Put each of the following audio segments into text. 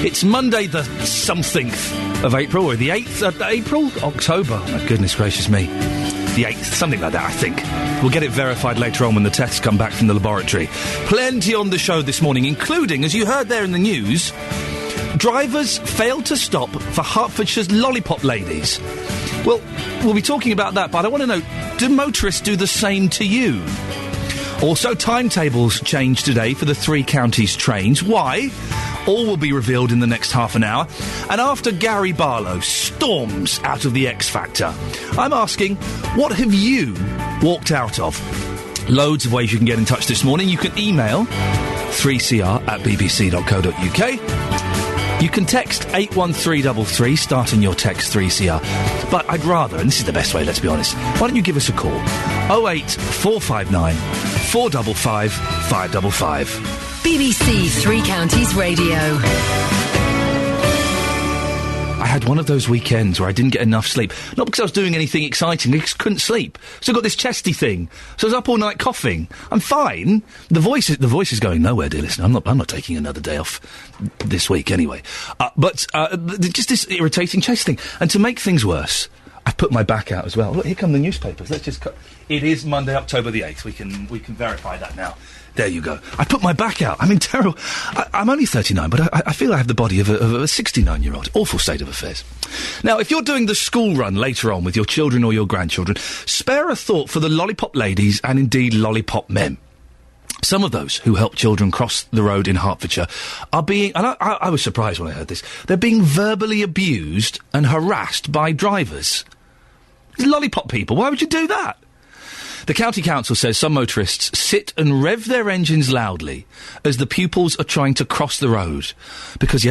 It's Monday the somethingth of April, or the 8th of April? October. Oh, goodness gracious me. The 8th, something like that, I think. We'll get it verified later on when the tests come back from the laboratory. Plenty on the show this morning, including, as you heard there in the news, drivers failed to stop for Hertfordshire's lollipop ladies. Well, we'll be talking about that, but I want to know, do motorists do the same to you? Also, timetables changed today for the 3 counties trains. Why? All will be revealed in the next half an hour. And after Gary Barlow storms out of the X Factor, I'm asking, what have you walked out of? Loads of ways you can get in touch this morning. You can email 3cr@bbc.co.uk. You can text 81333, starting your text 3CR. But I'd rather, and this is the best way, let's be honest, why don't you give us a call? 08459 455 555. BBC Three Counties Radio. I had one of those weekends where I didn't get enough sleep. Not because I was doing anything exciting, I just couldn't sleep. So I got this chesty thing. So I was up all night coughing. I'm fine. The voice is going nowhere, dear listener. I'm not taking another day off this week anyway. But just this irritating chest thing. And to make things worse, I've put my back out as well. Look, here come the newspapers. Let's just it is Monday, October the 8th. We can verify that now. There you go. I put my back out. I'm in terrible... I'm only 39, but I feel I have the body of a 69-year-old. Awful state of affairs. Now, if you're doing the school run later on with your children or your grandchildren, spare a thought for the lollipop ladies and indeed lollipop men. Some of those who help children cross the road in Hertfordshire are being... And I was surprised when I heard this. They're being verbally abused and harassed by drivers. Lollipop people, why would you do that? The County Council says some motorists sit and rev their engines loudly as the pupils are trying to cross the road. Because,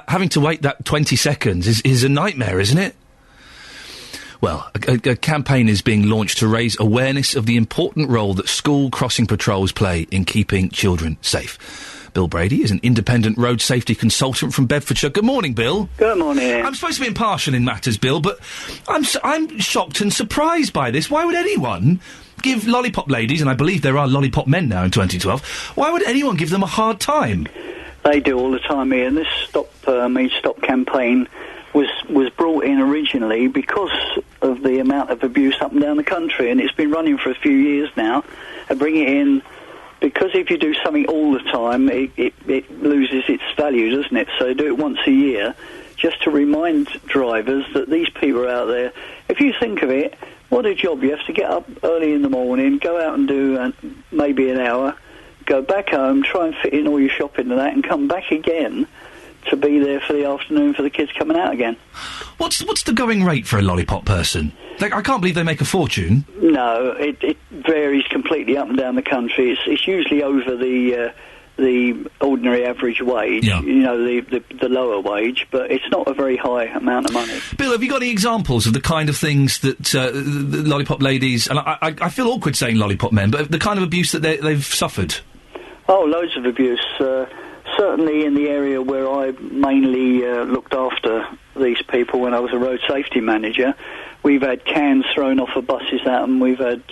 having to wait that 20 seconds is a nightmare, isn't it? Well, a campaign is being launched to raise awareness of the important role that school crossing patrols play in keeping children safe. Bill Brady is an independent road safety consultant from Bedfordshire. Good morning, Bill. Good morning. I'm supposed to be impartial in matters, Bill, but I'm shocked and surprised by this. Why would anyone give lollipop ladies, and I believe there are lollipop men now in 2012, why would anyone give them a hard time? They do all the time, Ian. This Stop Means Stop campaign was brought in originally because of the amount of abuse up and down the country, and it's been running for a few years now. And bring it in because if you do something all the time, it loses its value, doesn't it? So do it once a year, just to remind drivers that these people are out there. If you think of it, what a job. You have to get up early in the morning, go out and do maybe an hour, go back home, try and fit in all your shopping and that, and come back again to be there for the afternoon for the kids coming out again. What's the going rate for a lollipop person? I can't believe they make a fortune. No, it varies completely up and down the country. It's usually over the ordinary average wage, the lower wage, but it's not a very high amount of money. Bill, have you got any examples of the kind of things that the lollipop ladies, and I feel awkward saying lollipop men, but the kind of abuse that they've suffered? Oh, loads of abuse. Certainly in the area where I mainly looked after these people when I was a road safety manager, we've had cans thrown off of buses at them, we've had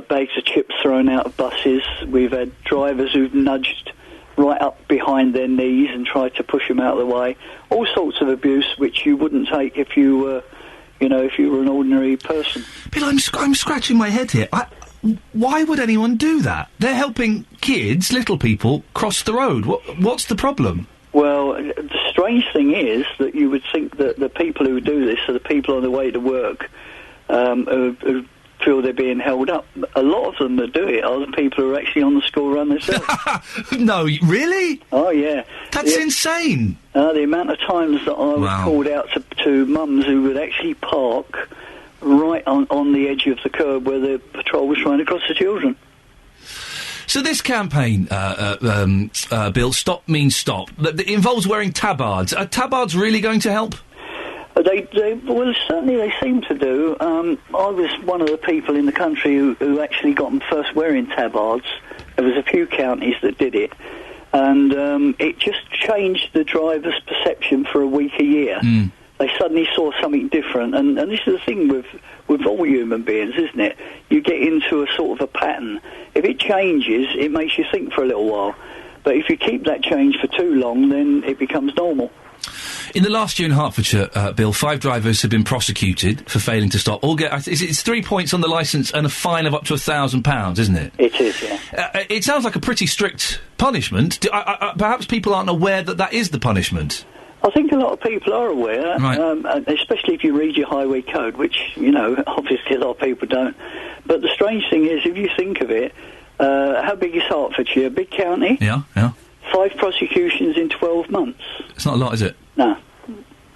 bags of chips thrown out of buses. We've had drivers who've nudged right up behind their knees and tried to push them out of the way. All sorts of abuse which you wouldn't take if you were, if you were an ordinary person. Bill, I'm scratching my head here. Why would anyone do that? They're helping kids, little people, cross the road. What's the problem? Well, the strange thing is that you would think that the people who do this are the people on the way to work who feel they're being held up. A lot of them that do it are the people who are actually on the school run themselves. No, really? Oh, yeah. That's insane. The amount of times that I was called out to mums who would actually park right on the edge of the curb where the patrol was trying to cross the children. So this campaign, Bill, Stop Means Stop, it involves wearing tabards. Are tabards really going to help? Well, certainly they seem to do. I was one of the people in the country who actually got them first wearing tabards. There was a few counties that did it. And it just changed the driver's perception for a week a year. Mm. They suddenly saw something different. And this is the thing with all human beings, isn't it? You get into a sort of a pattern. If it changes, it makes you think for a little while. But if you keep that change for too long, then it becomes normal. In the last year in Hertfordshire, Bill, 5 drivers have been prosecuted for failing to stop. All get it's 3 points on the licence and a fine of up to £1,000, isn't it? It is, yeah. It sounds like a pretty strict punishment. Perhaps people aren't aware that is the punishment. I think a lot of people are aware, right. Especially if you read your highway code, which, obviously a lot of people don't. But the strange thing is, if you think of it, how big is Hertfordshire? Big county? Yeah. 5 prosecutions in 12 months. It's not a lot, is it? No.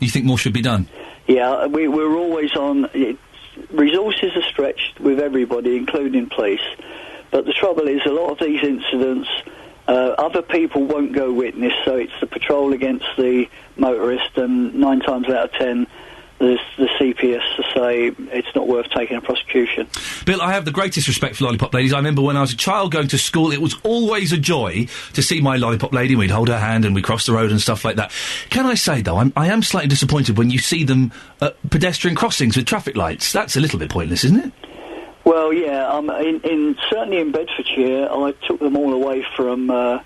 You think more should be done? Yeah, we're always on... resources are stretched with everybody, including police. But the trouble is, a lot of these incidents, other people won't go witness, so it's the patrol against the motorist, and 9 times out of 10... there's the CPS to say it's not worth taking a prosecution. Bill, I have the greatest respect for lollipop ladies. I remember when I was a child going to school, it was always a joy to see my lollipop lady. We'd hold her hand and we'd cross the road and stuff like that. Can I say, though, I am slightly disappointed when you see them at pedestrian crossings with traffic lights. That's a little bit pointless, isn't it? Well, yeah. Certainly in Bedfordshire, I took them all away from Pelican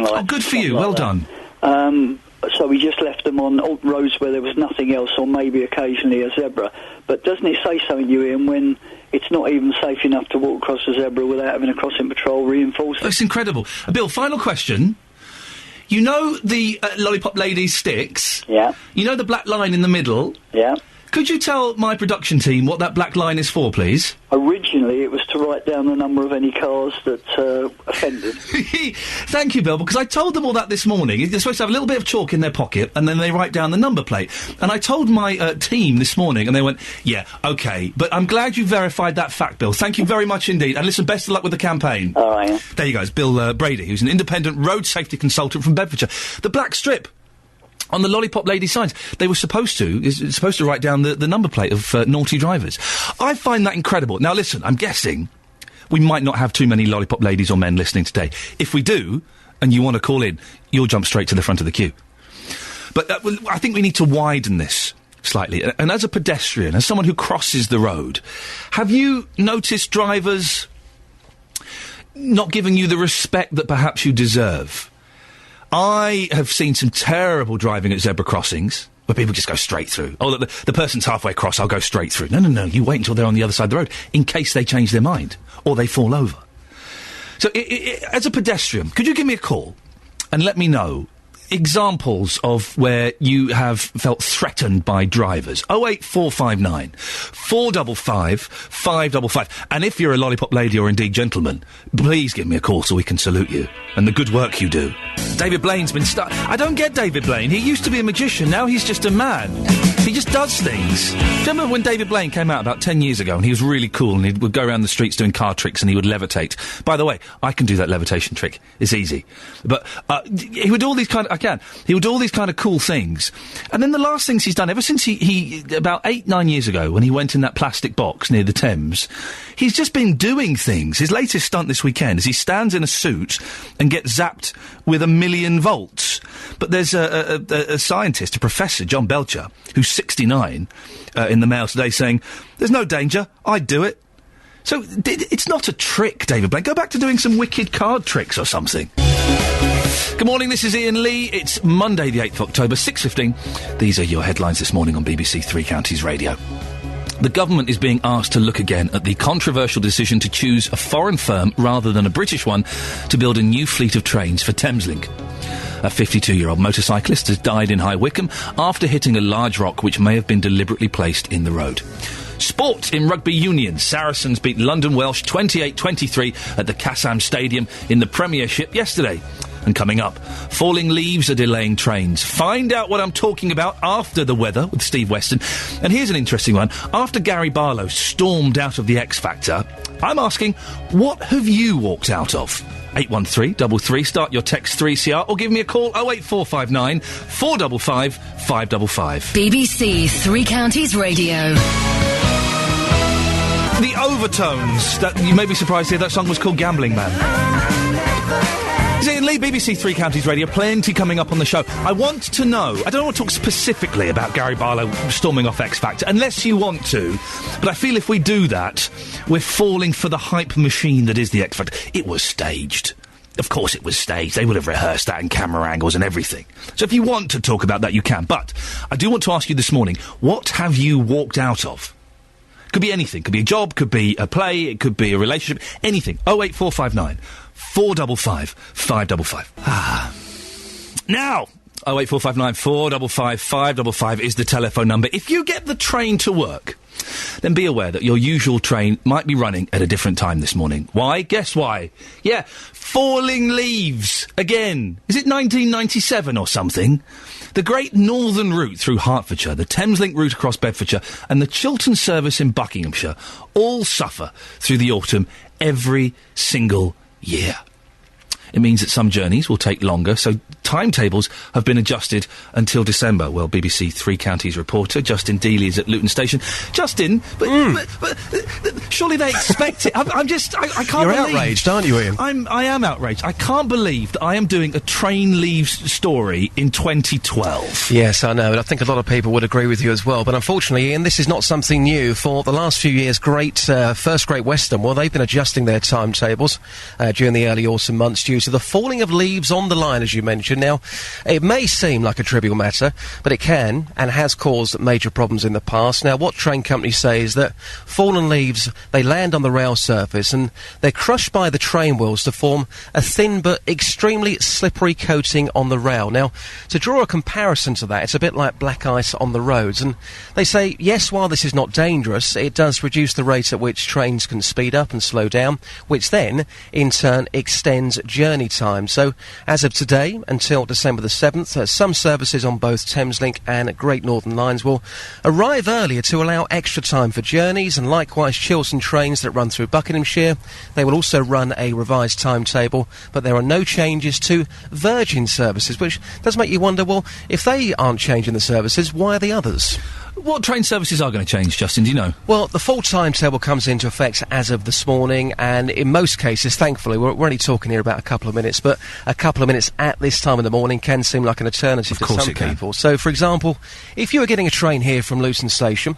lights. Oh, good for you. Well done. So we just left them on roads where there was nothing else, or maybe occasionally a zebra. But doesn't it say something, Iain, when it's not even safe enough to walk across a zebra without having a crossing patrol reinforced? That's incredible. Bill, final question. You know the lollipop lady's sticks? Yeah. You know the black line in the middle? Yeah. Could you tell my production team what that black line is for, please? Originally, it was to write down the number of any cars that offended. Thank you, Bill, because I told them all that this morning. They're supposed to have a little bit of chalk in their pocket, and then they write down the number plate. And I told my team this morning, and they went, yeah, OK. But I'm glad you verified that fact, Bill. Thank you very much indeed. And listen, best of luck with the campaign. All right. Yeah. There you go. It's Bill Brady, who's an independent road safety consultant from Bedfordshire. The black strip on the lollipop lady signs, they were supposed to write down the number plate of naughty drivers. I find that incredible. Now listen, I'm guessing we might not have too many lollipop ladies or men listening today. If we do, and you want to call in, you'll jump straight to the front of the queue. But I think we need to widen this slightly. And as a pedestrian, as someone who crosses the road, have you noticed drivers not giving you the respect that perhaps you deserve? I have seen some terrible driving at zebra crossings where people just go straight through. Oh, the person's halfway across, I'll go straight through. No, you wait until they're on the other side of the road in case they change their mind or they fall over. So, as a pedestrian, could you give me a call and let me know examples of where you have felt threatened by drivers? 08459 455 555. And if you're a lollipop lady or indeed gentleman, please give me a call so we can salute you and the good work you do. David Blaine's been stuck. I don't get David Blaine. He used to be a magician. Now he's just a man. He just does things. Do you remember when David Blaine came out about 10 years ago and he was really cool and he would go around the streets doing card tricks and he would levitate? By the way, I can do that levitation trick. It's easy. But he would do all these kind of... He would do all these kind of cool things. And then the last things he's done, ever since he about 8-9 years ago, when he went in that plastic box near the Thames, he's just been doing things. His latest stunt this weekend is he stands in a suit and gets zapped with 1,000,000 volts. But there's a scientist, a professor, John Belcher, who's 69, in the Mail today saying, there's no danger, I'd do it. So it's not a trick, David Blaine. Go back to doing some wicked card tricks or something. Good morning, this is Iain Lee. It's Monday the 8th of October, 6:15. These are your headlines this morning on BBC Three Counties Radio. The government is being asked to look again at the controversial decision to choose a foreign firm rather than a British one to build a new fleet of trains for Thameslink. A 52-year-old motorcyclist has died in High Wycombe after hitting a large rock which may have been deliberately placed in the road. Sport in rugby union. Saracens beat London Welsh 28-23 at the Kassam Stadium in the Premiership yesterday. And coming up, falling leaves are delaying trains. Find out what I'm talking about after the weather with Steve Weston. And here's an interesting one. After Gary Barlow stormed out of the X Factor, I'm asking, what have you walked out of? 813-33, start your text 3CR, or give me a call, 08459 455 555. BBC Three Counties Radio. The overtones, that you may be surprised to hear that song was called Gambling Man. It's Iain Lee, BBC Three Counties Radio, plenty coming up on the show. I want to know, I don't want to talk specifically about Gary Barlow storming off X Factor, unless you want to, but I feel if we do that, we're falling for the hype machine that is the X Factor. It was staged. of course it was staged. They would have rehearsed that in camera angles and everything. So if you want to talk about that, you can. But I do want to ask you this morning, what have you walked out of? Could be anything. Could be a job, could be a play, it could be a relationship, anything. 08459 455 555. Now, 08459 455 555 is the telephone number. If you get the train to work, then be aware that your usual train might be running at a different time this morning. Why? Guess why? Yeah, falling leaves again. Is it 1997 or something? The Great Northern Route through Hertfordshire, the Thameslink route across Bedfordshire, and the Chiltern service in Buckinghamshire all suffer through the autumn every single year. It means that some journeys will take longer, so timetables have been adjusted until December. Well, BBC Three Counties reporter Justin Dealey is at Luton Station. Justin, but surely they expect it. I can't You're believe... You're outraged, aren't you, Ian? I am outraged. I can't believe that I am doing a train leaves story in 2012. Yes, I know, and I think a lot of people would agree with you as well. But unfortunately, Ian, this is not something new. For the last few years, First Great Western, well, they've been adjusting their timetables during the early autumn months due to the falling of leaves on the line, as you mentioned. Now, it may seem like a trivial matter, but it can and has caused major problems in the past. Now, what train companies say is that fallen leaves, they land on the rail surface and they're crushed by the train wheels to form a thin but extremely slippery coating on the rail. Now, to draw a comparison to that, it's a bit like black ice on the roads. And they say, yes, while this is not dangerous, it does reduce the rate at which trains can speed up and slow down, which then, in turn, extends journey time. So, as of today, until December the 7th, some services on both Thameslink and Great Northern lines will arrive earlier to allow extra time for journeys, and likewise Chiltern trains that run through Buckinghamshire, they will also run a revised timetable, but there are no changes to Virgin services, which does make you wonder, well, if they aren't changing the services, why are the others? What train services are going to change, Justin, do you know? Well, the full timetable comes into effect as of this morning, and in most cases, thankfully, we're only talking here about a couple of minutes, but a couple of minutes at this time of the morning can seem like an eternity to some people. So, for example, if you were getting a train here from Luton Station,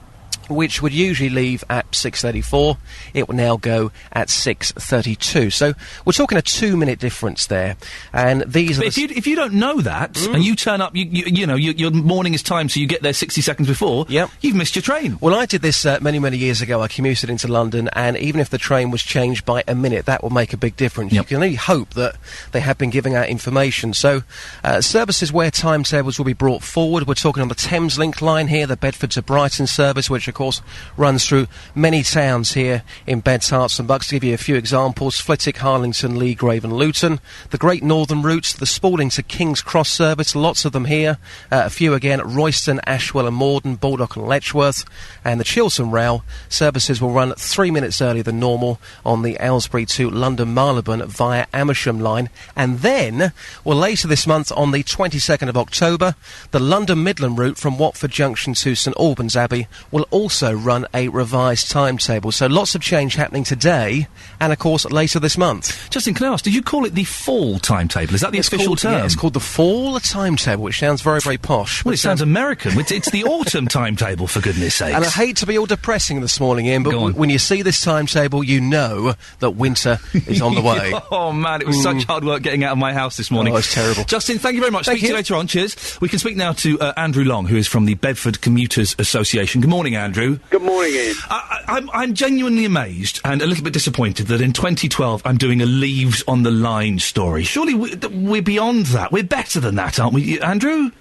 which would usually leave at 6:34, it will now go at 6:32. So we're talking a 2-minute difference there. And these are if you don't know that, and you turn up, you know, your morning is timed, so you get there 60 seconds before, you've missed your train. Well, I did this many, many years ago. I commuted into London, and even if the train was changed by a minute, that will make a big difference. You can only hope that they have been giving out information. So services where timetables will be brought forward, we're talking on the Thameslink line here, the Bedford to Brighton service, which of course runs through many towns here in Beds, Herts and Bucks. To give you a few examples, Flitwick, Harlington, Lee, Grave and Luton. The Great Northern routes, the Spalding to King's Cross service, lots of them here. A few again, Royston, Ashwell and Morden, Baldock and Letchworth. And the Chiltern Rail services will run 3 minutes earlier than normal on the Aylesbury to London Marylebone via Amersham line. And then, well, later this month on the 22nd of October, the London Midland route from Watford Junction to St Albans Abbey will also run a revised timetable. So lots of change happening today and, of course, later this month. Justin, can I ask, did you call it the fall timetable? Is that the official term? Yeah, it's called the fall timetable, which sounds very, very posh. Well, it sounds American. It's the autumn timetable, for goodness sakes. And I hate to be all depressing this morning, Ian, but when you see this timetable, you know that winter is on the way. Oh, man, it was such hard work getting out of my house this morning. Oh, it's terrible. Justin, thank you very much. Speak to you later on. Cheers. We can speak now to Andrew Long, who is from the Bedford Commuters Association. Good morning, Andrew. Good morning, Ian. I'm genuinely amazed and a little bit disappointed that in 2012 I'm doing a Leaves on the Line story. Surely we're beyond that. We're better than that, aren't we, Andrew?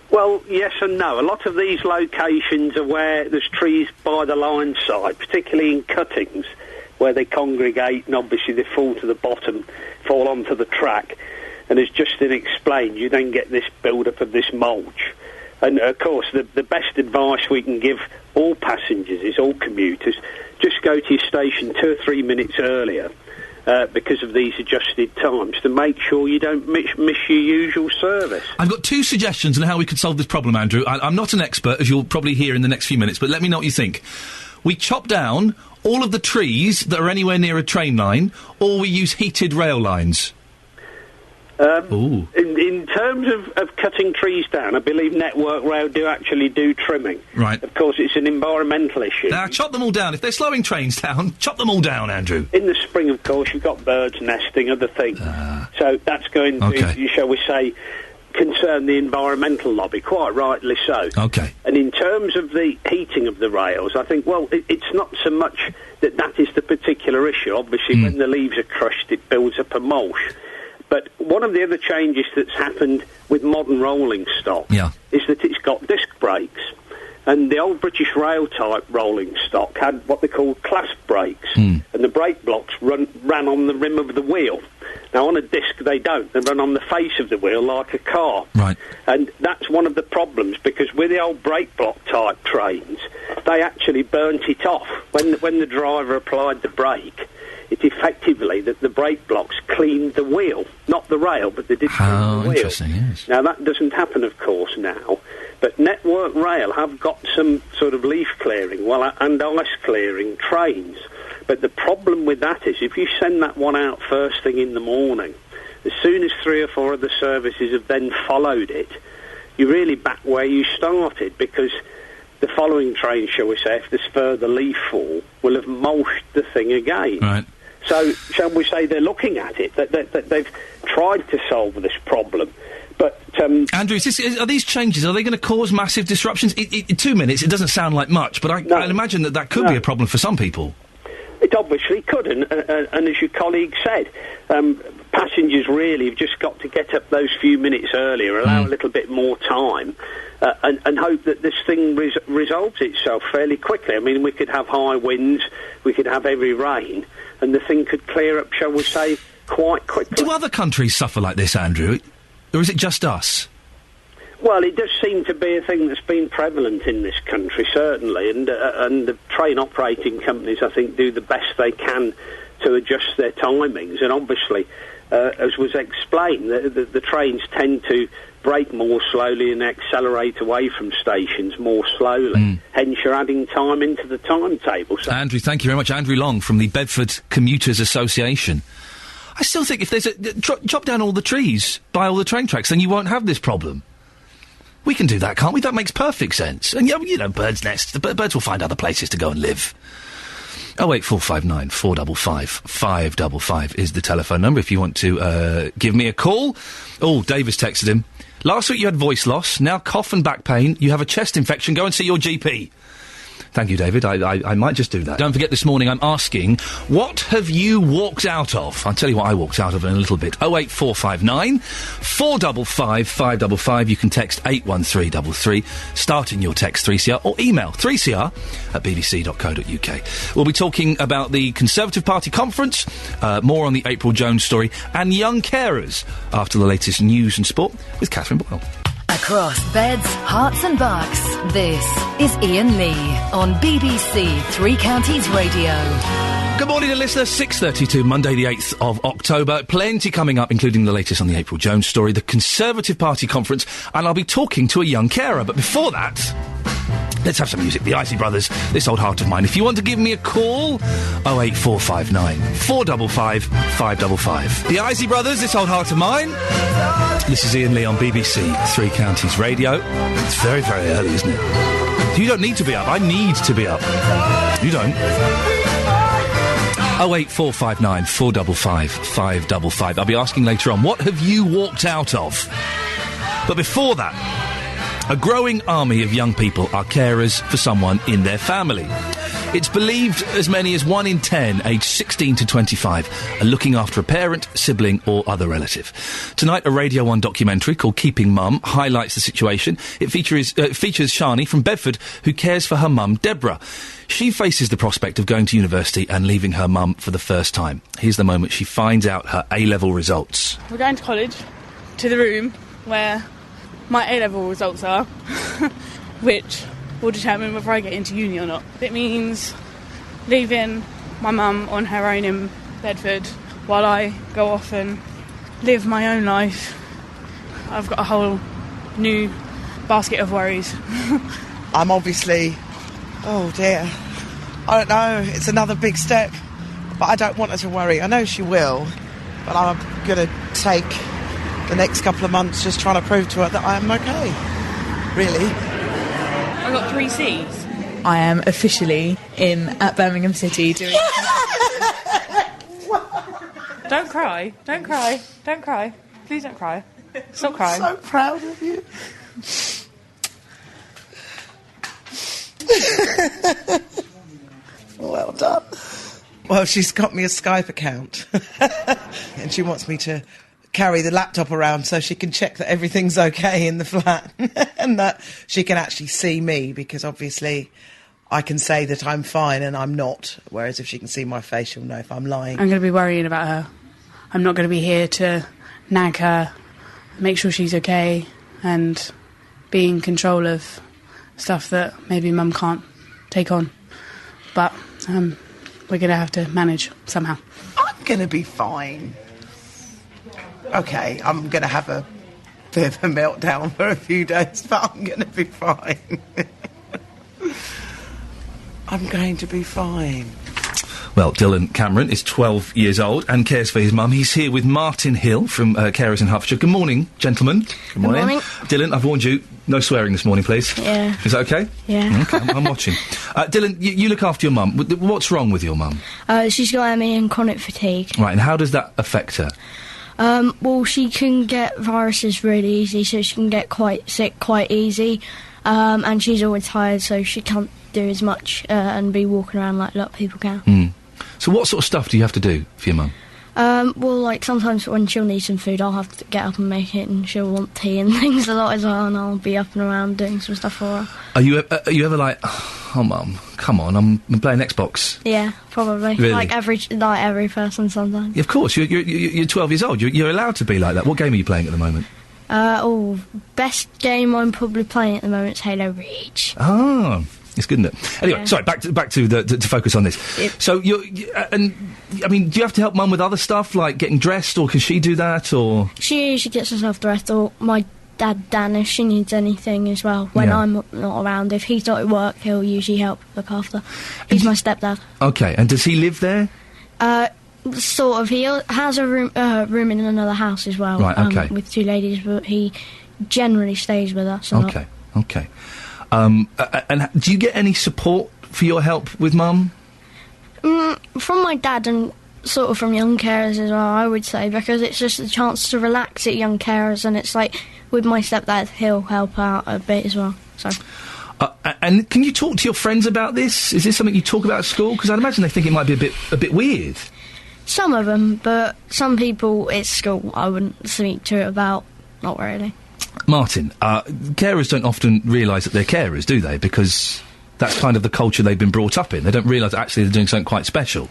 Well, yes and no. A lot of these locations are where there's trees by the line side, particularly in cuttings, where they congregate and obviously they fall to the bottom, fall onto the track. And as Justin explained, you then get this build-up of this mulch. And, of course, the best advice we can give all passengers, all commuters, just go to your station 2 or 3 minutes earlier because of these adjusted times to make sure you don't miss your usual service. I've got 2 suggestions on how we could solve this problem, Andrew. I'm not an expert, as you'll probably hear in the next few minutes, but let me know what you think. We chop down all of the trees that are anywhere near a train line, or we use heated rail lines. In terms of cutting trees down, I believe Network Rail do trimming. Right. Of course, it's an environmental issue. Now, chop them all down. If they're slowing trains down, chop them all down, Andrew. In the spring, of course, you've got birds nesting, other things. So that's going to, shall we say, concern the environmental lobby, quite rightly so. Okay. And in terms of the heating of the rails, I think, well, it's not so much that is the particular issue. Obviously, when the leaves are crushed, it builds up a mulch. But one of the other changes that's happened with modern rolling stock is that it's got disc brakes. And the old British Rail type rolling stock had what they called clasp brakes, and the brake blocks ran on the rim of the wheel. Now, on a disc, they don't. They run on the face of the wheel like a car. Right. And that's one of the problems, because with the old brake block type trains, they actually burnt it off. When the driver applied the brake, it effectively, the brake blocks cleaned the wheel, not the rail, but they did clean the wheel. Interesting, yes. Now, that doesn't happen, of course, now. But Network Rail have got some sort of leaf clearing and ice clearing trains. But the problem with that is if you send that one out first thing in the morning, as soon as 3 or 4 other services have then followed it, you're really back where you started, because the following train, shall we say, if there's further leaf fall, will have mulched the thing again. Right. So, shall we say, they're looking at it, that they've tried to solve this problem. But, Andrew, are these changes, are they going to cause massive disruptions? 2 minutes, it doesn't sound like much, but I imagine that could be a problem for some people. It obviously could, and as your colleague said, passengers really have just got to get up those few minutes earlier, allow a little bit more time, and hope that this thing resolves itself fairly quickly. I mean, we could have high winds, we could have heavy rain, and the thing could clear up, shall we say, quite quickly. Do other countries suffer like this, Andrew? Or is it just us? Well, it does seem to be a thing that's been prevalent in this country, certainly, and the train operating companies, I think, do the best they can to adjust their timings, and obviously, as was explained, the trains tend to brake more slowly and accelerate away from stations more slowly. Hence, you're adding time into the timetable. So Andrew, thank you very much. Andrew Long from the Bedford Commuters Association. I still think if there's chop down all the trees by all the train tracks, then you won't have this problem. We can do that, can't we? That makes perfect sense. And, you know, birds' nests. The birds will find other places to go and live. 08459 455 555 is the telephone number if you want to give me a call. Oh, Dave has texted him. Last week you had voice loss, now cough and back pain. You have a chest infection. Go and see your GP. Thank you, David. I might just do that. Don't forget, this morning I'm asking, what have you walked out of? I'll tell you what I walked out of in a little bit. 08459 455 555. You can text 81333, starting your text 3CR, or email 3cr@bbc.co.uk. We'll be talking about the Conservative Party conference, more on the April Jones story, and young carers after the latest news and sport with Catherine Boyle. Across beds, hearts and bucks, this is Iain Lee on BBC Three Counties Radio. Good morning to listeners. 6:32, Monday the 8th of October. Plenty coming up, including the latest on the April Jones story, the Conservative Party conference, and I'll be talking to a young carer. But before that, let's have some music. The Isley Brothers, This Old Heart of Mine. If you want to give me a call, 08459 455 555. The Isley Brothers, This Old Heart of Mine. This is Iain Lee on BBC Three Counties Radio. It's very, very early, isn't it? You don't need to be up. I need to be up. You don't. 08459 455 555. I'll be asking later on, what have you walked out of? But before that, a growing army of young people are carers for someone in their family. It's believed as many as 1 in 10, aged 16 to 25, are looking after a parent, sibling or other relative. Tonight, a Radio 1 documentary called Keeping Mum highlights the situation. It features Shani from Bedford, who cares for her mum, Deborah. She faces the prospect of going to university and leaving her mum for the first time. Here's the moment she finds out her A-level results. We're going to college, to the room where my A-level results are, which will determine whether I get into uni or not. It means leaving my mum on her own in Bedford while I go off and live my own life. I've got a whole new basket of worries. I'm obviously, oh dear, I don't know, it's another big step, but I don't want her to worry. I know she will, but I'm going to take the next couple of months just trying to prove to her that I am okay, really. I got 3 C's. I am officially at Birmingham City doing Don't cry. Don't cry. Don't cry. Please don't cry. Stop crying. I'm so proud of you. Well done. Well, she's got me a Skype account. And she wants me to carry the laptop around so she can check that everything's okay in the flat. And that she can actually see me, because obviously I can say that I'm fine and I'm not. Whereas if she can see my face, she'll know if I'm lying. I'm going to be worrying about her. I'm not going to be here to nag her, make sure she's okay, and be in control of stuff that maybe Mum can't take on. But we're going to have to manage somehow. I'm going to be fine. OK, I'm going to have a bit of a meltdown for a few days, but I'm going to be fine. I'm going to be fine. Well, Dylan Cameron is 12 years old and cares for his mum. He's here with Martin Hill from Carers in Hertfordshire. Good morning, gentlemen. Good morning. Dylan, I've warned you, no swearing this morning, please. Yeah. Is that okay? Yeah. Okay, I'm watching. Dylan, you look after your mum. What's wrong with your mum? She's got ME and chronic fatigue. Right, and how does that affect her? Well, she can get viruses really easy, so she can get quite sick quite easy. And she's always tired, so she can't do as much and be walking around like a lot of people can. Mm. So what sort of stuff do you have to do for your mum? Well, like, sometimes when she'll need some food, I'll have to get up and make it, and she'll want tea and things a lot as well, and I'll be up and around doing some stuff for her. Are you ever like, oh, Mum, come on, I'm playing Xbox? Yeah, probably. Really? Like every person sometimes. Yeah, of course, you're 12 years old. You're allowed to be like that. What game are you playing at the moment? Best game I'm probably playing at the moment is Halo Reach. Ah, it's good, isn't it? Anyway, Yeah. sorry, back to focus on this. Yep. So do you have to help Mum with other stuff, like getting dressed, or can she do that, or...? She usually gets herself dressed, or my dad, Dan, if she needs anything as well, when Yeah. I'm not around. If he's not at work, he'll usually help look after. He's my stepdad. Okay, and does he live there? Sort of. He has a room in another house as well. Right, okay. With two ladies, but he generally stays with us a lot. Okay. And do you get any support for your help with Mum? From my dad and sort of from young carers as well, I would say, because it's just a chance to relax at young carers, and it's like, with my stepdad, he'll help out a bit as well, so... And can you talk to your friends about this? Is this something you talk about at school? Because I'd imagine they think it might be a bit weird. Some of them, but some people at school I wouldn't speak to it about, not really. Martin, carers don't often realise that they're carers, do they? Because that's kind of the culture they've been brought up in. They don't realise that actually they're doing something quite special.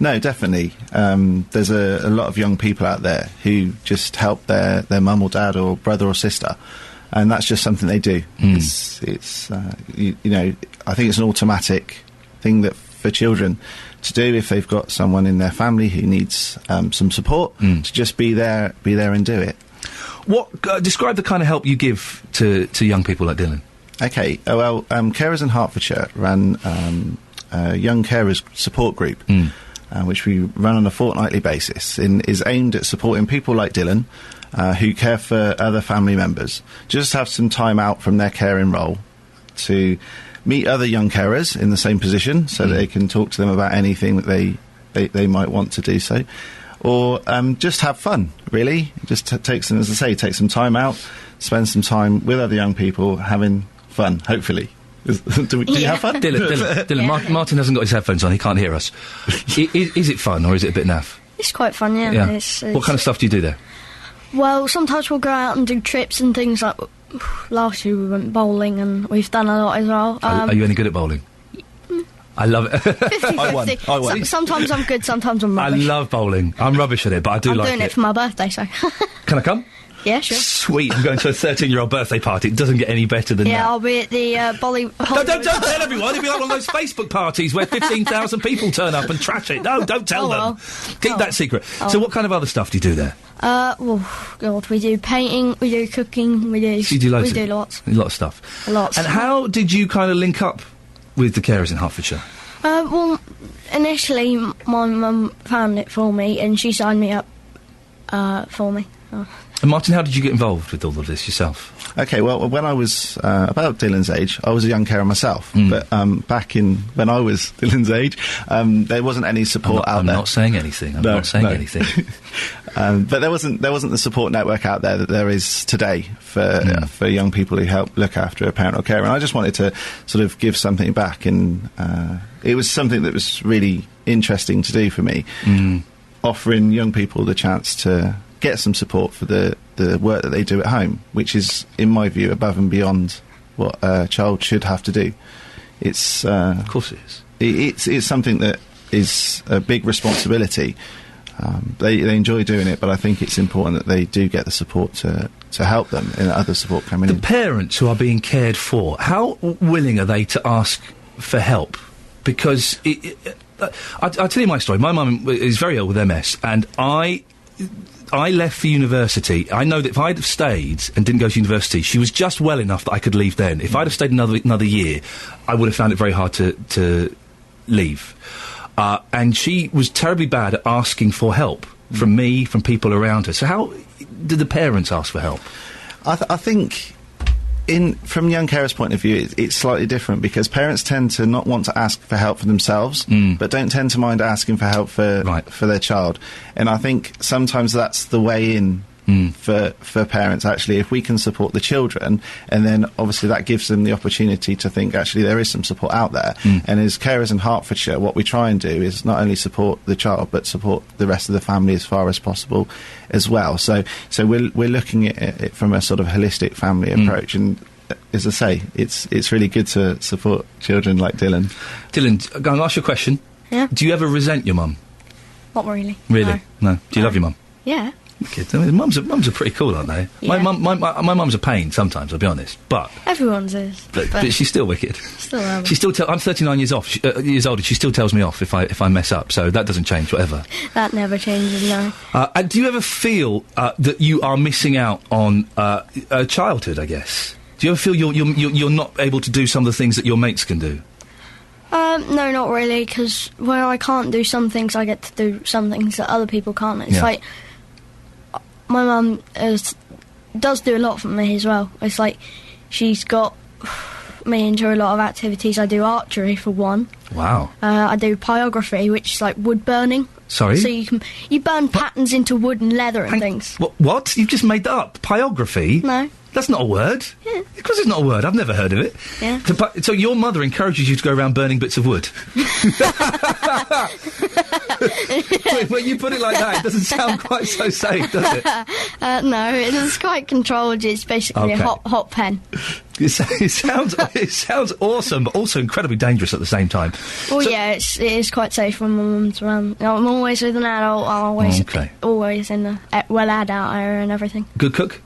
No, definitely. There's a lot of young people out there who just help their mum or dad or brother or sister, and that's just something they do. It's you know, I think it's an automatic thing that for children to do if they've got someone in their family who needs some support, to just be there and do it. Describe the kind of help you give to young people like Dylan. Okay, well, Carers in Hertfordshire ran a young carers support group, which we run on a fortnightly basis, and is aimed at supporting people like Dylan, who care for other family members, just have some time out from their caring role to meet other young carers in the same position, so that they can talk to them about anything that they might want to do so. Or just have fun, really. Just take some time out, spend some time with other young people, having fun, hopefully. Do you have fun? Dylan, Yeah. Martin hasn't got his headphones on, he can't hear us. Is it fun, or is it a bit naff? It's quite fun, yeah. Yeah. It's, What kind of stuff do you do there? Well, sometimes we'll go out and do trips and things like... Last year we went bowling, and we've done a lot as well. Are you any good at bowling? I love it. 50-50. I won. Sometimes I'm good, sometimes I'm I rubbish. love bowling. I'm rubbish at it, but I do I'm like it. doing it for my birthday, so... Can I come? Yeah, sure. Sweet, I'm going to a 13-year-old birthday party. It doesn't get any better than Yeah, that. I'll be at the Don't tell everyone. It'll be like one of those Facebook parties where 15,000 people turn up and trash it. No, don't tell them. Well. Keep that secret. So what kind of other stuff do you do there? Well, God, we do painting, we do cooking, we do... So you do loads we do lots. A lot of stuff. Lots. And how did you kind of link up with the carers in Hertfordshire? Well, initially my mum found it for me, and she signed me up for me. Oh. And Martin, how did you get involved with all of this yourself? Okay, well, when I was about Dylan's age, I was a young carer myself. But back when I was Dylan's age, there wasn't any support out there. I'm not saying anything. I'm not saying anything. But there wasn't the support network out there that there is today for young people who help look after a parent or carer. And I just wanted to sort of give something back, and it was something that was really interesting to do for me, offering young people the chance to get some support for the work that they do at home, which is, in my view, above and beyond what a child should have to do. It's of course it is. It's something that is a big responsibility. They enjoy doing it, but I think it's important that they do get the support to help them and other support coming in. The parents who are being cared for, how willing are they to ask for help? Because I'll tell you my story. My mum is very ill with MS, and I left for university. I know that if I'd have stayed and didn't go to university, she was just well enough that I could leave then. If I'd have stayed another year, I would have found it very hard to leave. And she was terribly bad at asking for help from me, from people around her. So how did the parents ask for help? I think, from young carers' point of view, it's slightly different, because parents tend to not want to ask for help for themselves, but don't tend to mind asking for help for their child. And I think sometimes that's the way in for parents, actually, if we can support the children, and then obviously that gives them the opportunity to think, actually, there is some support out there. And as carers in Hertfordshire, what we try and do is not only support the child, but support the rest of the family as far as possible as well. So we're looking at it from a sort of holistic family approach, and as I say, it's really good to support children like Dylan. Dylan, I'm going to ask you a question. Yeah? Do you ever resent your mum? Not really. Really? No. Do you love your mum? Yeah. Kids. I mean, mums are pretty cool, aren't they? Yeah. My mum's a pain sometimes, I'll be honest. But everyone's is. But she's still wicked. Still She still I'm 39 years old, and she still tells me off if I mess up. So that doesn't change, whatever. That never changes, no. And do you ever feel that you are missing out on childhood? I guess. Do you ever feel you're not able to do some of the things that your mates can do? No, not really. Because when I can't do some things, I get to do some things that other people can't. It's like, my mum does do a lot for me as well. It's like she's got me into a lot of activities. I do archery for one. Wow. I do pyrography, which is like wood burning. Sorry? So you burn patterns into wood and leather and things. What? You've just made that up? Pyrography? No. That's not a word. Yeah. Of course it's not a word. I've never heard of it. Yeah. So your mother encourages you to go around burning bits of wood? When you put it like that, it doesn't sound quite so safe, does it? No, it's quite controlled. It's basically a hot pen. It sounds awesome, but also incredibly dangerous at the same time. Well, it is quite safe when my mum's around. I'm always with an adult. I'm always in the adult area and everything. Good cook?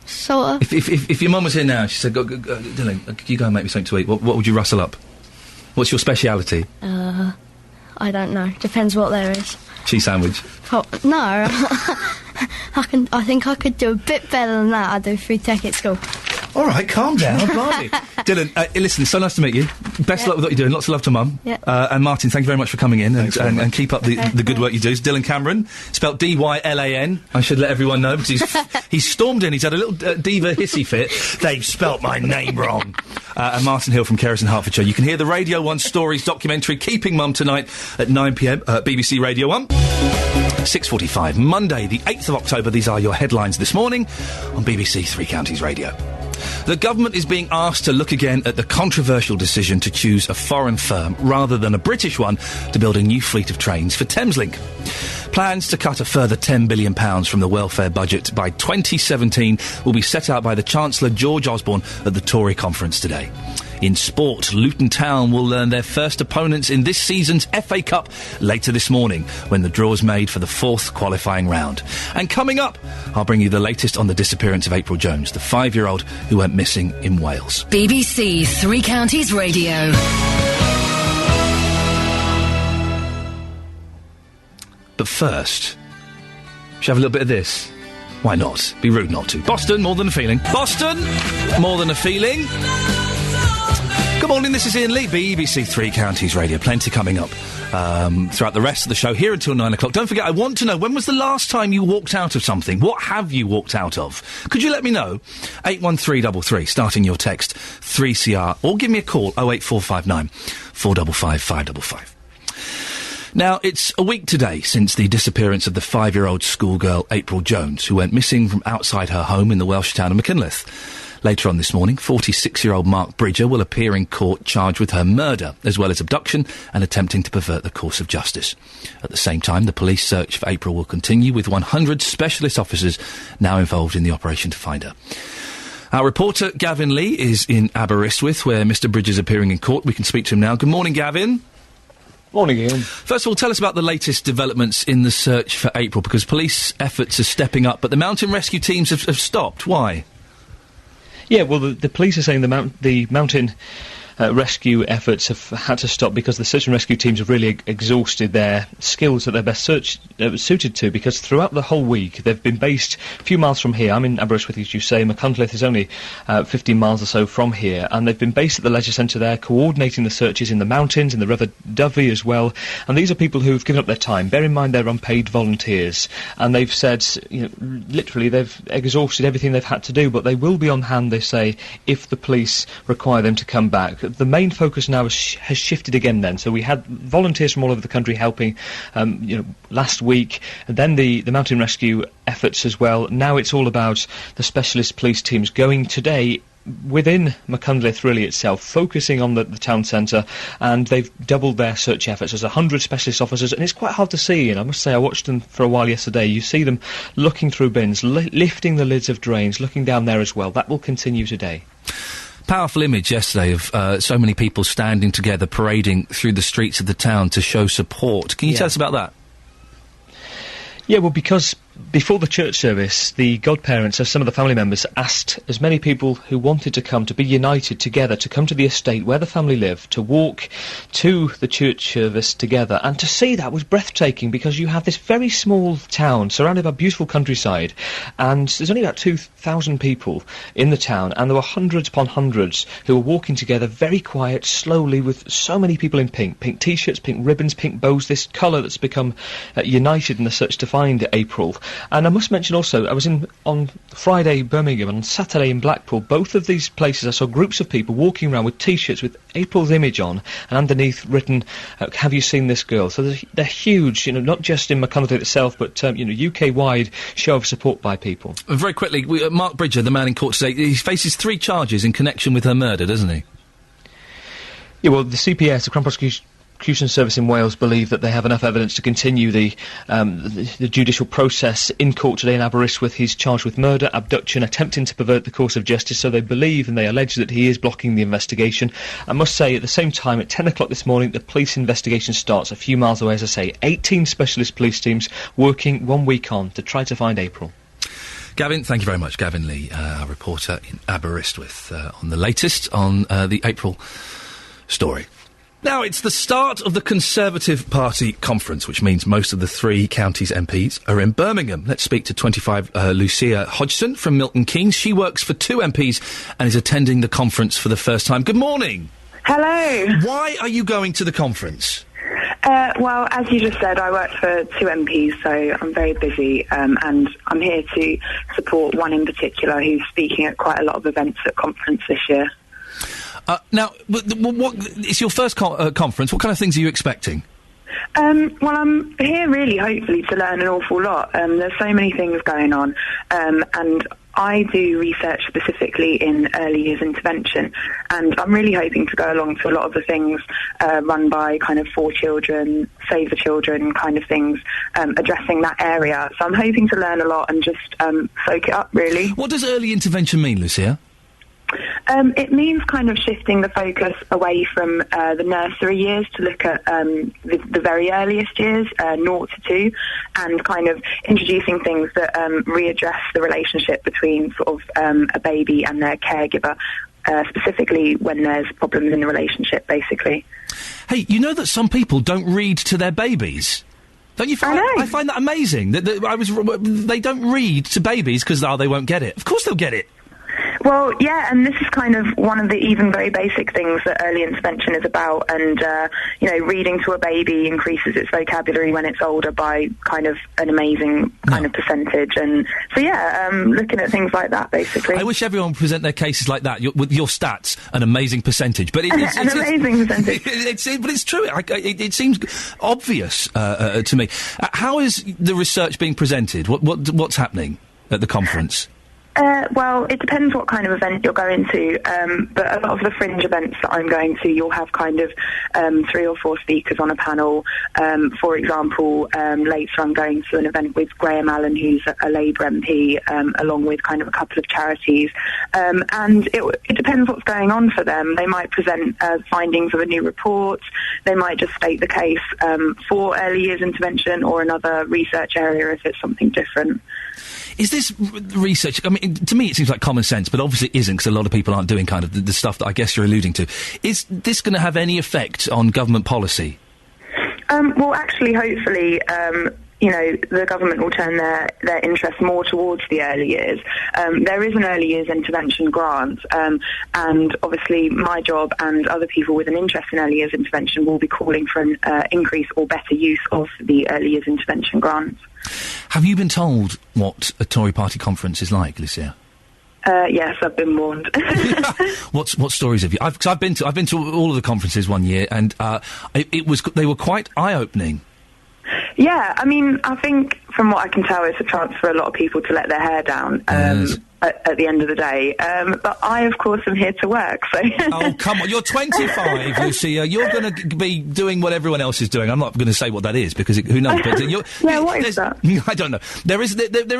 Sort of. If your mum was here now, she said, go, Dylan, can you go and make me something to eat? What would you rustle up? What's your speciality? I don't know. Depends what there is. Cheese sandwich? No. I think I could do a bit better than that. I do food tech at school. All right, calm down, blimey. Dylan, listen, it's so nice to meet you. Best of luck with what you're doing. Lots of love to Mum. Yeah. And Martin, thank you very much for coming in and keep up the good work you do. It's Dylan Cameron, spelt D-Y-L-A-N. I should let everyone know, because he's stormed in. He's had a little diva hissy fit. They've spelt my name wrong. And Martin Hill from Carers in Hertfordshire. You can hear the Radio 1 Stories documentary Keeping Mum tonight at 9pm, BBC Radio 1. 6:45, Monday, the 8th of October. These are your headlines this morning on BBC Three Counties Radio. The government is being asked to look again at the controversial decision to choose a foreign firm rather than a British one to build a new fleet of trains for Thameslink. Plans to cut a further £10 billion from the welfare budget by 2017 will be set out by the Chancellor George Osborne at the Tory conference today. In sport, Luton Town will learn their first opponents in this season's FA Cup later this morning, when the draw's made for the fourth qualifying round. And coming up, I'll bring you the latest on the disappearance of April Jones, the 5-year-old who went missing in Wales. BBC Three Counties Radio. But first, shall we have a little bit of this? Why not? Be rude not to. Boston, More Than a Feeling. Boston, More Than a Feeling. Good Morning, this is Iain Lee, BBC Three Counties Radio. Plenty coming up throughout the rest of the show, here until 9 o'clock. Don't forget, I want to know, when was the last time you walked out of something? What have you walked out of? Could you let me know? 81333, starting your text, 3CR, or give me a call, 08459 455 555. Now, it's a week today since the disappearance of the 5-year-old schoolgirl April Jones, who went missing from outside her home in the Welsh town of Machynlleth. Later on this morning, 46-year-old Mark Bridger will appear in court charged with her murder, as well as abduction and attempting to pervert the course of justice. At the same time, the police search for April will continue, with 100 specialist officers now involved in the operation to find her. Our reporter, Gavin Lee, is in Aberystwyth, where Mr Bridger's appearing in court. We can speak to him now. Good morning, Gavin. Morning, Ian. First of all, tell us about the latest developments in the search for April, because police efforts are stepping up, but the mountain rescue teams have stopped. Why? Yeah, well, the police are saying the mountain rescue efforts have had to stop because the search and rescue teams have really exhausted their skills that they're best suited to, because throughout the whole week they've been based a few miles from here. I'm in Aberystwyth, as you say. Machynlleth is only 15 miles or so from here, and they've been based at the leisure centre there, coordinating the searches in the mountains, in the River Dovey as well. And these are people who've given up their time. Bear in mind they're unpaid volunteers, and they've said, literally, they've exhausted everything they've had to do, but they will be on hand, they say, if the police require them to come back. The main focus now has shifted again then. So we had volunteers from all over the country helping, last week, and then the mountain rescue efforts as well. Now it's all about the specialist police teams going today within Machynlleth really itself, focusing on the town centre, and they've doubled their search efforts. There's 100 specialist officers, and it's quite hard to see, and I must say I watched them for a while yesterday. You see them looking through bins, lifting the lids of drains, looking down there as well. That will continue today. Powerful image yesterday of so many people standing together, parading through the streets of the town to show support. Can you tell us about that? Yeah, well, because before the church service, the godparents, as some of the family members, asked as many people who wanted to come to be united together, to come to the estate where the family lived, to walk to the church service together. And to see that was breathtaking, because you have this very small town surrounded by beautiful countryside, and there's only about 2,000 people in the town, and there were hundreds upon hundreds who were walking together, very quiet, slowly, with so many people in pink T-shirts, pink ribbons, pink bows, this colour that's become united in the search to find April. And I must mention also, I was on Friday Birmingham and on Saturday in Blackpool. Both of these places I saw groups of people walking around with T-shirts with April's image on, and underneath written, have you seen this girl? So they're huge, not just in Machynlleth itself, but, UK-wide show of support by people. Very quickly, Mark Bridger, the man in court today, he faces 3 charges in connection with her murder, doesn't he? Yeah, well, the CPS, the Crown Prosecution Service in Wales, believe that they have enough evidence to continue the judicial process in court today in Aberystwyth. He's charged with murder, abduction, attempting to pervert the course of justice, so they believe and they allege that he is blocking the investigation. I must say, at the same time, at 10 o'clock this morning, the police investigation starts a few miles away, as I say. 18 specialist police teams working 1 week on to try to find April. Gavin, thank you very much. Gavin Lee, our reporter in Aberystwyth, on the latest on the April story. Now, it's the start of the Conservative Party conference, which means most of the 3 counties' MPs are in Birmingham. Let's speak to 25 Lucia Hodgson from Milton Keynes. She works for 2 MPs and is attending the conference for the first time. Good morning. Hello. Why are you going to the conference? Well, as you just said, I work for 2 MPs, so I'm very busy, and I'm here to support one in particular who's speaking at quite a lot of events at conference this year. Now, it's your first conference. What kind of things are you expecting? Well, I'm here really, hopefully, to learn an awful lot. There's so many things going on, and I do research specifically in early years intervention, and I'm really hoping to go along to a lot of the things run by kind of For Children, Save the Children kind of things, addressing that area. So I'm hoping to learn a lot and just soak it up, really. What does early intervention mean, Lucia? It means kind of shifting the focus away from the nursery years to look at the very earliest years, 0 to 2, and kind of introducing things that readdress the relationship between sort of a baby and their caregiver, specifically when there's problems in the relationship, basically. Hey, you know that some people don't read to their babies? Don't you find? I find that amazing. They don't read to babies because they won't get it. Of course they'll get it. Well, yeah, and this is kind of one of the even very basic things that early intervention is about. And, reading to a baby increases its vocabulary when it's older by kind of an amazing kind of percentage. And so, looking at things like that, basically. I wish everyone would present their cases like that, with your stats, an amazing percentage. But amazing percentage. But it's true. It seems obvious to me. How is the research being presented? What's happening at the conference? Well, it depends what kind of event you're going to, but a lot of the fringe events that I'm going to, you'll have kind of 3 or 4 speakers on a panel. For example, later I'm going to an event with Graham Allen, who's a Labour MP, along with kind of a couple of charities. And it depends what's going on for them. They might present findings of a new report. They might just state the case for early years intervention or another research area if it's something different. Is this research, I mean, to me it seems like common sense, but obviously it isn't, because a lot of people aren't doing kind of the stuff that I guess you're alluding to. Is this going to have any effect on government policy? Well, actually, hopefully, the government will turn their interest more towards the early years. There is an early years intervention grant, and obviously my job and other people with an interest in early years intervention will be calling for an increase or better use of the early years intervention grant. Have you been told what a Tory party conference is like, Lucia? Yes, I've been warned. What stories have you? I've been to all of the conferences one year, and they were quite eye-opening. Yeah, I mean, I think from what I can tell, it's a chance for a lot of people to let their hair down at the end of the day. But I, of course, am here to work, so... Oh, come on. You're 25, Lucia. You're going to be doing what everyone else is doing. I'm not going to say what that is, because who knows? But what is that? I don't know. There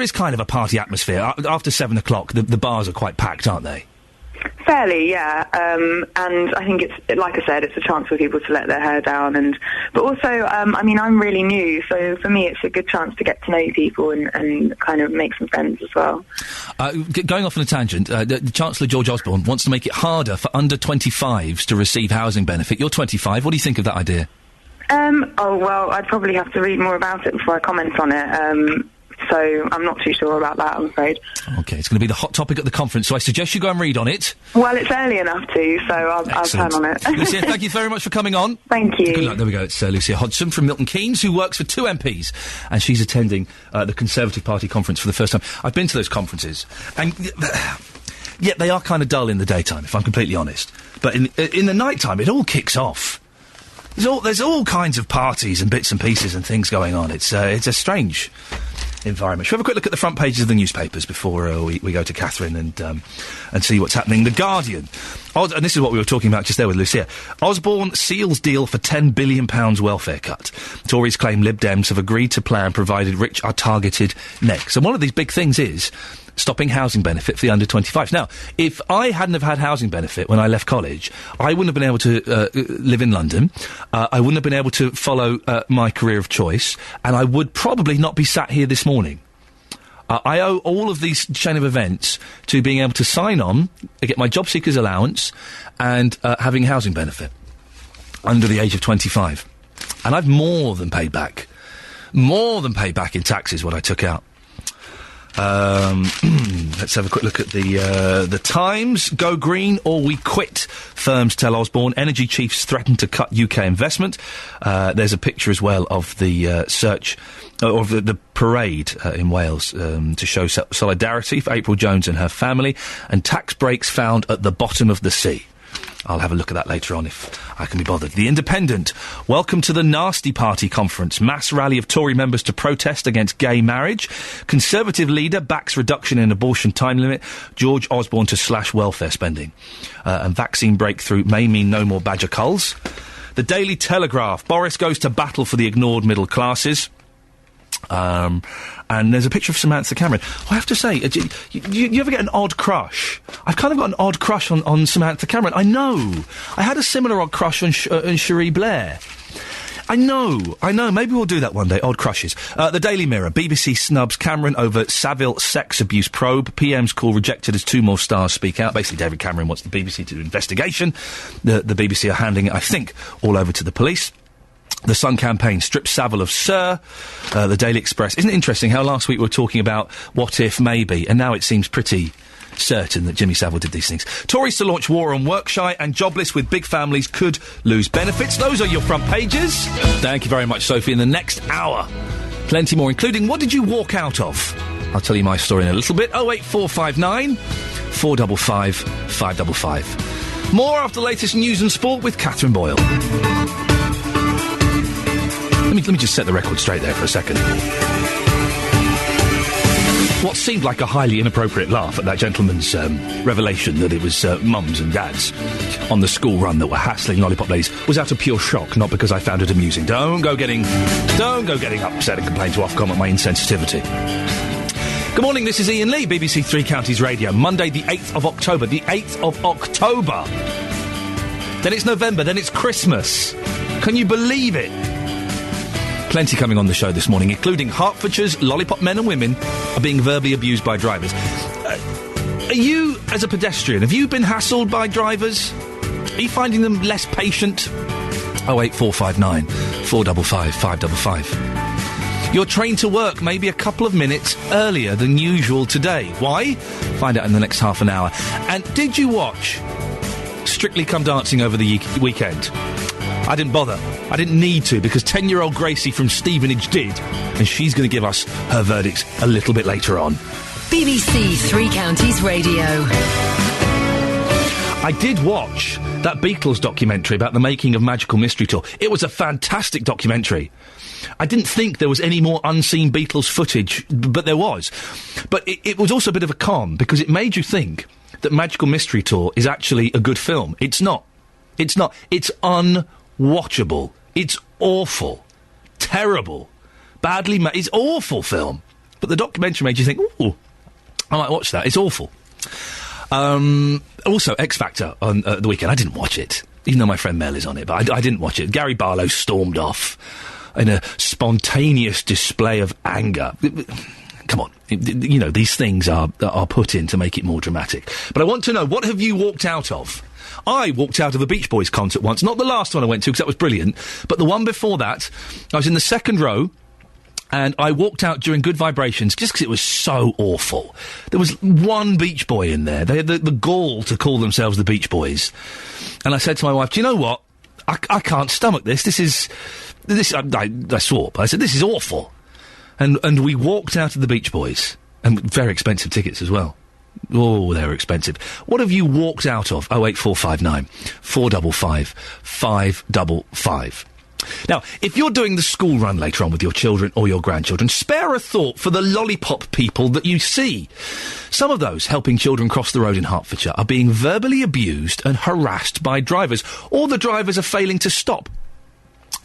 is kind of a party atmosphere. After 7 o'clock, the bars are quite packed, aren't they? Fairly, yeah. And I think it's, like I said, it's a chance for people to let their hair down. But also, I mean, I'm really new, so for me it's a good chance to get to know people and kind of make some friends as well. Going off on a tangent, the Chancellor George Osborne wants to make it harder for under 25s to receive housing benefit. You're 25. What do you think of that idea? Well, I'd probably have to read more about it before I comment on it. So I'm not too sure about that, I'm afraid. OK, it's going to be the hot topic at the conference, so I suggest you go and read on it. Well, it's early enough to, so I'll turn on it. Lucia, thank you very much for coming on. Thank you. Good luck. There we go. It's Lucia Hodgson from Milton Keynes, who works for 2 MPs, and she's attending the Conservative Party conference for the first time. I've been to those conferences, and yet they are kind of dull in the daytime, if I'm completely honest. But in the night time, it all kicks off. There's all kinds of parties and bits and pieces and things going on. It's a strange environment. Shall we have a quick look at the front pages of the newspapers before we go to Catherine and see what's happening? The Guardian. And this is what we were talking about just there with Lucia. Osborne seals deal for £10 billion welfare cut. Tories claim Lib Dems have agreed to plan provided rich are targeted next. And one of these big things is stopping housing benefit for the under 25s. Now, if I hadn't have had housing benefit when I left college, I wouldn't have been able to live in London. I wouldn't have been able to follow my career of choice, and I would probably not be sat here this morning. I owe all of these chain of events to being able to sign on, get my job seeker's allowance, and having housing benefit under the age of 25. And I've more than paid back in taxes what I took out. Let's have a quick look at the Times. Go green or we quit, firms tell Osborne. Energy chiefs threaten to cut UK investment. There's a picture as well of the search of the parade in Wales to show solidarity for April Jones and her family, and tax breaks found at the bottom of the sea. I'll have a look at that later on if I can be bothered. The Independent. Welcome to the Nasty Party conference. Mass rally of Tory members to protest against gay marriage. Conservative leader backs reduction in abortion time limit. George Osborne to slash welfare spending. And vaccine breakthrough may mean no more badger culls. The Daily Telegraph. Boris goes to battle for the ignored middle classes. And there's a picture of Samantha Cameron. I have to say, you ever get an odd crush? I've kind of got an odd crush on Samantha Cameron. I know. I had a similar odd crush on Cherie Blair. I know. Maybe we'll do that one day. Odd crushes. The Daily Mirror. BBC snubs Cameron over Savile sex abuse probe. PM's call rejected as 2 more stars speak out. Basically, David Cameron wants the BBC to do an investigation. The BBC are handing it, I think, all over to the police. The Sun campaign strips Savile of Sir. The Daily Express. Isn't it interesting how last week we were talking about what if, maybe, and now it seems pretty certain that Jimmy Savile did these things. Tories to launch war on work shy and jobless with big families could lose benefits. Those are your front pages. Thank you very much, Sophie. In the next hour, plenty more, including what did you walk out of? I'll tell you my story in a little bit. 08459 455 555. More after the latest news and sport with Catherine Boyle. Let me just set the record straight there for a second. What seemed like a highly inappropriate laugh at that gentleman's revelation that it was mums and dads on the school run that were hassling lollipop ladies was out of pure shock, not because I found it amusing. Don't go getting upset and complain to Ofcom at my insensitivity. Good morning, this is Iain Lee, BBC Three Counties Radio. Monday the 8th of October. The 8th of October. Then it's November, then it's Christmas. Can you believe it? Plenty coming on the show this morning, including Hertfordshire's lollipop men and women are being verbally abused by drivers. Are you, as a pedestrian, have you been hassled by drivers? Are you finding them less patient? 08459 455 555. Your train to work may be a couple of minutes earlier than usual today. Why? Find out in the next half an hour. And did you watch Strictly Come Dancing over the weekend? I didn't bother. I didn't need to, because 10-year-old Gracie from Stevenage did, and she's going to give us her verdict a little bit later on. BBC Three Counties Radio. I did watch that Beatles documentary about the making of Magical Mystery Tour. It was a fantastic documentary. I didn't think there was any more unseen Beatles footage, but there was. But it was also a bit of a con, because it made you think that Magical Mystery Tour is actually a good film. It's not. It's not. It's unwatchable. It's awful. Terrible. Badly made. It's awful film. But the documentary made you think, ooh, I might watch that. It's awful. Also, X Factor on the weekend. I didn't watch it, even though my friend Mel is on it, but I didn't watch it. Gary Barlow stormed off in a spontaneous display of anger. Come on. You know, these things are put in to make it more dramatic. But I want to know, what have you walked out of? I walked out of a Beach Boys concert once. Not the last one I went to, because that was brilliant, but the one before that. I was in the second row, and I walked out during Good Vibrations just because it was so awful. There was one Beach Boy in there. They had the gall to call themselves the Beach Boys. And I said to my wife, do you know what? I can't stomach this. I swore, but I said, this is awful. And we walked out of the Beach Boys. And very expensive tickets as well. Oh, they were expensive. What have you walked out of? 08459 455 555. Now, if you're doing the school run later on with your children or your grandchildren, spare a thought for the lollipop people that you see. Some of those helping children cross the road in Hertfordshire are being verbally abused and harassed by drivers, or the drivers are failing to stop.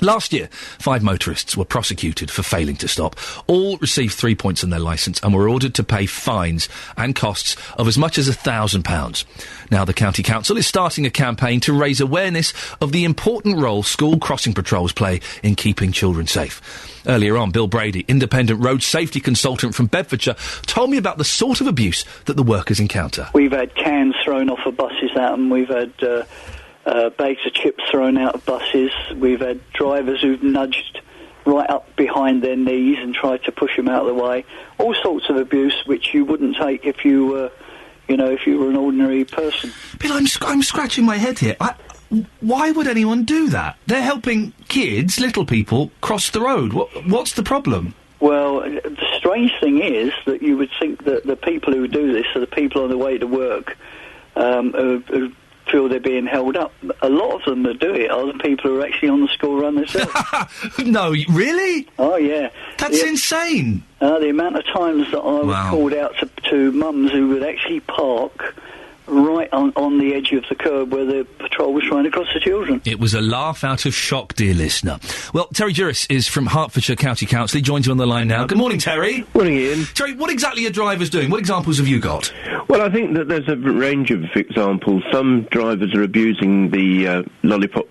Last year, 5 motorists were prosecuted for failing to stop. All received 3 points on their licence and were ordered to pay fines and costs of as much as £1,000. Now the County Council is starting a campaign to raise awareness of the important role school crossing patrols play in keeping children safe. Earlier on, Bill Brady, independent road safety consultant from Bedfordshire, told me about the sort of abuse that the workers encounter. We've had cans thrown off of buses at them. We've had bags of chips thrown out of buses. We've had drivers who've nudged right up behind their knees and tried to push them out of the way. All sorts of abuse which you wouldn't take if you were, if you were an ordinary person. Bill, I'm scratching my head here. Why would anyone do that? They're helping kids, little people, cross the road. What's the problem? Well, the strange thing is that you would think that the people who do this are the people on the way to work who feel they're being held up. A lot of them that do it are the people who are actually on the school run themselves. No, really? Oh, yeah. That's insane. The amount of times that I was called out to mums who would actually park right on the edge of the curb where the patrol was trying to cross the children. It was a laugh out of shock, dear listener. Well, Terry Juris is from Hertfordshire County Council. He joins you on the line now. Good morning, Terry. Morning, Ian. Terry, what exactly are drivers doing? What examples have you got? Well, I think that there's a range of examples. Some drivers are abusing the lollipop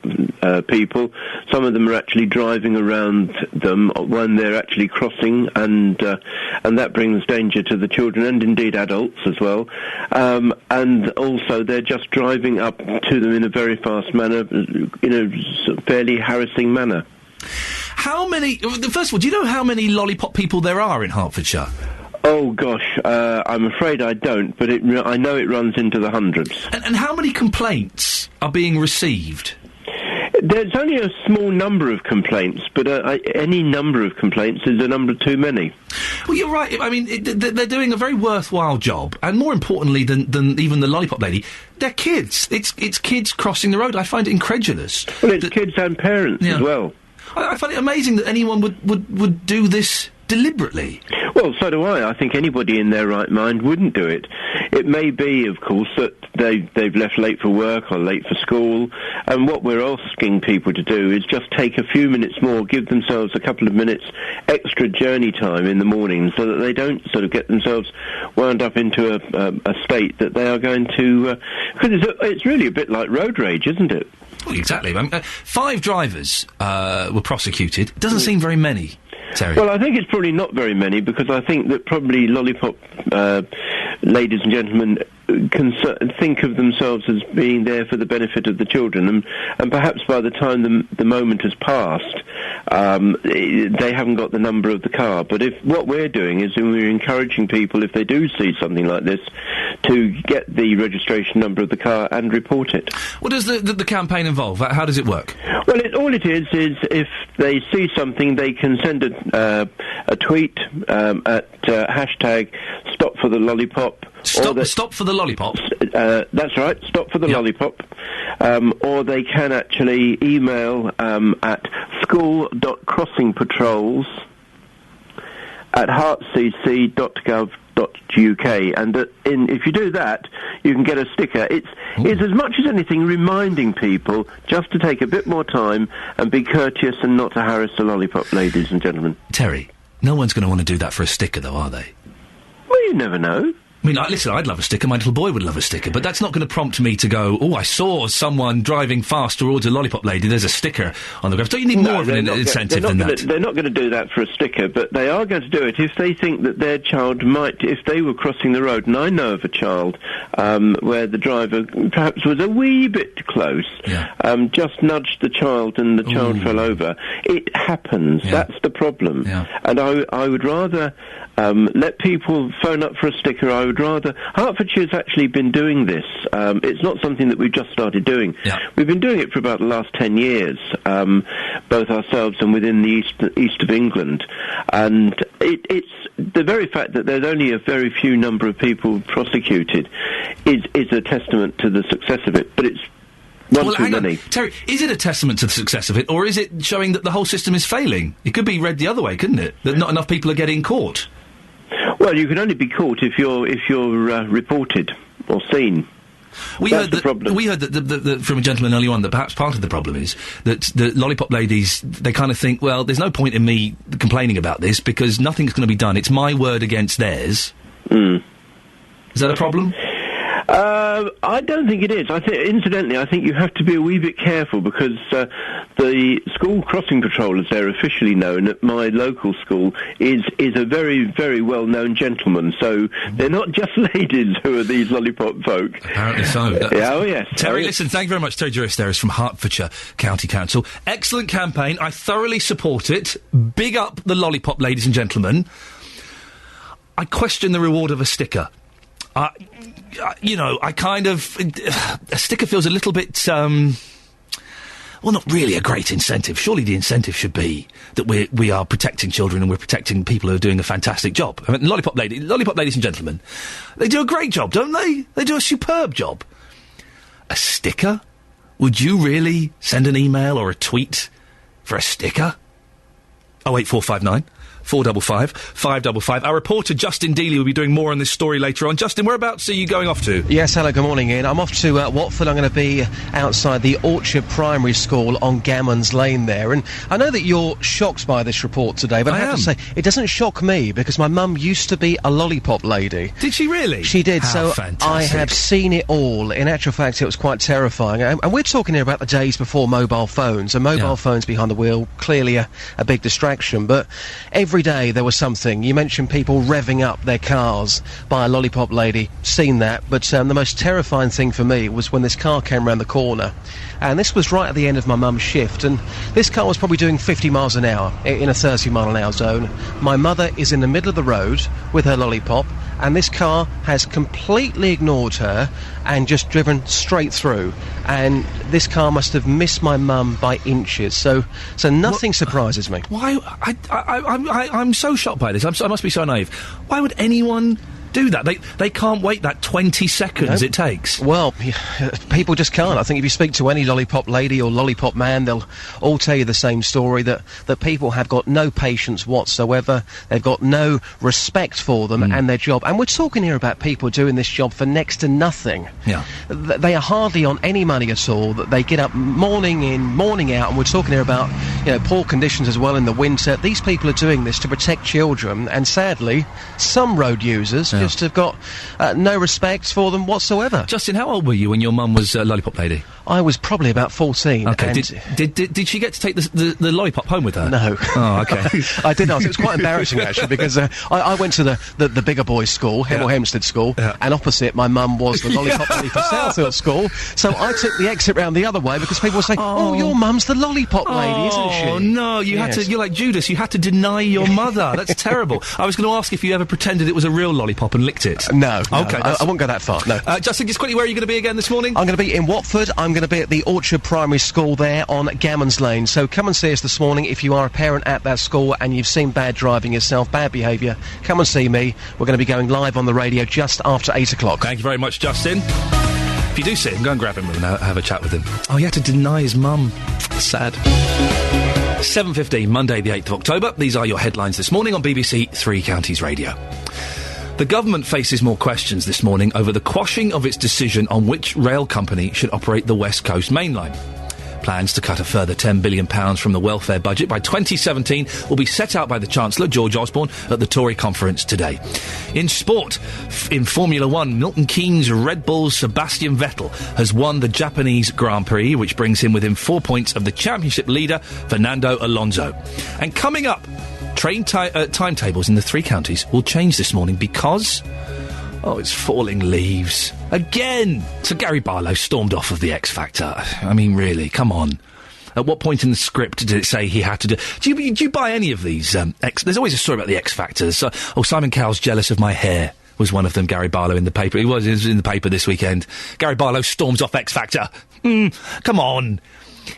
people. Some of them are actually driving around them when they're actually crossing, and that brings danger to the children and indeed adults as well. And also they're just driving up to them in a very fast manner, in a fairly harassing manner. How many... First of all, do you know how many lollipop people there are in Hertfordshire? Oh gosh, I'm afraid I don't, but I know it runs into the hundreds. And how many complaints are being received? There's only a small number of complaints, but any number of complaints is a number too many. Well, you're right. I mean, they're doing a very worthwhile job, and more importantly than even the lollipop lady, they're kids. It's kids crossing the road. I find it incredulous. Well, it's kids and parents as well. I find it amazing that anyone would do this deliberately. Well, so do I. I think anybody in their right mind wouldn't do it. It may be, of course, that they've left late for work or late for school, and what we're asking people to do is just take a few minutes more, give themselves a couple of minutes extra journey time in the morning, so that they don't sort of get themselves wound up into a state that they are going to... Because it's really a bit like road rage, isn't it? Well, exactly. 5 drivers were prosecuted. It doesn't seem very many. Terry. Well, I think it's probably not very many, because I think that probably lollipop ladies and gentlemen think of themselves as being there for the benefit of the children, and perhaps by the time the moment has passed, they haven't got the number of the car. But if what we're doing is we're encouraging people, if they do see something like this, to get the registration number of the car and report it. What does the campaign involve? How does it work? Well, all it is if they see something, they can send a tweet at hashtag Stop for the Lollipop. Stop for the lollipop? That's right, Stop for the Lollipop. Or they can actually email at school.crossingpatrols@heartcc.gov.uk, and if you do that, you can get a sticker. It's as much as anything reminding people just to take a bit more time and be courteous and not to harass the lollipop ladies and gentlemen. Terry, no one's going to want to do that for a sticker, though, are they? Well, you never know. I mean, listen, I'd love a sticker, my little boy would love a sticker, but that's not going to prompt me to go, I saw someone driving fast towards a lollipop lady, there's a sticker on the ground. Don't you need more of an incentive than that? They're not going to do that for a sticker, but they are going to do it if they think that their child might, if they were crossing the road, and I know of a child where the driver perhaps was a wee bit close, just nudged the child and the child fell over. It happens. That's the problem. And I would rather let people phone up for a sticker. I would rather... Hertfordshire's actually been doing this. It's not something that we've just started doing. We've been doing it for about the last 10 years, both ourselves and within the east of England. And it's the very fact that there's only a very few number of people prosecuted is a testament to the success of it. But it's hang on. Terry, is it a testament to the success of it, or is it showing that the whole system is failing? It could be read the other way, couldn't it? That not enough people are getting caught. Well, you can only be caught if you're reported or seen. We heard that from a gentleman earlier on that perhaps part of the problem is that the lollipop ladies, they kind of think, well, there's no point in me complaining about this because nothing's going to be done. It's my word against theirs. Is that a problem? I don't think it is. Incidentally, I think you have to be a wee bit careful because the school crossing patrol, as they're officially known at my local school, is a very, very well-known gentleman. So they're not just ladies who are these lollipop folk. Apparently so. Yes. Terry, listen, thank you very much. Terry Juris there is from Hertfordshire County Council. Excellent campaign. I thoroughly support it. Big up the lollipop, ladies and gentlemen. I question the reward of a sticker. I kind of... a sticker feels a little bit, well, not really a great incentive. Surely the incentive should be that we are protecting children and we're protecting people who are doing a fantastic job. I mean, lollipop ladies and gentlemen, they do a great job, don't they? They do a superb job. A sticker? Would you really send an email or a tweet for a sticker? 08459 455 555. Our reporter Justin Dealey will be doing more on this story later on. Justin, whereabouts are you going off to? Yes, hello, good morning, Ian. I'm off to Watford. I'm going to be outside the Orchard Primary School on Gammons Lane there. And I know that you're shocked by this report today, but I have to say, it doesn't shock me because my mum used to be a lollipop lady. Did she really? She did. How so fantastic. I have seen it all. In actual fact, it was quite terrifying. And we're talking here about the days before mobile phones. And mobile phones behind the wheel, clearly a big distraction. But every every day there was something. You mentioned people revving up their cars by a lollipop lady. Seen that, but the most terrifying thing for me was when this car came round the corner. And this was right at the end of my mum's shift, and this car was probably doing 50 miles an hour in a 30 mile an hour zone. My mother is in the middle of the road with her lollipop, and this car has completely ignored her and just driven straight through. And this car must have missed my mum by inches. So nothing surprises me. Why? I'm so shocked by this. I must be so naive. Why would anyone do that? They can't wait that 20 seconds it takes. Well, people just can't. I think if you speak to any lollipop lady or lollipop man, they'll all tell you the same story, that people have got no patience whatsoever. They've got no respect for them and their job. And we're talking here about people doing this job for next to nothing. Yeah. They are hardly on any money at all. They get up morning in, morning out, and we're talking here about, poor conditions as well in the winter. These people are doing this to protect children, and sadly, some road users just have got no respect for them whatsoever. Justin, how old were you when your mum was a lollipop lady? I was probably about 14. Okay, did she get to take the lollipop home with her? No. Oh, okay. I did not. It was quite embarrassing, actually, because I went to the bigger boys' school, Hemel Hempstead School, and opposite my mum was the lollipop lady for Southfield School, so I took the exit round the other way because people were saying, oh your mum's the lollipop lady, isn't she? Oh, no, you're like Judas, you had to deny your mother. That's terrible. I was going to ask if you ever pretended it was a real lollipop and licked it. No. Okay. I won't go that far, no. Justin, just quickly, where are you going to be again this morning? I'm going to be in Watford. I'm going to be at the Orchard Primary School there on Gammons Lane. So come and see us this morning if you are a parent at that school and you've seen bad driving yourself, bad behaviour. Come and see me. We're going to be going live on the radio just after 8 o'clock. Thank you very much, Justin. If you do see him, go and grab him and have a chat with him. Oh, he had to deny his mum. Sad. 7:15, Monday the 8th of October. These are your headlines this morning on BBC Three Counties Radio. The government faces more questions this morning over the quashing of its decision on which rail company should operate the West Coast Main Line. Plans to cut a further £10 billion from the welfare budget by 2017 will be set out by the Chancellor, George Osborne, at the Tory conference today. In sport, in Formula One, Milton Keynes' Red Bull's Sebastian Vettel has won the Japanese Grand Prix, which brings him within 4 points of the championship leader, Fernando Alonso. And coming up, train timetables in the three counties will change this morning because... it's falling leaves. Again! So Gary Barlow stormed off of the X Factor. I mean, really, come on. At what point in the script did it say he had to do... Do you buy any of these There's always a story about the X Factors. Simon Cowell's jealous of my hair was one of them, Gary Barlow in the paper. He was in the paper this weekend. Gary Barlow storms off X Factor. Come on.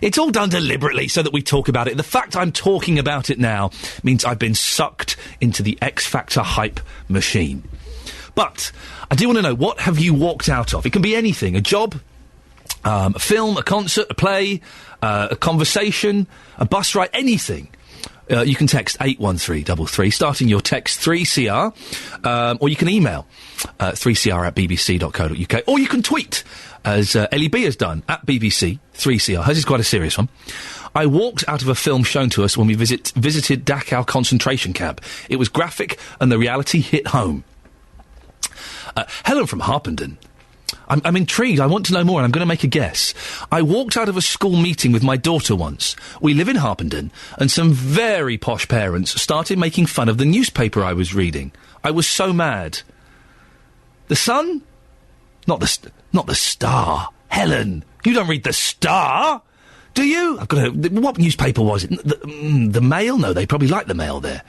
It's all done deliberately so that we talk about it. The fact I'm talking about it now means I've been sucked into the X Factor hype machine. But I do want to know, what have you walked out of? It can be anything. A job, a film, a concert, a play, a conversation, a bus ride, anything. You can text 81333, starting your text 3CR, or you can email 3cr@bbc.co.uk, or you can tweet, as Ellie B has done, at BBC 3CR. Hers is quite a serious one. I walked out of a film shown to us when we visited Dachau concentration camp. It was graphic and the reality hit home. Helen from Harpenden. I'm intrigued. I want to know more, and I'm going to make a guess. I walked out of a school meeting with my daughter once. We live in Harpenden, and some very posh parents started making fun of the newspaper I was reading. I was so mad. The Sun? Not the Star. Helen, you don't read the Star, do you? What newspaper was it? The Mail? No, they probably like the Mail there.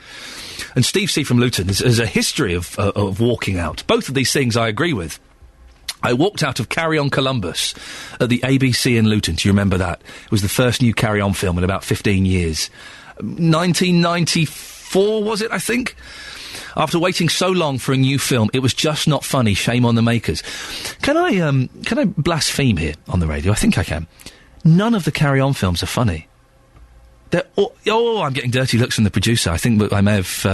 And Steve C. from Luton has a history of walking out. Both of these things I agree with. I walked out of Carry On Columbus at the ABC in Luton. Do you remember that? It was the first new Carry On film in about 15 years. 1994, was it, I think? After waiting so long for a new film, it was just not funny. Shame on the makers. Can I blaspheme here on the radio? I think I can. None of the Carry On films are funny. I'm getting dirty looks from the producer. I think that I may have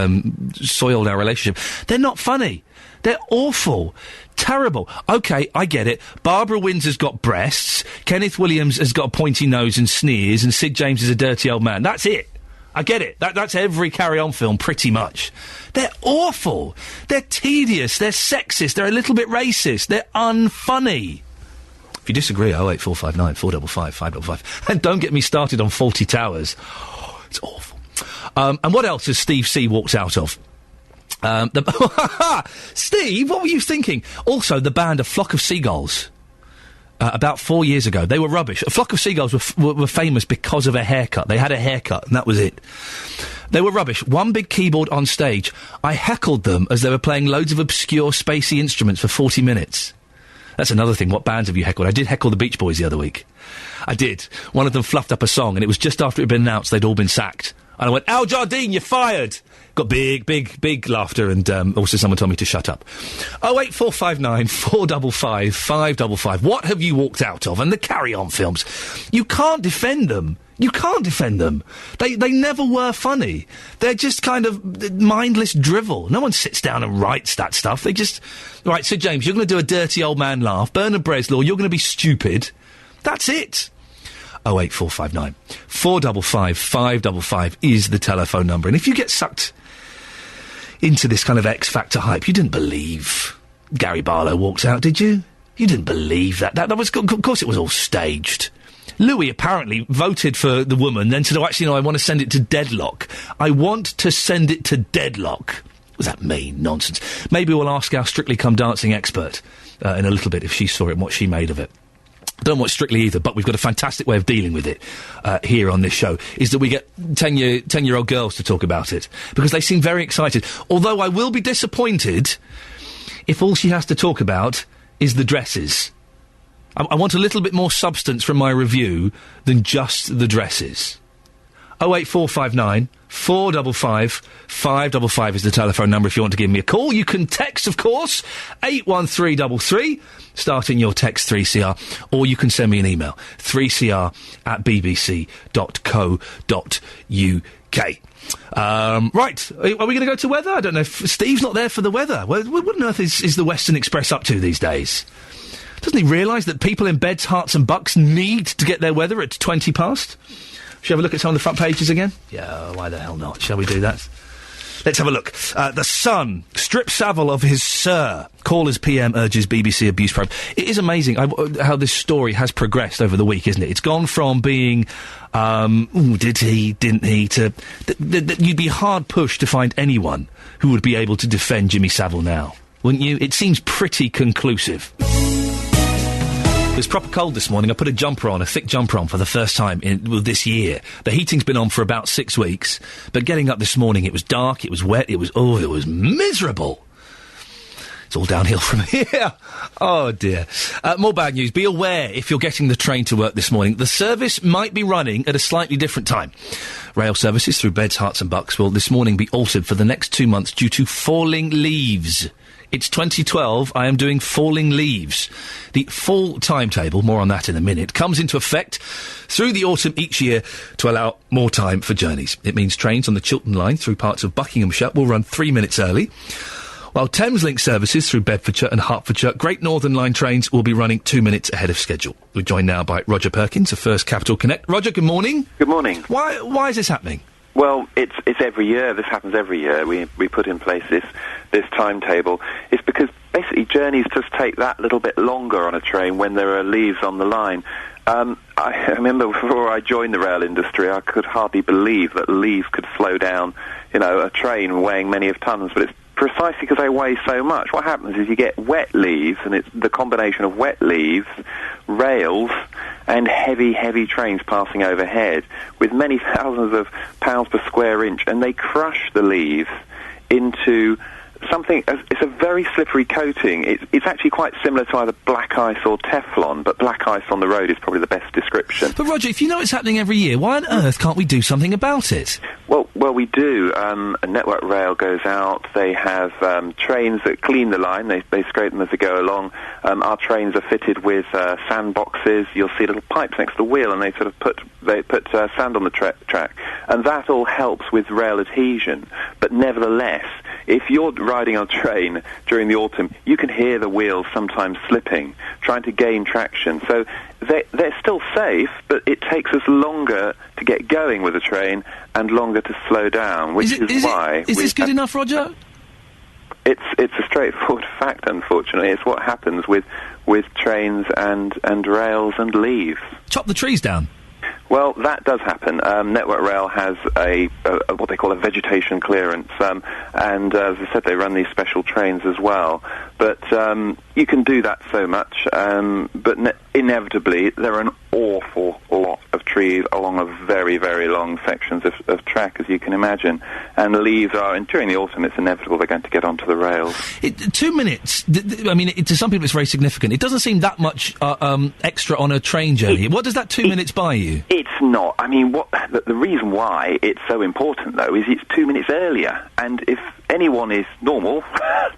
soiled our relationship. They're not funny. They're awful. Terrible. OK, I get it. Barbara Windsor's got breasts. Kenneth Williams has got a pointy nose and sneers. And Sid James is a dirty old man. That's it. I get it. That's every Carry On film, pretty much. They're awful. They're tedious. They're sexist. They're a little bit racist. They're unfunny. If you disagree, 08459 455 555. And don't get me started on Fawlty Towers. Oh, it's awful. And what else has Steve C walked out of? Steve, what were you thinking? Also, the band A Flock of Seagulls. About 4 years ago. They were rubbish. A Flock of Seagulls were famous because of a haircut. They had a haircut, and that was it. They were rubbish. One big keyboard on stage. I heckled them as they were playing loads of obscure, spacey instruments for 40 minutes. That's another thing. What bands have you heckled? I did heckle the Beach Boys the other week. I did. One of them fluffed up a song, and it was just after it had been announced they'd all been sacked. And I went, Al Jardine, you're fired! Got big laughter, and also someone told me to shut up. 08459 455 555. What have you walked out of? And the Carry On films. You can't defend them. You can't defend them. They never were funny. They're just kind of mindless drivel. No one sits down and writes that stuff. They just... Right, so James, you're going to do a dirty old man laugh. Bernard Bresslaw, you're going to be stupid. That's it. 08459 455 555 is the telephone number. And if you get sucked into this kind of X Factor hype, you didn't believe Gary Barlow walked out, did you? You didn't believe that. That was, of course it was all staged. Louis apparently voted for the woman, then said, oh, actually, no, I want to send it to deadlock. I want to send it to deadlock. What does that mean? Nonsense. Maybe we'll ask our Strictly Come Dancing expert in a little bit if she saw it and what she made of it. Don't watch Strictly either, but we've got a fantastic way of dealing with it here on this show, is that we get 10-year-old girls to talk about it, because they seem very excited. Although I will be disappointed if all she has to talk about is the dresses. I want a little bit more substance from my review than just the dresses. 08459 455 555 is the telephone number if you want to give me a call. You can text, of course, 81333, starting your text 3CR, or you can send me an email, 3cr@bbc.co.uk. Right, are we going to go to weather? I don't know if Steve's not there for the weather. What on earth is the Western Express up to these days? Doesn't he realise that people in beds, hearts and bucks need to get their weather at 20 past? Shall we have a look at some of the front pages again? Yeah, why the hell not? Shall we do that? Let's have a look. The Sun strips Savile of his Sir. Callers PM urges BBC abuse probe. It is amazing how this story has progressed over the week, isn't it? It's gone from being, did he, didn't he, to... you'd be hard pushed to find anyone who would be able to defend Jimmy Savile now, wouldn't you? It seems pretty conclusive. It was proper cold this morning. I put a thick jumper on for the first time this year. The heating's been on for about 6 weeks, but getting up this morning, it was dark, it was wet, it was miserable. It's all downhill from here. Oh, dear. More bad news. Be aware if you're getting the train to work this morning. The service might be running at a slightly different time. Rail services through Beds, Herts and Bucks will this morning be altered for the next 2 months due to falling leaves. It's 2012, I am doing falling leaves. The fall timetable, more on that in a minute, comes into effect through the autumn each year to allow more time for journeys. It means trains on the Chiltern Line through parts of Buckinghamshire will run 3 minutes early, while Thameslink services through Bedfordshire and Hertfordshire, Great Northern Line trains will be running 2 minutes ahead of schedule. We're joined now by Roger Perkins of First Capital Connect. Roger, good morning. Good morning. Why is this happening? Well, it's every year. This happens every year. We put in place this timetable. It's because basically journeys just take that little bit longer on a train when there are leaves on the line. I remember before I joined the rail industry, I could hardly believe that leaves could slow down, a train weighing many of tons, but it's precisely because they weigh so much. What happens is you get wet leaves, and it's the combination of wet leaves, rails, and heavy trains passing overhead with many thousands of pounds per square inch, and they crush the leaves into something. It's a very slippery coating. It's actually quite similar to either black ice or Teflon, but black ice on the road is probably the best description. But Roger, if you know it's happening every year, why on earth can't we do something about it? Well, we do. A Network Rail goes out. They have trains that clean the line. They scrape them as they go along. Our trains are fitted with sandboxes. You'll see little pipes next to the wheel, and they sort of put sand on the track, and that all helps with rail adhesion. But nevertheless, if you're riding on a train during the autumn, you can hear the wheels sometimes slipping, trying to gain traction. So they're still safe, but it takes us longer to get going with a train and longer to slow down, which is why... Is this good enough, Roger? It's a straightforward fact, unfortunately. It's what happens with trains and rails and leaves. Chop the trees down. Well, that does happen. Network Rail has a what they call a vegetation clearance, and as I said, they run these special trains as well. But you can do that so much, but inevitably there are an awful lot of trees along a very, very long sections of track, as you can imagine. And the leaves are, and during the autumn, it's inevitable they're going to get onto the rails. 2 minutes, I mean, to some people it's very significant. It doesn't seem that much extra on a train journey. What does that 2 minutes buy you? It's not. I mean, the reason why it's so important, though, is it's 2 minutes earlier. And if anyone is normal,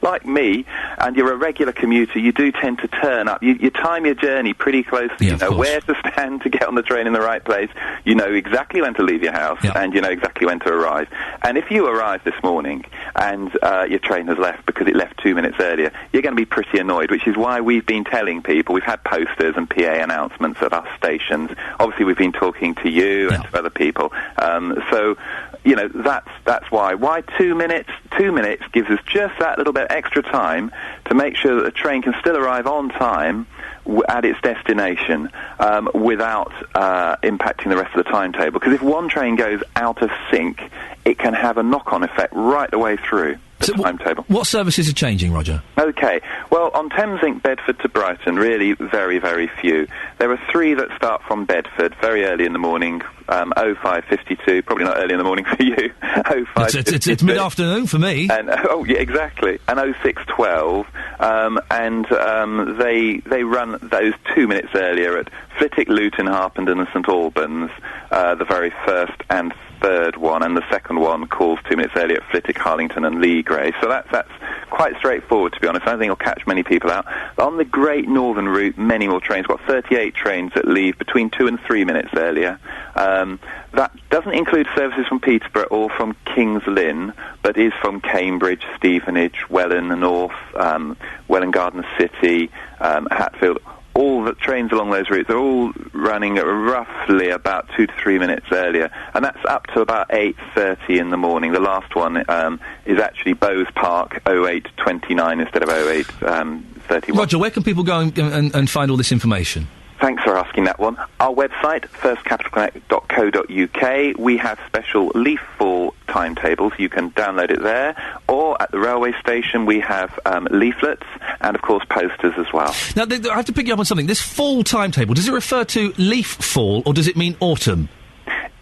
like me, and you're a regular commuter, you do tend to turn up. You time your journey pretty closely. You know where to stand to get on the train in the right place. You know exactly when to leave your house, and you know exactly when to arrive. And if you arrive this morning and your train has left because it left 2 minutes earlier, you're going to be pretty annoyed, which is why we've been telling people, we've had posters and PA announcements at our stations. Obviously, we've been talking to you and to other people. So, you know, that's why. Why 2 minutes? 2 minutes gives us just that little bit extra time to make sure that the train can still arrive on time at its destination without impacting the rest of the timetable. Because if one train goes out of sync, it can have a knock-on effect right the way through the timetable. What services are changing, Roger? OK. Well, on Thameslink Bedford to Brighton, really very, very few. There are 3 that start from Bedford very early in the morning, 05:52, probably not early in the morning for you, 05:52. It's mid-afternoon for me. And, oh, yeah, exactly. And 06:12, and they run those 2 minutes earlier at Flitwick, Luton, Harpenden and St Albans, the very first and third one, and the second one calls 2 minutes earlier at Flitwick, Harlington and Leagrave. So that's quite straightforward, to be honest. I don't think it'll catch many people out. But on the Great Northern Route, many more trains. We've got 38 trains that leave between 2 and 3 minutes earlier. That doesn't include services from Peterborough or from Kings Lynn, but is from Cambridge, Stevenage, Welland North, Welland Garden City, Hatfield. All the trains along those routes are all running at roughly about 2 to 3 minutes earlier, and that's up to about 8:30 in the morning. The last one is actually Bowes Park, 08:29 instead of 08:31. Roger, where can people go and find all this information? Thanks for asking that one. Our website, firstcapitalconnect.co.uk. We have special leaf fall timetables. You can download it there. Or at the railway station, we have leaflets and, of course, posters as well. Now, I have to pick you up on something. This fall timetable, does it refer to leaf fall or does it mean autumn?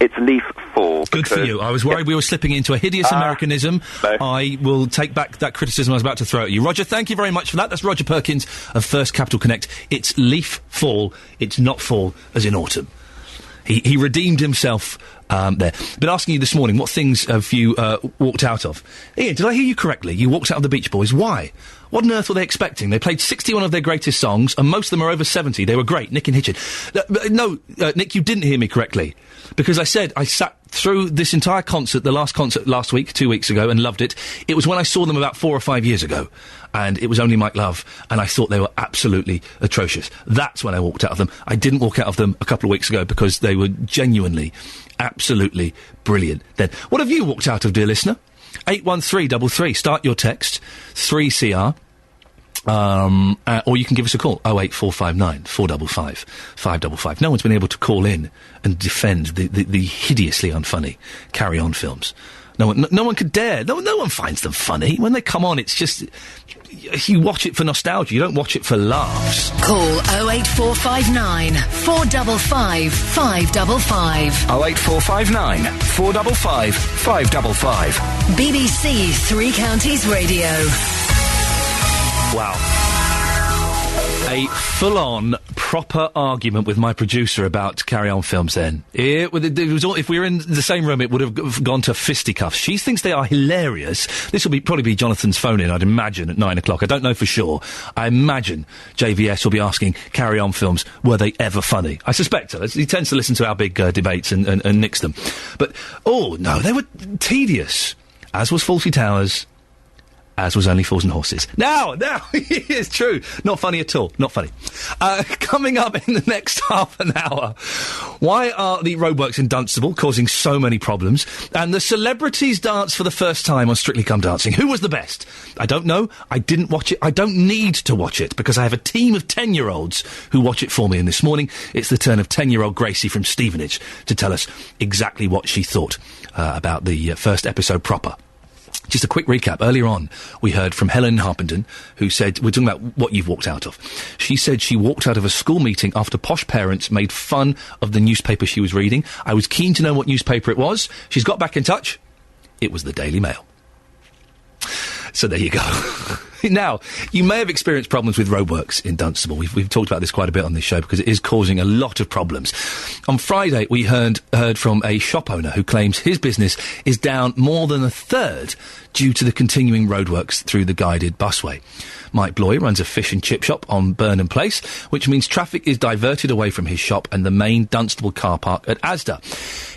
It's leaf fall. Good for you. I was worried we were slipping into a hideous Americanism. No. I will take back that criticism I was about to throw at you. Roger, thank you very much for that. That's Roger Perkins of First Capital Connect. It's leaf fall. It's not fall as in autumn. He redeemed himself there. Been asking you this morning, what things have you walked out of? Ian, did I hear you correctly? You walked out of the Beach Boys. Why? What on earth were they expecting? They played 61 of their greatest songs, and most of them are over 70. They were great. Nick and Hitchin. No, Nick, you didn't hear me correctly. Because I said I sat through this entire concert, the last concert last week, 2 weeks ago, and loved it. It was when I saw them about 4 or 5 years ago. And it was only Mike Love, and I thought they were absolutely atrocious. That's when I walked out of them. I didn't walk out of them a couple of weeks ago because they were genuinely, absolutely brilliant then. What have you walked out of, dear listener? 81333. Start your text. 3CR. Or you can give us a call, 08459 455 555. No one's been able to call in and defend the hideously unfunny Carry On films. No one could dare. No one finds them funny. When they come on, it's just, you watch it for nostalgia, you don't watch it for laughs. Call 08459 455 555. 08459 455 555. BBC Three Counties Radio. Wow. A full-on, proper argument with my producer about Carry On films then. It was all, if we were in the same room, it would have gone to fisticuffs. She thinks they are hilarious. This will probably be Jonathan's phone-in, I'd imagine, at 9 o'clock. I don't know for sure. I imagine JVS will be asking Carry On films, were they ever funny? I suspect so. He tends to listen to our big debates and nix them. But, oh, no, they were tedious. As was Fawlty Towers. as was Only Fools and Horses. Now, it's true. Not funny at all. Not funny. Coming up in the next half an hour, why are the roadworks in Dunstable causing so many problems? And the celebrities dance for the first time on Strictly Come Dancing. Who was the best? I don't know. I didn't watch it. I don't need to watch it because I have a team of 10-year-olds who watch it for me. And this morning, it's the turn of 10-year-old Gracie from Stevenage to tell us exactly what she thought about the first episode proper. Just a quick recap. Earlier on, we heard from Helen Harpenden, who said, we're talking about what you've walked out of. She said she walked out of a school meeting after posh parents made fun of the newspaper she was reading. I was keen to know what newspaper it was. She's got back in touch. It was the Daily Mail. So there you go. Now, you may have experienced problems with roadworks in Dunstable. We've talked about this quite a bit on this show because it is causing a lot of problems. On Friday, we heard from a shop owner who claims his business is down more than a third due to the continuing roadworks through the guided busway. Mike Bloy runs a fish and chip shop on Burnham Place, which means traffic is diverted away from his shop and the main Dunstable car park at Asda.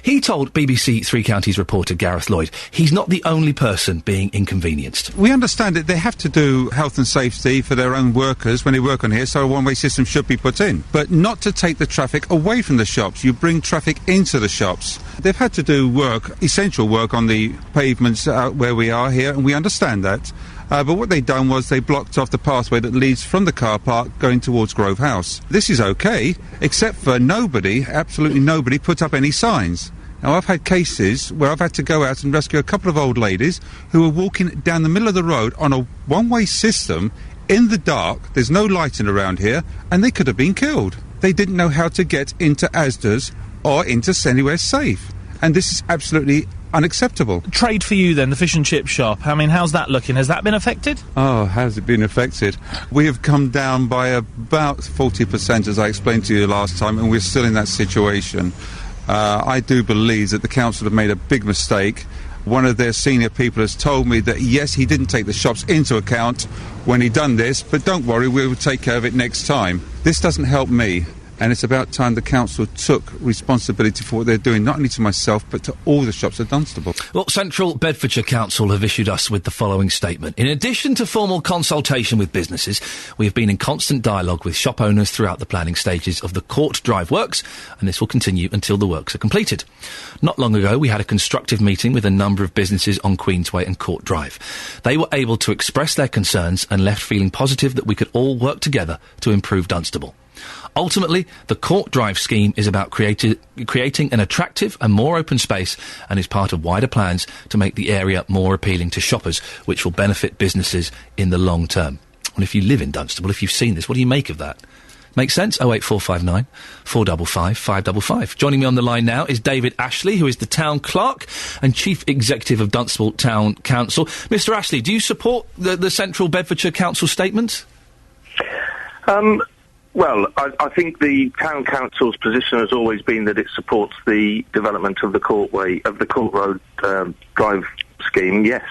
He told BBC Three Counties reporter Gareth Lloyd he's not the only person being inconvenienced. We understand that they have to do health and safety for their own workers when they work on here, so a one-way system should be put in. But not to take the traffic away from the shops. You bring traffic into the shops. They've had to do work, essential work on the pavements where we are here, and we understand that. But what they've done was they blocked off the pathway that leads from the car park going towards Grove House. This is okay, except for nobody, absolutely nobody, put up any signs. Now, I've had cases where I've had to go out and rescue a couple of old ladies who were walking down the middle of the road on a one-way system in the dark. There's no lighting around here, and they could have been killed. They didn't know how to get into Asda's or into anywhere safe. And this is absolutely unacceptable. Trade for you then, the fish and chip shop. I mean, how's that looking? Has that been affected? Oh, has it been affected? We have come down by about 40%, as I explained to you last time, and we're still in that situation. I do believe that the council have made a big mistake. One of their senior people has told me that, yes, he didn't take the shops into account when he done this, but don't worry, we will take care of it next time. This doesn't help me. And it's about time the council took responsibility for what they're doing, not only to myself, but to all the shops at Dunstable. Well, Central Bedfordshire Council have issued us with the following statement. In addition to formal consultation with businesses, we have been in constant dialogue with shop owners throughout the planning stages of the Court Drive works, and this will continue until the works are completed. Not long ago, we had a constructive meeting with a number of businesses on Queensway and Court Drive. They were able to express their concerns and left feeling positive that we could all work together to improve Dunstable. Ultimately, the Court Drive scheme is about creating an attractive and more open space and is part of wider plans to make the area more appealing to shoppers, which will benefit businesses in the long term. And if you live in Dunstable, if you've seen this, what do you make of that? Make sense? 08459 455 555. Joining me on the line now is David Ashley, who is the Town Clerk and Chief Executive of Dunstable Town Council. Mr. Ashley, do you support the Central Bedfordshire Council statement? Well, I think the Town Council's position has always been that it supports the development of the Court Road Drive scheme, yes.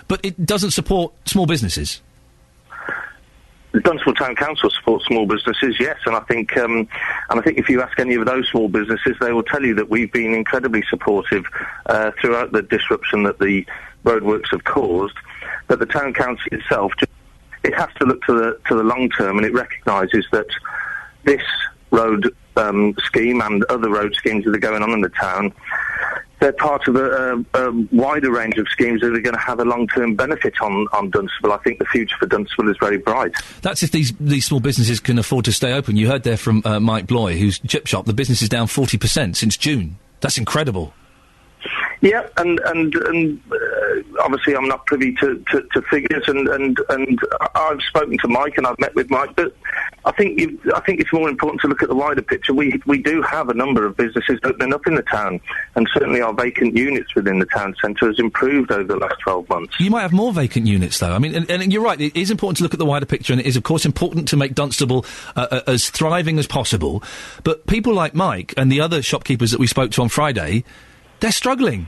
But it doesn't support small businesses? The Dunstable Town Council supports small businesses, yes, and I think if you ask any of those small businesses, they will tell you that we've been incredibly supportive throughout the disruption that the roadworks have caused, but the Town Council itself it has to look to the long term, and it recognises that this road scheme and other road schemes that are going on in the town, they're part of a wider range of schemes that are going to have a long-term benefit on Dunstable. I think the future for Dunstable is very bright. That's if these small businesses can afford to stay open. You heard there from Mike Bloy, whose chip shop, the business is down 40% since June. That's incredible. Yeah, and obviously I'm not privy to figures, and I've spoken to Mike and I've met with Mike, but I think it's more important to look at the wider picture. We do have a number of businesses opening up in the town, and certainly our vacant units within the town centre has improved over the last 12 months. You might have more vacant units, though. I mean, and you're right, it is important to look at the wider picture, and it is, of course, important to make Dunstable as thriving as possible, but people like Mike and the other shopkeepers that we spoke to on Friday, they're struggling.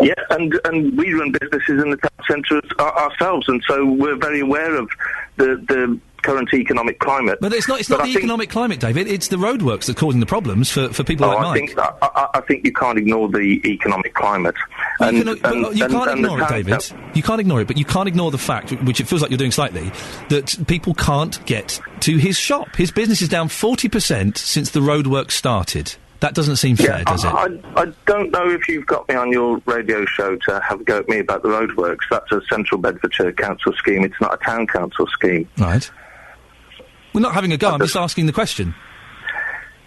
Yeah, and we run businesses in the town centre ourselves, and so we're very aware of the current economic climate. But it's not the economic climate, David. It's the roadworks that are causing the problems for people like Mike. I think you can't ignore the economic climate. Well, you can't ignore it, David. You can't ignore it, but you can't ignore the fact, which it feels like you're doing slightly, that people can't get to his shop. His business is down 40% since the roadwork started. That doesn't seem fair, does it? I don't know if you've got me on your radio show to have a go at me about the roadworks. That's a Central Bedfordshire Council scheme. It's not a town council scheme. Right. We're not having a go. I'm just asking the question.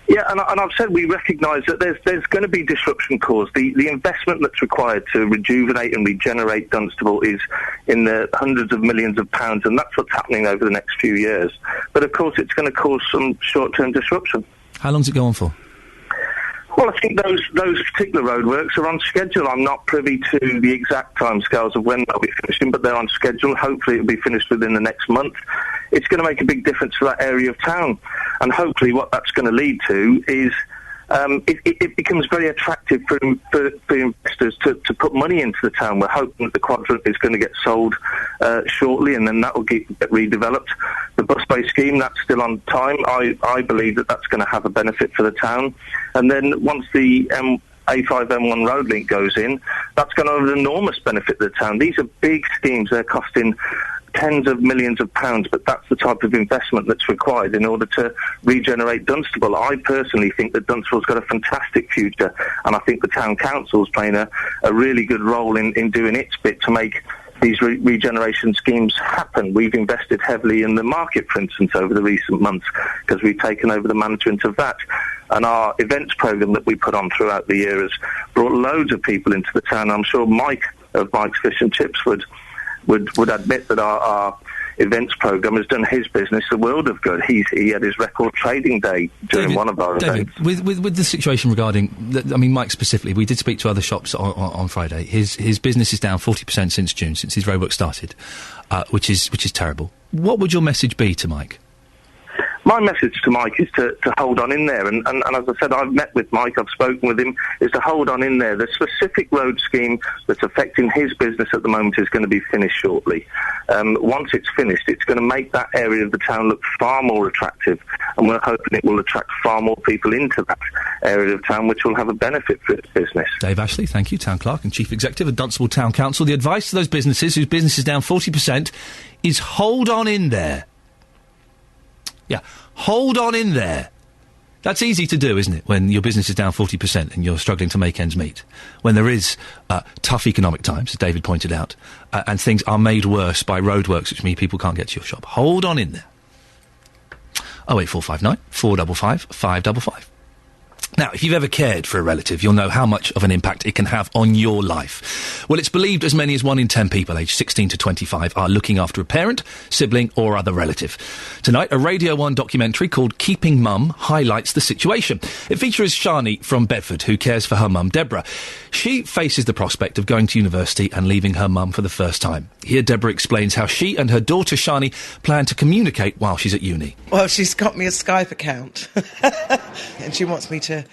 Yeah, and I've said we recognise that there's going to be disruption caused. The investment that's required to rejuvenate and regenerate Dunstable is in the hundreds of millions of pounds, and that's what's happening over the next few years. But, of course, it's going to cause some short-term disruption. How long does it go on for? Well, I think those particular roadworks are on schedule. I'm not privy to the exact timescales of when they'll be finishing, but they're on schedule. Hopefully it'll be finished within the next month. It's going to make a big difference to that area of town. And hopefully what that's going to lead to is it becomes very attractive for investors to put money into the town. We're hoping that the quadrant is going to get sold shortly, and then that will get redeveloped. The busway scheme, that's still on time. I believe that that's going to have a benefit for the town. And then once the A5M1 road link goes in, that's going to have an enormous benefit to the town. These are big schemes. They're costing tens of millions of pounds, but that's the type of investment that's required in order to regenerate Dunstable. I personally think that Dunstable's got a fantastic future, and I think the town council's playing a really good role in doing its bit to make these regeneration schemes happen. We've invested heavily in the market, for instance, over the recent months, because we've taken over the management of that. And our events programme that we put on throughout the year has brought loads of people into the town. I'm sure Mike of Mike's Fish and Chips would admit that our events programme has done his business a world of good. He had his record trading day during one of our events. With the situation regarding, Mike specifically, we did speak to other shops on Friday. His business is down 40% since June, since his roadwork started, which is terrible. What would your message be to Mike? My message to Mike is to hold on in there, and as I said, I've met with Mike, I've spoken with him, is to hold on in there. The specific road scheme that's affecting his business at the moment is going to be finished shortly. Once it's finished, it's going to make that area of the town look far more attractive, and we're hoping it will attract far more people into that area of town, which will have a benefit for its business. Dave Ashley, thank you, Town Clerk and Chief Executive of Dunstable Town Council. The advice to those businesses whose business is down 40% is hold on in there. Yeah, hold on in there. That's easy to do, isn't it, when your business is down 40% and you're struggling to make ends meet? When there is tough economic times, as David pointed out, and things are made worse by roadworks, which mean people can't get to your shop. Hold on in there. 08459 455 555. Now, if you've ever cared for a relative, you'll know how much of an impact it can have on your life. Well, it's believed as many as 1 in 10 people aged 16 to 25 are looking after a parent, sibling or other relative. Tonight, a Radio 1 documentary called Keeping Mum highlights the situation. It features Shani from Bedford, who cares for her mum, Deborah. She faces the prospect of going to university and leaving her mum for the first time. Here, Deborah explains how she and her daughter, Shani, plan to communicate while she's at uni. Well, she's got me a Skype account, and she wants me to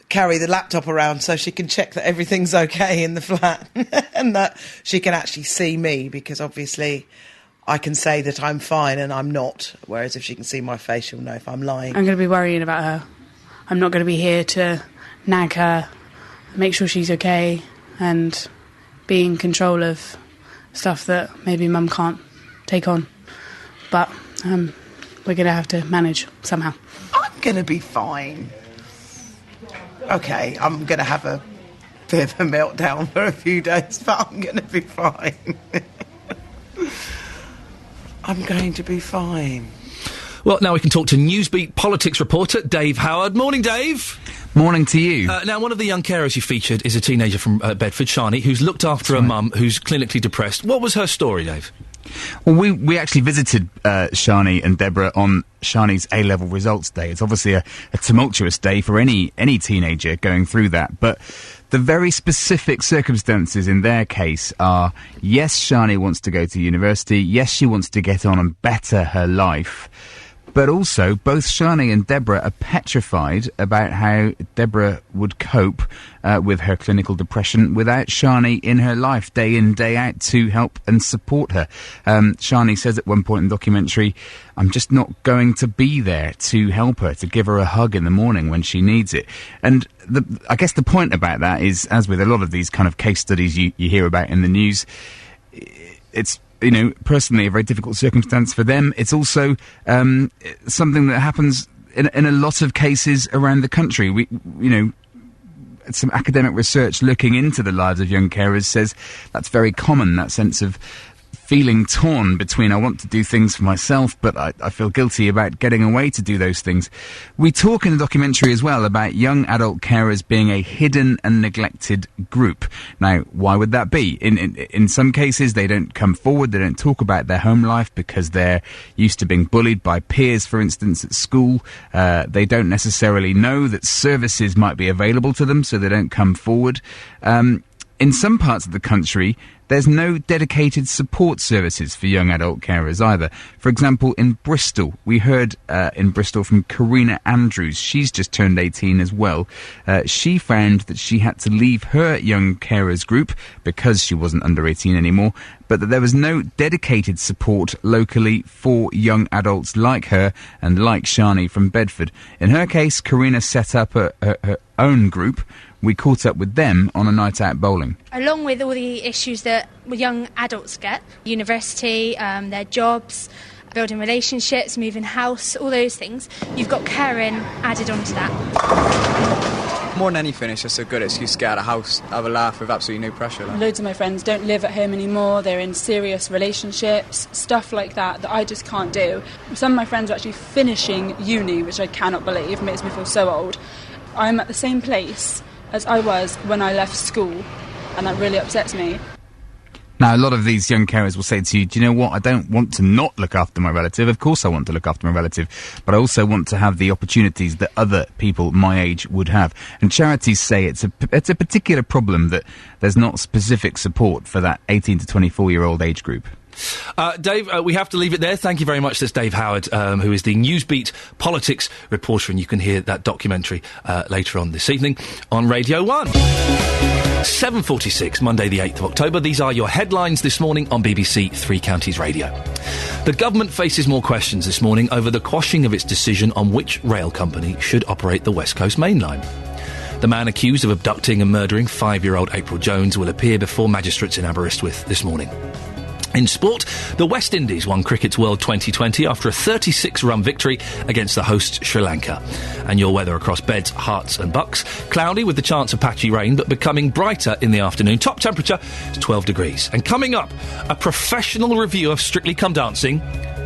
carry the laptop around so she can check that everything's okay in the flat and that she can actually see me, because obviously I can say that I'm fine and I'm not, whereas if she can see my face, she'll know if I'm lying. I'm going to be worrying about her. I'm not going to be here to nag her, make sure she's okay, and be in control of stuff that maybe Mum can't take on. But we're going to have to manage somehow. I'm going to be fine. OK, I'm going to have a bit of a meltdown for a few days, but I'm going to be fine. I'm going to be fine. Well, now we can talk to Newsbeat politics reporter Dave Howard. Morning, Dave. Morning to you. Now, one of the young carers you featured is a teenager from Bedford, Shani, who's looked after her mum, who's clinically depressed. What was her story, Dave? Well, we actually visited Shani and Deborah on Shani's A-level results day. It's obviously a tumultuous day for any teenager going through that, but the very specific circumstances in their case are, yes, Shani wants to go to university, yes, she wants to get on and better her life, But also, both Shani and Deborah are petrified about how Deborah would cope with her clinical depression without Shani in her life, day in, day out, to help and support her. Shani says at one point in the documentary, I'm just not going to be there to help her, to give her a hug in the morning when she needs it. And I guess the point about that is, as with a lot of these kind of case studies you hear about in the news, it's, you know, personally a very difficult circumstance for them. It's also something that happens in a lot of cases around the country. Some academic research looking into the lives of young carers says that's very common, that sense of feeling torn between I want to do things for myself, but I feel guilty about getting away to do those things. We talk in the documentary as well about young adult carers being a hidden and neglected group. Now, why would that be? In some cases, they don't come forward, they don't talk about their home life because they're used to being bullied by peers, for instance, at school. They don't necessarily know that services might be available to them, so they don't come forward. In some parts of the country, there's no dedicated support services for young adult carers either. For example, in Bristol, we heard in Bristol from Karina Andrews. She's just turned 18 as well. She found that she had to leave her young carers group because she wasn't under 18 anymore, but that there was no dedicated support locally for young adults like her and like Shani from Bedford. In her case, Karina set up her own group. We caught up with them on a night out bowling. Along with all the issues that young adults get, university, their jobs, building relationships, moving house, all those things, you've got caring added onto that. More than anything, it's just a good excuse to get out of the house, have a laugh with absolutely no pressure. Loads of my friends don't live at home anymore, they're in serious relationships, stuff like that I just can't do. Some of my friends are actually finishing uni, which I cannot believe, makes me feel so old. I'm at the same place as I was when I left school, and that really upsets me. Now, a lot of these young carers will say to you, do you know what, I don't want to not look after my relative. Of course I want to look after my relative, but I also want to have the opportunities that other people my age would have. And charities say it's a particular problem that there's not specific support for that 18 to 24-year-old age group. Dave, we have to leave it there. Thank you very much. That's Dave Howard, who is the Newsbeat politics reporter, and you can hear that documentary later on this evening on Radio 1. 7:46, Monday the 8th of October. These are your headlines this morning on BBC Three Counties Radio. The government faces more questions this morning over the quashing of its decision on which rail company should operate the West Coast Main Line. The man accused of abducting and murdering 5-year-old April Jones will appear before magistrates in Aberystwyth this morning. In sport, the West Indies won Cricket's World 2020 after a 36-run victory against the host Sri Lanka. And your weather across Beds, Herts and Bucks. Cloudy with the chance of patchy rain, but becoming brighter in the afternoon. Top temperature is 12 degrees. And coming up, a professional review of Strictly Come Dancing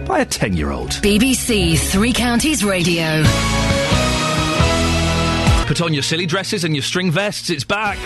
by a 10-year-old. BBC Three Counties Radio. Put on your silly dresses and your string vests, it's back.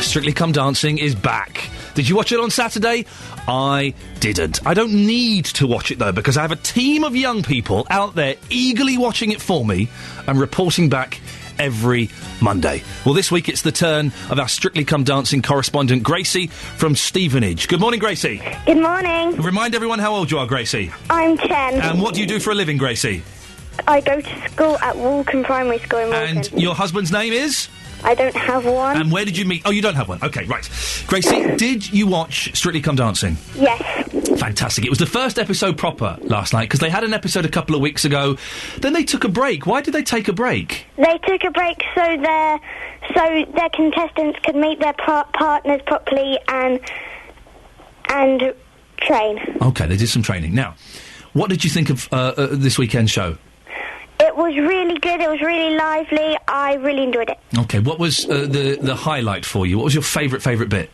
Strictly Come Dancing is back. Did you watch it on Saturday? I didn't. I don't need to watch it, though, because I have a team of young people out there eagerly watching it for me and reporting back every Monday. Well, this week it's the turn of our Strictly Come Dancing correspondent, Gracie from Stevenage. Good morning, Gracie. Good morning. Remind everyone how old you are, Gracie. I'm 10. And what do you do for a living, Gracie? I go to school at Walcombe Primary School in Walcombe. And your husband's name is? I don't have one. And where did you meet? Oh, you don't have one. OK, right. Gracie, did you watch Strictly Come Dancing? Yes. Fantastic. It was the first episode proper last night, because they had an episode a couple of weeks ago. Then they took a break. Why did they take a break? They took a break so their contestants could meet their partners properly and train. OK, they did some training. Now, what did you think of this weekend's show? It was really good. It was really lively. I really enjoyed it. OK, what was the highlight for you? What was your favourite bit?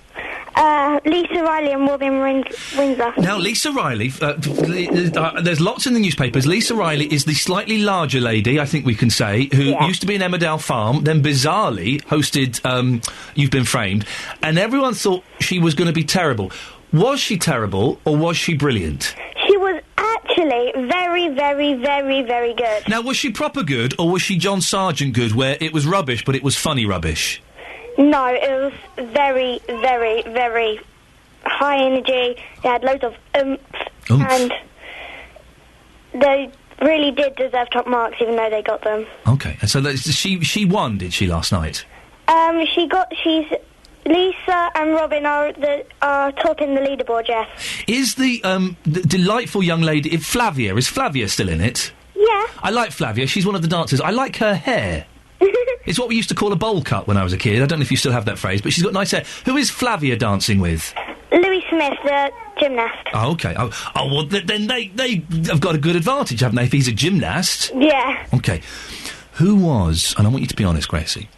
Lisa Riley and William Windsor. Now, Lisa Riley, there's lots in the newspapers. Lisa Riley is the slightly larger lady, I think we can say, who used to be in Emmerdale Farm, then bizarrely hosted You've Been Framed, and everyone thought she was going to be terrible. Was she terrible, or was she brilliant? She was actually very, very, very, very good. Now, was she proper good, or was she John Sargent good, where it was rubbish, but it was funny rubbish? No, it was very, very, very high energy. They had loads of oomph. And they really did deserve top marks, even though they got them. Okay, and so she won, did she, last night? She's Lisa and Robin are top in the leaderboard, yes. Is the delightful young lady, Flavia, is Flavia still in it? Yeah. I like Flavia, she's one of the dancers. I like her hair. It's what we used to call a bowl cut when I was a kid. I don't know if you still have that phrase, but she's got nice hair. Who is Flavia dancing with? Louis Smith, the gymnast. Oh, okay. Oh, well, then they have got a good advantage, haven't they, if he's a gymnast? Yeah. Okay. Who was, and I want you to be honest, Gracie,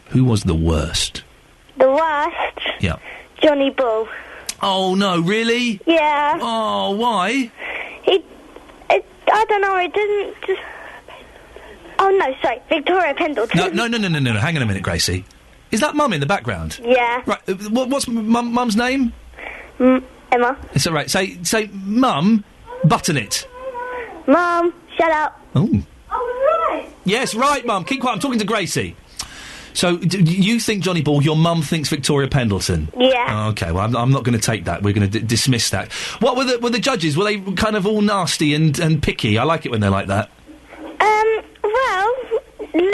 who was the worst? The worst? Yeah. Johnny Bull. Oh, no, really? Yeah. Oh, why? I don't know, it didn't just... Oh, no, sorry, Victoria Pendleton. No, hang on a minute, Gracie. Is that Mum in the background? Yeah. Right, what's Mum's name? Emma. It's all right. Say, Mum, button it. Mum, shut up. Oh. Oh, right. Yes, right, Mum. Keep quiet. I'm talking to Gracie. So, you think Johnny Ball, your mum thinks Victoria Pendleton? Yeah. Okay, well, I'm not going to take that. We're going to dismiss that. What were the judges? Were they kind of all nasty and picky? I like it when they're like that. Well, Len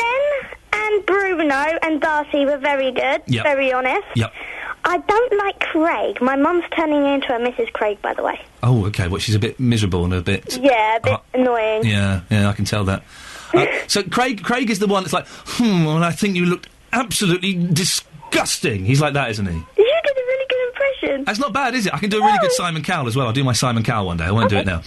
and Bruno and Darcy were very good, very honest. Yep. I don't like Craig. My mum's turning into a Mrs. Craig, by the way. Oh, okay. Well, she's a bit miserable and a bit... Yeah, a bit annoying. Yeah, I can tell that. So Craig is the one that's like, well, I think you looked absolutely disgusting. He's like that, isn't he? You did a really good impression. That's not bad, is it? I can do a really good Simon Cowell as well. I'll do my Simon Cowell one day. I won't do it now.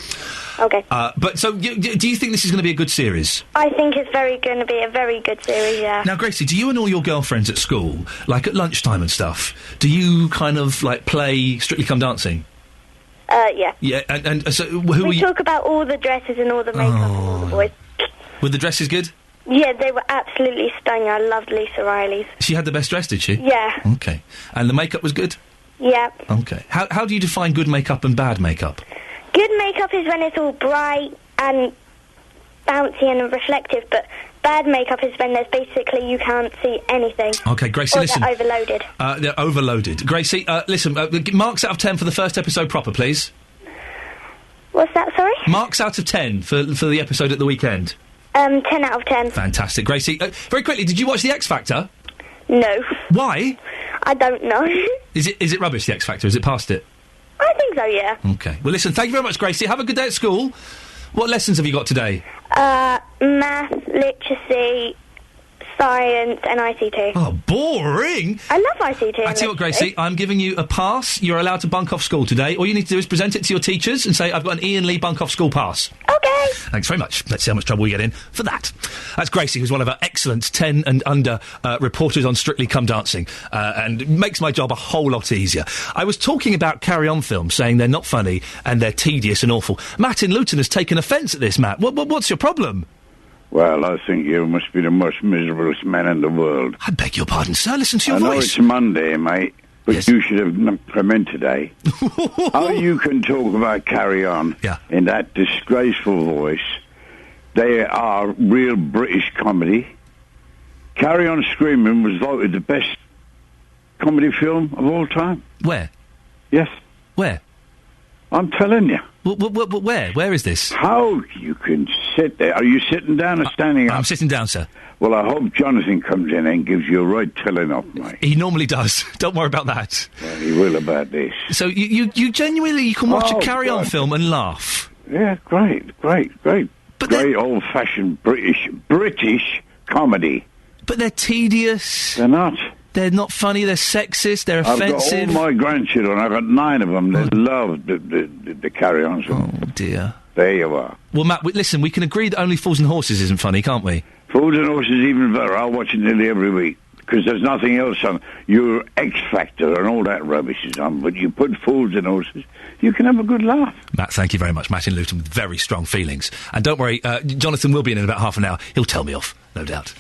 Okay. But so, do you think this is going to be a good series? I think it's going to be a very good series, yeah. Now, Gracie, do you and all your girlfriends at school, like at lunchtime and stuff, do you kind of, like, play Strictly Come Dancing? Yeah. Yeah, and so who we talk about all the dresses and all the makeup and all the boys. Were the dresses good? Yeah, they were absolutely stunning. I loved Lisa Riley's. She had the best dress, did she? Yeah. Okay. And the makeup was good? Yeah. Okay. How do you define good makeup and bad makeup? Good makeup is when it's all bright and bouncy and reflective, but bad makeup is when there's basically you can't see anything. Okay, Gracie, listen. They're overloaded. They're overloaded. Gracie, listen, marks out of 10 for the first episode proper, please. What's that, sorry? Marks out of 10 for the episode at the weekend. 10 out of 10. Fantastic. Gracie, very quickly, did you watch The X Factor? No. Why? I don't know. Is it rubbish, The X Factor? Is it past it? I think so, yeah. Okay. Well, listen, thank you very much, Gracie. Have a good day at school. What lessons have you got today? Math, literacy, science and ICT. Oh, boring! I love ICT. I tell you what, Gracie, I'm giving you a pass. You're allowed to bunk off school today. All you need to do is present it to your teachers and say, I've got an Iain Lee bunk off school pass. Okay. Thanks very much. Let's see how much trouble we get in for that. That's Gracie, who's one of our excellent 10 and under reporters on Strictly Come Dancing, and makes my job a whole lot easier. I was talking about Carry On films, saying they're not funny and they're tedious and awful. Matt in Luton has taken offence at this, Matt. What's your problem? Well, I think you must be the most miserablest man in the world. I beg your pardon, sir. Listen to your voice. I know voice. it's Monday, mate, but you should have not come in today. How you can talk about Carry On in that disgraceful voice. They are real British comedy. Carry On Screaming was voted the best comedy film of all time. Where? Yes. Where? I'm telling you. Where? Where is this? How you can sit there? Are you sitting down or standing up? I'm sitting down, sir. Well, I hope Jonathan comes in and gives you a right telling off, mate. He normally does. Don't worry about that. Well, he will about this. So you genuinely you can watch a Carry On film and laugh? Yeah, great. But great old-fashioned British comedy. But they're tedious. They're not. They're not funny, they're sexist, they're offensive. I've got all my grandchildren, I've got 9 of them, they love the Carry On film. Oh, dear. There you are. Well, Matt, listen, we can agree that only Fools and Horses isn't funny, can't we? Fools and Horses is even better. I watch it nearly every week, because there's nothing else on. Your X Factor and all that rubbish is on, but you put Fools and Horses, you can have a good laugh. Matt, thank you very much. Matt in Luton with very strong feelings. And don't worry, Jonathan will be in about half an hour. He'll tell me off, no doubt.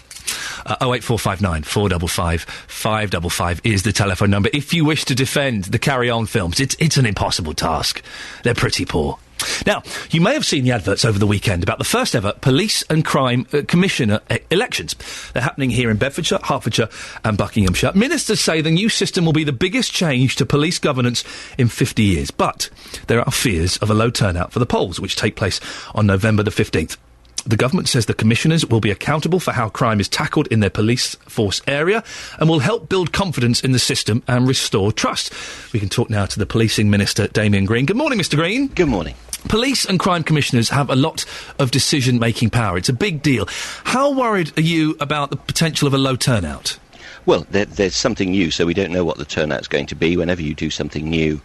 08459 455 555 is the telephone number if you wish to defend the Carry On films. It's an impossible task. They're pretty poor. Now, you may have seen the adverts over the weekend about the first ever Police and Crime Commissioner elections. They're happening here in Bedfordshire, Hertfordshire and Buckinghamshire. Ministers say the new system will be the biggest change to police governance in 50 years. But there are fears of a low turnout for the polls, which take place on November the 15th. The government says the commissioners will be accountable for how crime is tackled in their police force area and will help build confidence in the system and restore trust. We can talk now to the Policing Minister, Damien Green. Good morning, Mr. Green. Good morning. Police and crime commissioners have a lot of decision-making power. It's a big deal. How worried are you about the potential of a low turnout? Well, there's something new, so we don't know what the turnout's going to be. Whenever you do something new,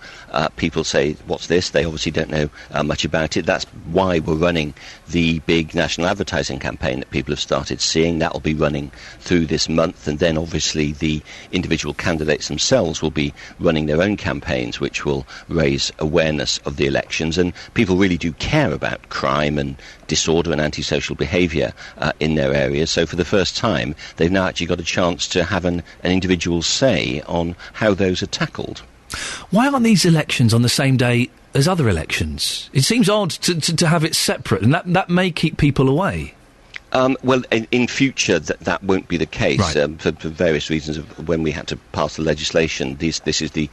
people say, what's this? They obviously don't know much about it. That's why we're running the big national advertising campaign that people have started seeing. That will be running through this month, and then obviously the individual candidates themselves will be running their own campaigns, which will raise awareness of the elections. And people really do care about crime and disorder and antisocial behaviour in their areas. So for the first time, they've now actually got a chance to have an individual say on how those are tackled. Why aren't these elections on the same day as other elections? It seems odd to have it separate, and that may keep people away. Well, in future, that won't be the case, Right. For various reasons. Of when we had to pass the legislation, this is the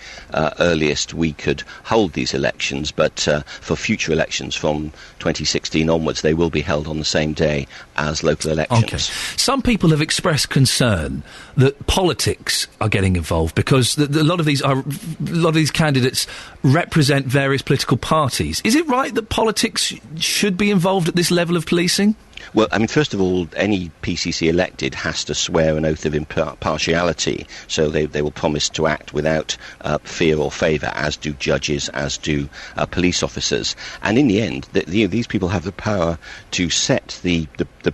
earliest we could hold these elections, but for future elections from 2016 onwards, they will be held on the same day as local elections. Okay. Some people have expressed concern that politics are getting involved because a lot of these candidates represent various political parties. Is it right that politics should be involved at this level of policing? Well, I mean, first of all, any PCC elected has to swear an oath of impartiality, so they will promise to act without fear or favour, as do judges, as do police officers. And in the end, these people have the power to set the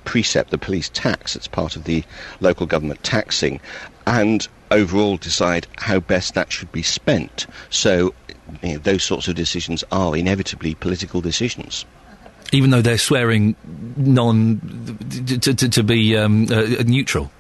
precept, the police tax, that's part of the local government taxing, and overall decide how best that should be spent. So those sorts of decisions are inevitably political decisions. Even though they're swearing to be neutral?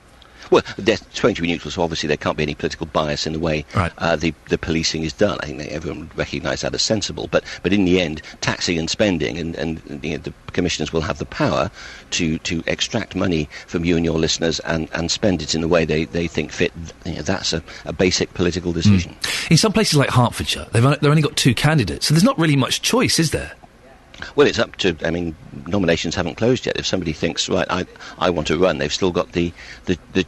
Well, they're trying to be neutral, so obviously there can't be any political bias in the way the policing is done. I think everyone would recognise that as sensible. But in the end, taxing and spending, and the commissioners will have the power to extract money from you and your listeners and spend it in the way they think fit. That's a basic political decision. In some places like Hertfordshire, they've only got 2 candidates, so there's not really much choice, is there? Well, it's up to, nominations haven't closed yet. If somebody thinks, right, I want to run, they've still got the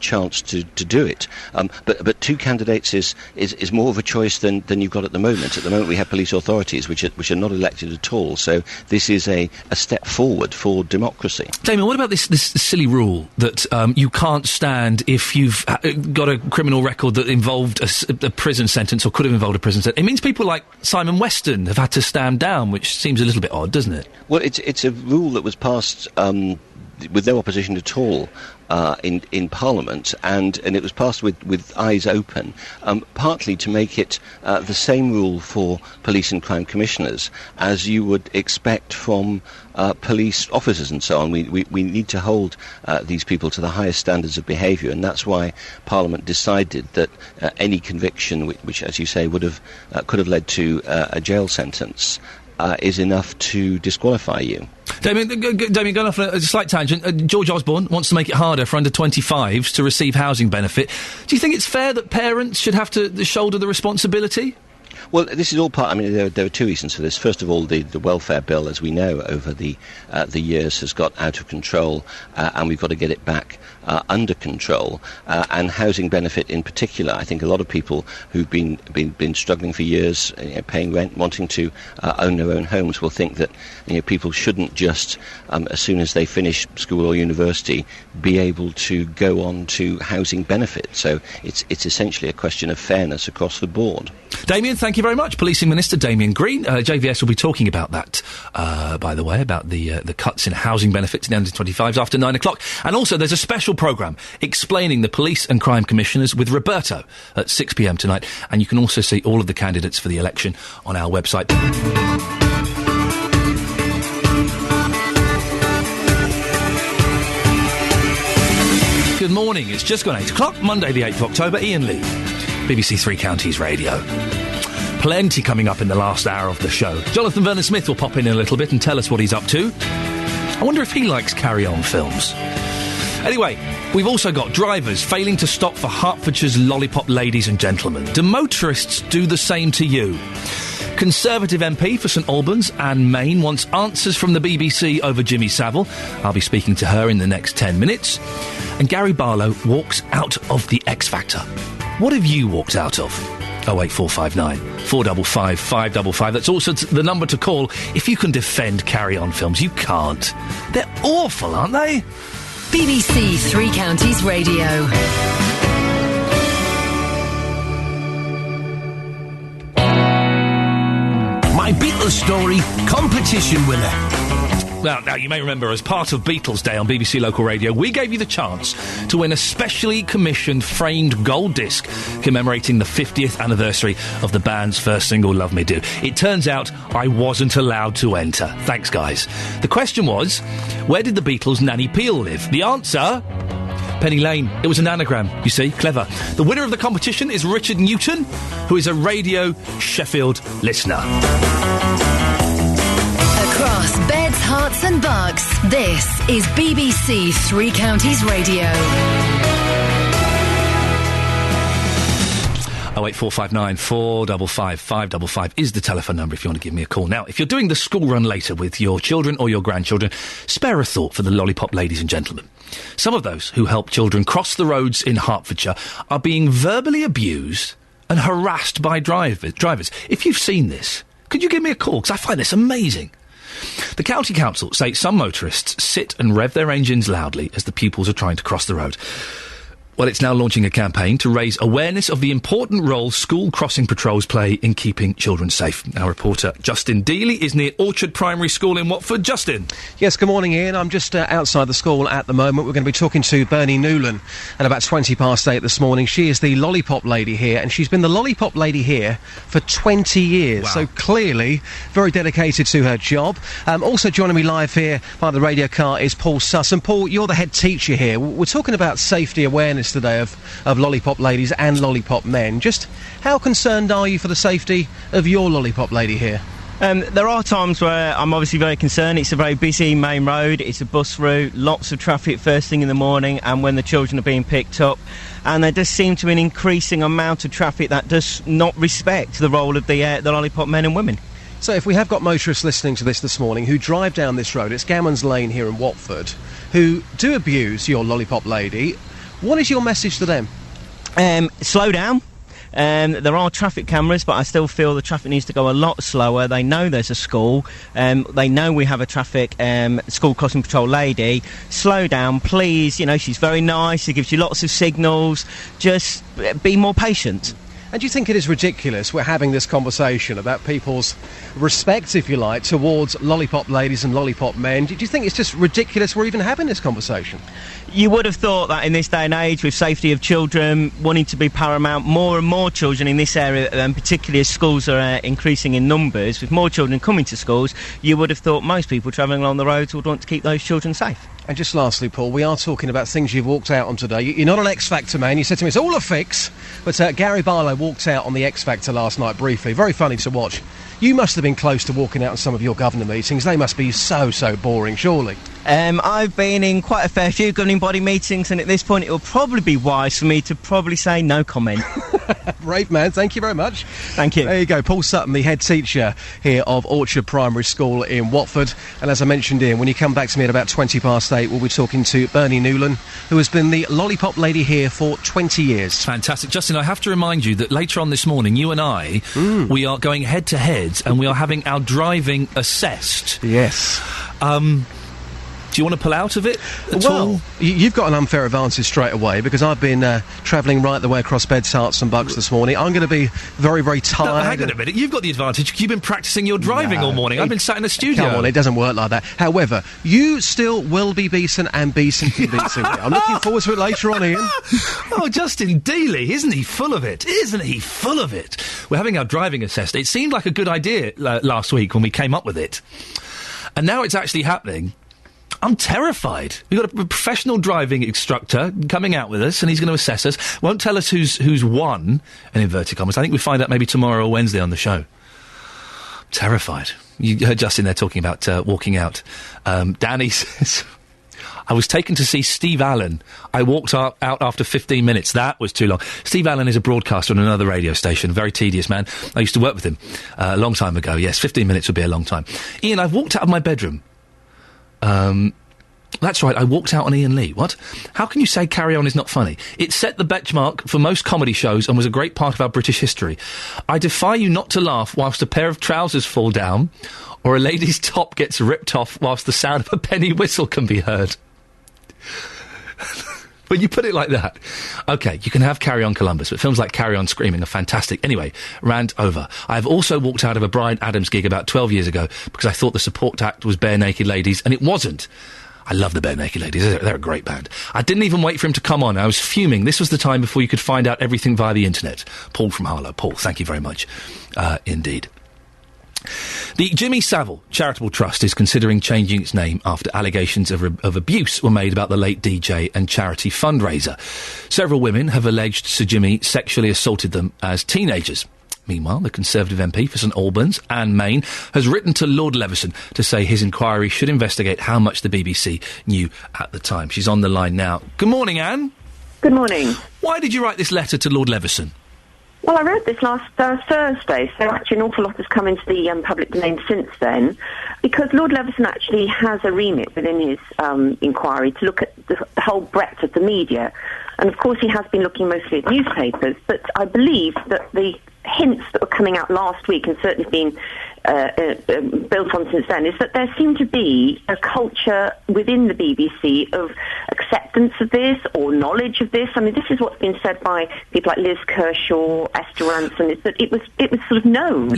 chance to do it. But 2 candidates is more of a choice than you've got at the moment. At the moment we have police authorities which are not elected at all, so this is a step forward for democracy. Damien, what about this silly rule that you can't stand if you've got a criminal record that involved a prison sentence or could have involved a prison sentence? It means people like Simon Weston have had to stand down, which seems a little bit odd, doesn't it? Well, it's a rule that was passed with no opposition at all in Parliament, and it was passed with eyes open, partly to make it the same rule for police and crime commissioners as you would expect from police officers and so on. We need to hold these people to the highest standards of behaviour, and that's why Parliament decided that any conviction which, as you say, could have led to a jail sentence is enough to disqualify you. Damien, going off a slight tangent, George Osborne wants to make it harder for under-25s to receive housing benefit. Do you think it's fair that parents should have to shoulder the responsibility? Well, this is all part. There are 2 reasons for this. First of all, the welfare bill, as we know, over the years has got out of control, and we've got to get it back under control. And housing benefit in particular, I think a lot of people who've been struggling for years, paying rent, wanting to own their own homes, will think that people shouldn't just, as soon as they finish school or university, be able to go on to housing benefit. So it's essentially a question of fairness across the board. Damien, thank you very much. Policing Minister Damien Green. JVS will be talking about that, by the way, about the cuts in housing benefits to the under-25s after 9 o'clock. And also there's a special programme explaining the police and crime commissioners with Roberto at 6 p.m. tonight. And you can also see all of the candidates for the election on our website. Good morning. It's just gone 8 o'clock, Monday the 8th of October. Iain Lee, BBC Three Counties Radio. Plenty coming up in the last hour of the show. Jonathan Vernon-Smith will pop in a little bit and tell us what he's up to. I wonder if he likes carry-on films. Anyway, we've also got drivers failing to stop for Hertfordshire's lollipop ladies and gentlemen. Do motorists do the same to you? Conservative MP for St Albans, Anne Main, wants answers from the BBC over Jimmy Savile. I'll be speaking to her in the next 10 minutes. And Gary Barlow walks out of the X Factor. What have you walked out of? 08459 455 555. That's also the number to call if you can defend carry-on films. You can't. They're awful, aren't they? BBC Three Counties Radio. My Beatles story competition winner. Well, now, you may remember, as part of Beatles Day on BBC Local Radio, we gave you the chance to win a specially commissioned framed gold disc commemorating the 50th anniversary of the band's first single, Love Me Do. It turns out I wasn't allowed to enter. Thanks, guys. The question was, where did the Beatles' Nanny Peel live? The answer... Penny Lane. It was an anagram, you see. Clever. The winner of the competition is Richard Newton, who is a Radio Sheffield listener. Across beds, hearts and bucks, this is BBC Three Counties Radio. 08459 455 555 is the telephone number if you want to give me a call. Now, if you're doing the school run later with your children or your grandchildren, spare a thought for the lollipop ladies and gentlemen. Some of those who help children cross the roads in Hertfordshire are being verbally abused and harassed by drivers. If you've seen this, could you give me a call? Because I find this amazing. The County Council say some motorists sit and rev their engines loudly as the pupils are trying to cross the road. Well, it's now launching a campaign to raise awareness of the important role school crossing patrols play in keeping children safe. Our reporter Justin Dealey is near Orchard Primary School in Watford. Justin. Yes, good morning, Ian. I'm just outside the school at the moment. We're going to be talking to Bernie Newland at about 8:20 this morning. She is the lollipop lady here, and she's been the lollipop lady here for 20 years. Wow. So clearly very dedicated to her job. Also joining me live here by the radio car is Paul Susson. Paul, you're the head teacher here. We're talking about safety awareness today of lollipop ladies and lollipop men. Just how concerned are you for the safety of your lollipop lady here? There are times where I'm obviously very concerned. It's a very busy main road, it's a bus route, lots of traffic first thing in the morning and when the children are being picked up, and there does seem to be an increasing amount of traffic that does not respect the role of the lollipop men and women. So if we have got motorists listening to this morning who drive down this road, it's Gammons Lane here in Watford, who do abuse your lollipop lady, what is your message to them? Slow down. There are traffic cameras, but I still feel the traffic needs to go a lot slower. They know there's a school. They know we have a traffic school crossing patrol lady. Slow down, please. You know, she's very nice. She gives you lots of signals. Just be more patient. And do you think it is ridiculous we're having this conversation about people's respect, if you like, towards lollipop ladies and lollipop men? Do you think it's just ridiculous we're even having this conversation? You would have thought that in this day and age, with safety of children wanting to be paramount, more and more children in this area, and particularly as schools are increasing in numbers, with more children coming to schools, you would have thought most people travelling along the roads would want to keep those children safe. And just lastly, Paul, we are talking about things you've walked out on today. You're not an X Factor man. You said to me, it's all a fix. But Gary Barlow walked out on the X Factor last night briefly. Very funny to watch. You must have been close to walking out on some of your governor meetings. They must be so boring, surely. I've been in quite a fair few governing body meetings, and at this point it will probably be wise for me to probably say no comment. Brave man, thank you very much. Thank you. There you go, Paul Sutton, the head teacher here of Orchard Primary School in Watford. And as I mentioned, Ian, when you come back to me at about 8:20, we'll be talking to Bernie Newland, who has been the lollipop lady here for 20 years. Fantastic. Justin, I have to remind you that later on this morning, you and I, we are going head-to-head, and we are having our driving assessed. Yes. Do you want to pull out of it at all? Well, you've got an unfair advantage straight away because I've been travelling right the way across Beds, Herts and Bucks this morning. I'm going to be very, very tired. No, hang on a minute. You've got the advantage because you've been practising your driving all morning. I've been sat in the studio. Come on, it doesn't work like that. However, you still will be beaten and beaten convincingly. I'm looking forward to it later on, Ian. Oh, Justin Dealey, isn't he full of it? Isn't he full of it? We're having our driving assessed. It seemed like a good idea last week when we came up with it. And now it's actually happening. I'm terrified. We've got a professional driving instructor coming out with us, and he's going to assess us. Won't tell us who's won, in inverted commas. I think we'll find out maybe tomorrow or Wednesday on the show. Terrified. You heard Justin there talking about walking out. Danny says, I was taken to see Steve Allen. I walked out after 15 minutes. That was too long. Steve Allen is a broadcaster on another radio station, a very tedious man. I used to work with him a long time ago. Yes, 15 minutes would be a long time. Ian, I've walked out of my bedroom. That's right, I walked out on Iain Lee. What? How can you say Carry On is not funny? It set the benchmark for most comedy shows and was a great part of our British history. I defy you not to laugh whilst a pair of trousers fall down or a lady's top gets ripped off whilst the sound of a penny whistle can be heard. When you put it like that. OK, you can have Carry On Columbus, but films like Carry On Screaming are fantastic. Anyway, rant over. I have also walked out of a Bryan Adams gig about 12 years ago because I thought the support act was Bare Naked Ladies, and it wasn't. I love the Bare Naked Ladies. They're a great band. I didn't even wait for him to come on. I was fuming. This was the time before you could find out everything via the internet. Paul from Harlow. Paul, thank you very much. Indeed. The Jimmy Savile Charitable Trust is considering changing its name after allegations of abuse were made about the late DJ and charity fundraiser. Several women have alleged Sir Jimmy sexually assaulted them as teenagers. Meanwhile, the Conservative MP for St Albans, Anne Main, has written to Lord Leveson to say his inquiry should investigate how much the BBC knew at the time. She's on the line now. Good morning, Anne. Good morning. Why did you write this letter to Lord Leveson? Well, I wrote this last Thursday, so actually an awful lot has come into the public domain since then, because Lord Leveson actually has a remit within his inquiry to look at the whole breadth of the media. And, of course, he has been looking mostly at newspapers, but I believe that the hints that were coming out last week, and certainly been built on since then, is that there seemed to be a culture within the BBC of acceptance of this or knowledge of this. I mean, this is what's been said by people like Liz Kershaw, Esther Ranson, is that it was sort of known.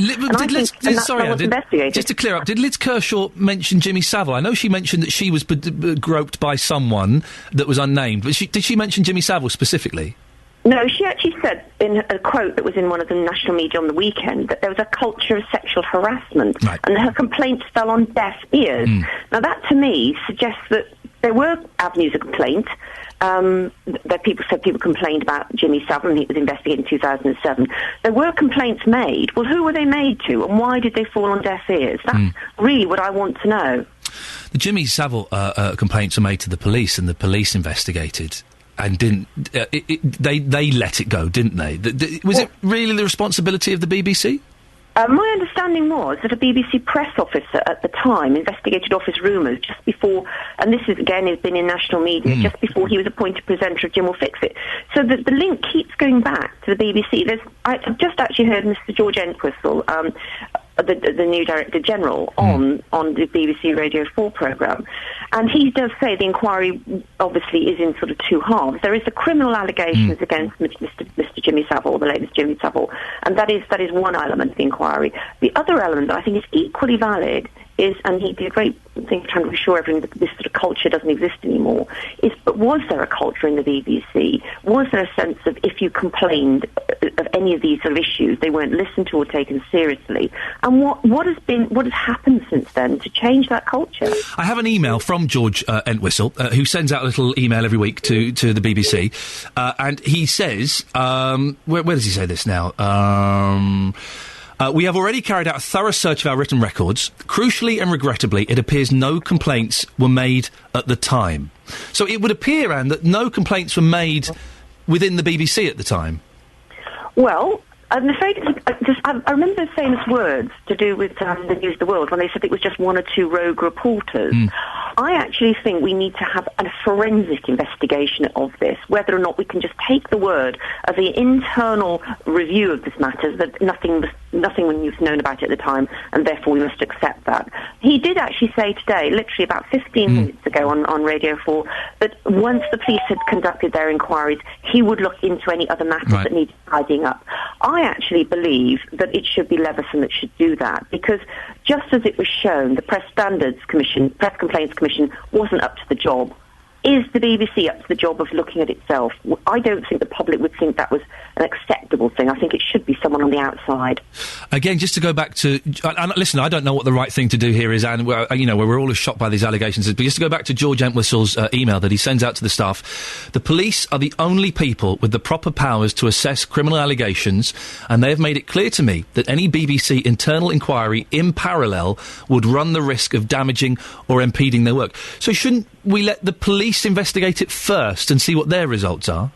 Just to clear up, did Liz Kershaw mention Jimmy Savile? I know she mentioned that she was groped by someone that was unnamed, but did she mention Jimmy Savile specifically? No, she actually said in a quote that was in one of the national media on the weekend that there was a culture of sexual harassment, right, and her complaints fell on deaf ears. Now, that to me suggests that there were avenues of complaint. That people complained about Jimmy Savile, and he was investigated in 2007. There were complaints made. Well, who were they made to, and why did they fall on deaf ears? That's really what I want to know. The Jimmy Savile complaints were made to the police, and the police investigated. And didn't they let it go, didn't they? Was it really the responsibility of the BBC? My understanding was that a BBC press officer at the time investigated office rumours just before, and this is again has been in national media, just before he was appointed presenter of Jim Will Fix It. So the link keeps going back to the BBC. I've just actually heard Mr George Entwistle, the new Director General, on the BBC Radio 4 programme. And he does say the inquiry obviously is in sort of two halves. There is the criminal allegations against Mr Jimmy Savile, the latest Jimmy Savile, and that is one element of the inquiry. The other element that I think is equally valid is, and he did a great thing trying to assure everyone that this sort of culture doesn't exist anymore, is, but was there a culture in the BBC? Was there a sense of if you complained of any of these sort of issues, they weren't listened to or taken seriously? And what has happened since then to change that culture? I have an email from George Entwistle, who sends out a little email every week to the BBC, and he says, where does he say this now? We have already carried out a thorough search of our written records. Crucially and regrettably, it appears no complaints were made at the time. So it would appear, Anne, that no complaints were made within the BBC at the time. Well, I'm afraid I remember the famous words to do with the News of the World when they said it was just one or two rogue reporters. I actually think we need to have a forensic investigation of this, whether or not we can just take the word of the internal review of this matter, that nothing was known about it at the time, and therefore we must accept that. He did actually say today, literally about 15 minutes ago on Radio 4, that once the police had conducted their inquiries, he would look into any other matters that needed tidying up. I actually believe that it should be Leveson that should do that, because just as it was shown, the Press Complaints Commission wasn't up to the job is the BBC up to the job of looking at itself? I don't think the public would think that was an acceptable thing. I think it should be someone on the outside. Again, just to go back to... listen, I don't know what the right thing to do here is, and we're all as shocked by these allegations. But just to go back to George Entwistle's email that he sends out to the staff, the police are the only people with the proper powers to assess criminal allegations, and they have made it clear to me that any BBC internal inquiry in parallel would run the risk of damaging or impeding their work. So shouldn't we let the police investigate it first and see what their results are?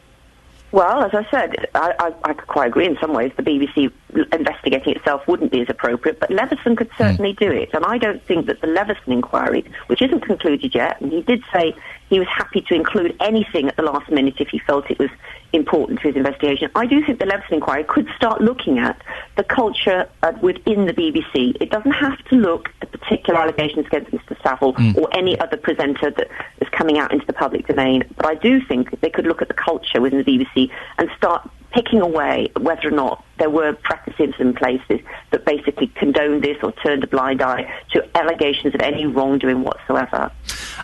Well, as I said, I quite agree in some ways. The BBC investigating itself wouldn't be as appropriate, but Leveson could certainly do it. And I don't think that the Leveson inquiry, which isn't concluded yet, and he did say he was happy to include anything at the last minute if he felt it was important to his investigation. I do think the Leveson inquiry could start looking at the culture within the BBC. It doesn't have to look at particular allegations against Mr. Saville or any other presenter that is coming out into the public domain, but I do think they could look at the culture within the BBC and start picking away whether or not there were practices in places that basically condoned this or turned a blind eye to allegations of any wrongdoing whatsoever.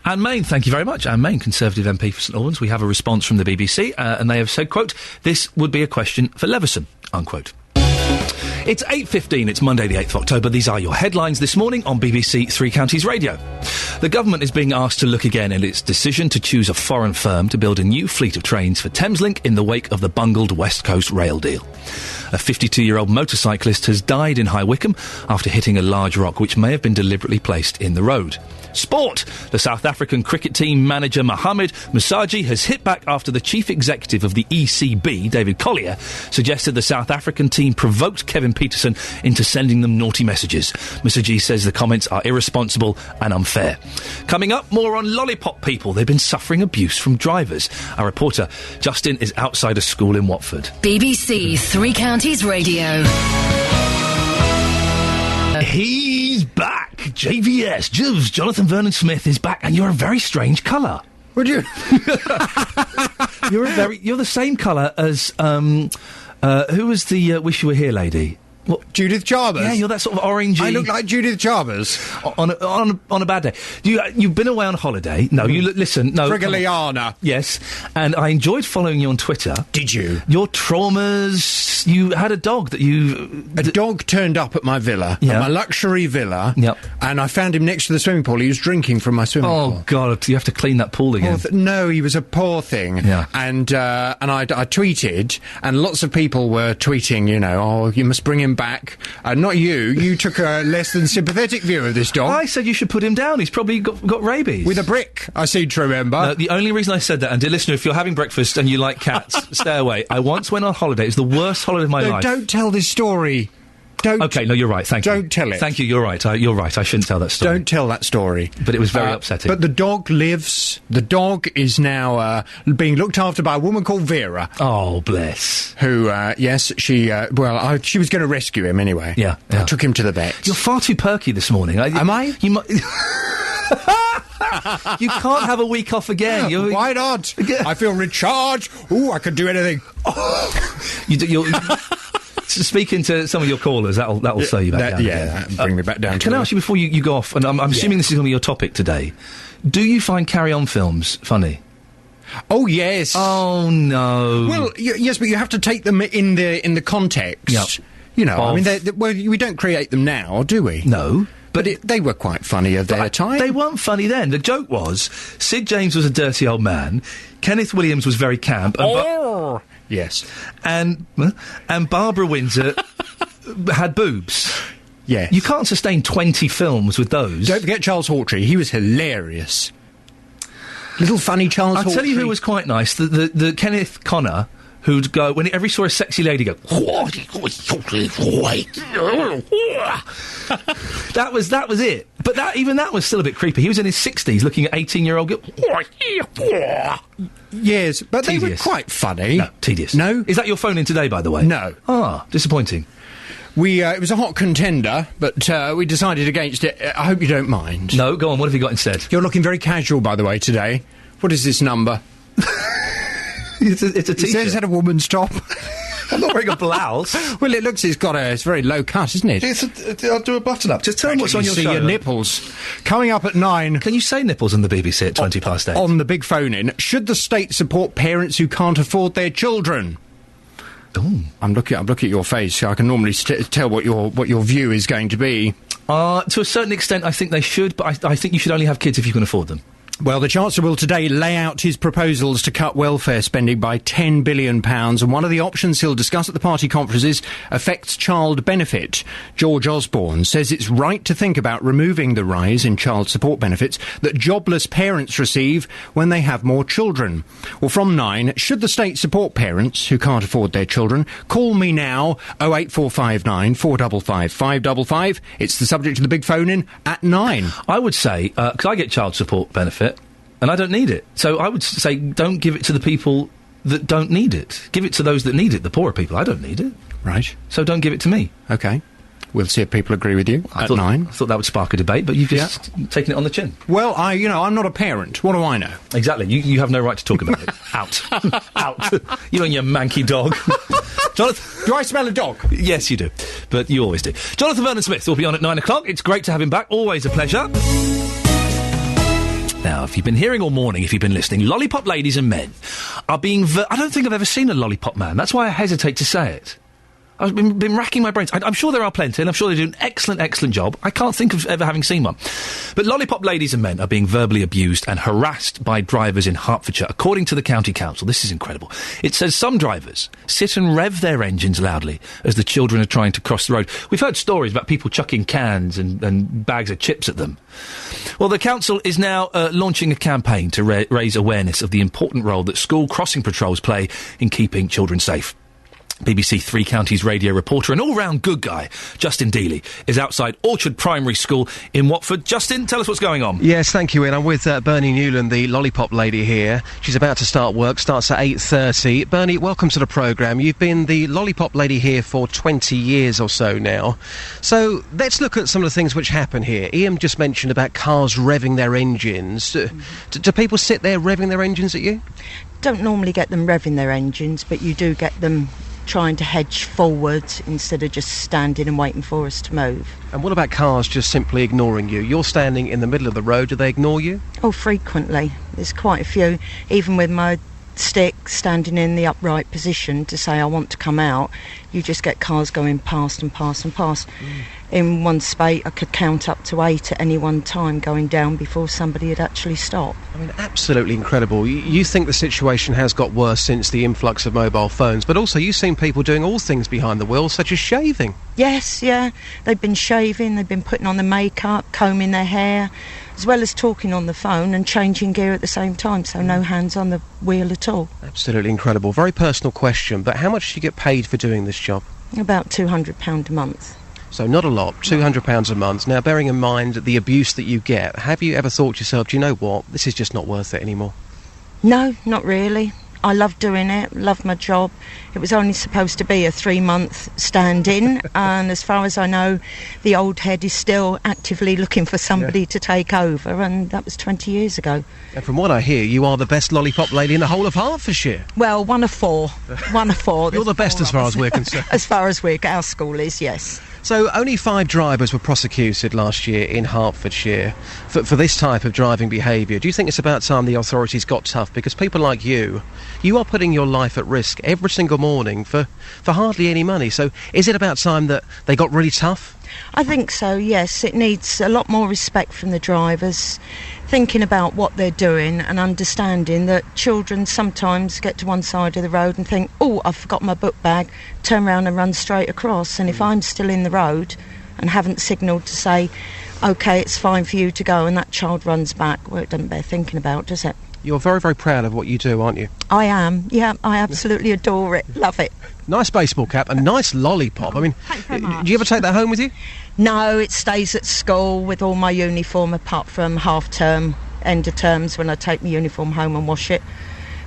Anne Main, thank you very much. Anne Main, Conservative MP for St Albans. We have a response from the BBC, and they have said, quote, "This would be a question for Leveson," unquote. It's 8:15, it's Monday the 8th of October. These are your headlines this morning on BBC Three Counties Radio. The government is being asked to look again at its decision to choose a foreign firm to build a new fleet of trains for Thameslink in the wake of the bungled West Coast rail deal. A 52-year-old motorcyclist has died in High Wycombe after hitting a large rock which may have been deliberately placed in the road. Sport! The South African cricket team manager Mohamed Musaji has hit back after the chief executive of the ECB, David Collier, suggested the South African team provoked Kevin Peterson into sending them naughty messages. Musaji says the comments are irresponsible and unfair. Coming up, more on lollipop people. They've been suffering abuse from drivers. Our reporter, Justin, is outside a school in Watford. BBC Three Counties Radio. He's back! JVS, Jonathan Vernon Smith is back, and you're a very strange colour. Would you? You're the same colour as, who was the Wish You Were Here lady? What, Judith Charbers? Yeah, you're that sort of orangey... I look like Judith Charbers. On a bad day. You've been away on holiday. No, listen, no... Frigaliana. Yes, and I enjoyed following you on Twitter. Did you? Your traumas... You had a dog that you... A dog turned up at my villa, at my luxury villa, and I found him next to the swimming pool. He was drinking from my swimming pool. Oh, God, you have to clean that pool again. No, he was a poor thing. Yeah. And I tweeted, and lots of people were tweeting, oh, you must bring him back. Not you. You took a less than sympathetic view of this dog. I said you should put him down. He's probably got rabies. With a brick, I seem to remember. No, the only reason I said that, and dear listener, if you're having breakfast and you like cats, stay away. I once went on holiday. It was the worst holiday of my life. Don't tell this story. Okay, no, you're right. Thank you. Don't tell it. Thank you. You're right. You're right. I shouldn't tell that story. Don't tell that story. But it was very upsetting. But the dog lives. The dog is now being looked after by a woman called Vera. Oh, bless. Who, yes, she. She was going to rescue him anyway. Yeah. I took him to the vet. You're far too perky this morning. Am I? You might. You can't have a week off again. Why not? I feel recharged. Ooh, I could do anything. You're speaking to some of your callers, that'll slow you back down. That'll bring me back down. Can I ask you before you go off? And I'm assuming this is going to be your topic today. Do you find carry-on films funny? Oh yes. Oh no. Well, yes, but you have to take them in the context. Yep. I mean, we don't create them now, do we? No. But they were quite funny of their time. They weren't funny then. The joke was, Sid James was a dirty old man, Kenneth Williams was very camp, and yes, and Barbara Windsor had boobs. Yes. You can't sustain 20 films with those. Don't forget Charles Hawtrey. He was hilarious. Little funny Charles Hawtrey. I'll tell you who was quite nice. The Kenneth Connor, who'd go, whenever he saw a sexy lady go, that was it. But even that was still a bit creepy. He was in his 60s looking at 18-year-old girl. Yes, but tedious. They were quite funny. No, tedious. No? Is that your phone in today, by the way? No. Ah, disappointing. It was a hot contender, but we decided against it. I hope you don't mind. No, go on, what have you got instead? You're looking very casual, by the way, today. What is this number? It's a t-shirt. It says at a woman's top. I'm not wearing a blouse. Well, it's very low cut, isn't it? I'll do a button up. Just tell them what's on your see show. Your nipples. Coming up at 9. Can you say nipples on the BBC at 20 past 8? On the big phone-in, should the state support parents who can't afford their children? Ooh. I'm looking at your face. I can normally tell what your view is going to be. To a certain extent, I think they should, but I think you should only have kids if you can afford them. Well, the Chancellor will today lay out his proposals to cut welfare spending by £10 billion, and one of the options he'll discuss at the party conferences affects child benefit. George Osborne says it's right to think about removing the rise in child support benefits that jobless parents receive when they have more children. Well, from 9, should the state support parents who can't afford their children? Call me now, 08459 455 555. It's the subject of the big phone-in at 9. I would say, because I get child support benefit, and I don't need it. So I would say don't give it to the people that don't need it. Give it to those that need it, the poorer people. I don't need it. Right. So don't give it to me. OK. We'll see if people agree with you at 9. I thought that would spark a debate, but you've just taken it on the chin. Well, I'm not a parent. What do I know? Exactly. You have no right to talk about it. Out. Out. You and your manky dog. Jonathan... Do I smell a dog? Yes, you do. But you always do. Jonathan Vernon-Smith will be on at 9 o'clock. It's great to have him back. Always a pleasure. Now, if you've been hearing all morning, if you've been listening, lollipop ladies and men are being... I don't think I've ever seen a lollipop man. That's why I hesitate to say it. I've been racking my brains. I'm sure there are plenty, and I'm sure they do an excellent job. I can't think of ever having seen one. But lollipop ladies and men are being verbally abused and harassed by drivers in Hertfordshire, according to the County Council. This is incredible. It says some drivers sit and rev their engines loudly as the children are trying to cross the road. We've heard stories about people chucking cans and bags of chips at them. Well, the council is now launching a campaign to raise awareness of the important role that school crossing patrols play in keeping children safe. BBC Three Counties radio reporter and all-round good guy, Justin Dealey, is outside Orchard Primary School in Watford. Justin, tell us what's going on. Yes, thank you, Ian. I'm with Bernie Newland, the lollipop lady here. She's about to start work, starts at 8:30. Bernie, welcome to the programme. You've been the lollipop lady here for 20 years or so now. So let's look at some of the things which happen here. Ian just mentioned about cars revving their engines. Do people sit there revving their engines at you? Don't normally get them revving their engines, but you do get them trying to hedge forward instead of just standing and waiting for us to move. And what about cars just simply ignoring you? You're standing in the middle of the road, do they ignore you? Oh, frequently. There's quite a few. Even with my stick standing in the upright position to say I want to come out, you just get cars going past and past and past. In one spate I could count up to 8 at any one time going down before somebody had actually stopped. I mean, absolutely incredible. You think the situation has got worse since the influx of mobile phones, but also you've seen people doing all things behind the wheel, such as shaving. Yes, yeah. They've been shaving, they've been putting on the makeup, combing their hair, as well as talking on the phone and changing gear at the same time, so no hands on the wheel at all. Absolutely incredible. Very personal question, but how much do you get paid for doing this job? About £200 a month. So not a lot, £200 a month. Now, bearing in mind the abuse that you get, have you ever thought to yourself, do you know what, this is just not worth it anymore? No, not really. I love doing it, love my job. It was only supposed to be a 3-month stand-in, and as far as I know, the old head is still actively looking for somebody to take over, and that was 20 years ago. And from what I hear, you are the best lollipop lady in the whole of Hertfordshire. Well, one of four. One of four. You're the best as far as we're concerned. As far as our school is, yes. So only 5 drivers were prosecuted last year in Hertfordshire for this type of driving behaviour. Do you think it's about time the authorities got tough? Because people like you are putting your life at risk every single morning for hardly any money. So is it about time that they got really tough? I think so, yes. It needs a lot more respect from the drivers, thinking about what they're doing and understanding that children sometimes get to one side of the road and think, oh, I've forgot my book bag, turn around and run straight across. And if I'm still in the road and haven't signalled to say, OK, it's fine for you to go, and that child runs back, well, it doesn't bear thinking about, does it? You're very, very proud of what you do, aren't you? I am, yeah. I absolutely adore it. Love it. Nice baseball cap, a nice lollipop. I mean, do you ever take that home with you? No, it stays at school with all my uniform, apart from half-term, end of terms, when I take my uniform home and wash it.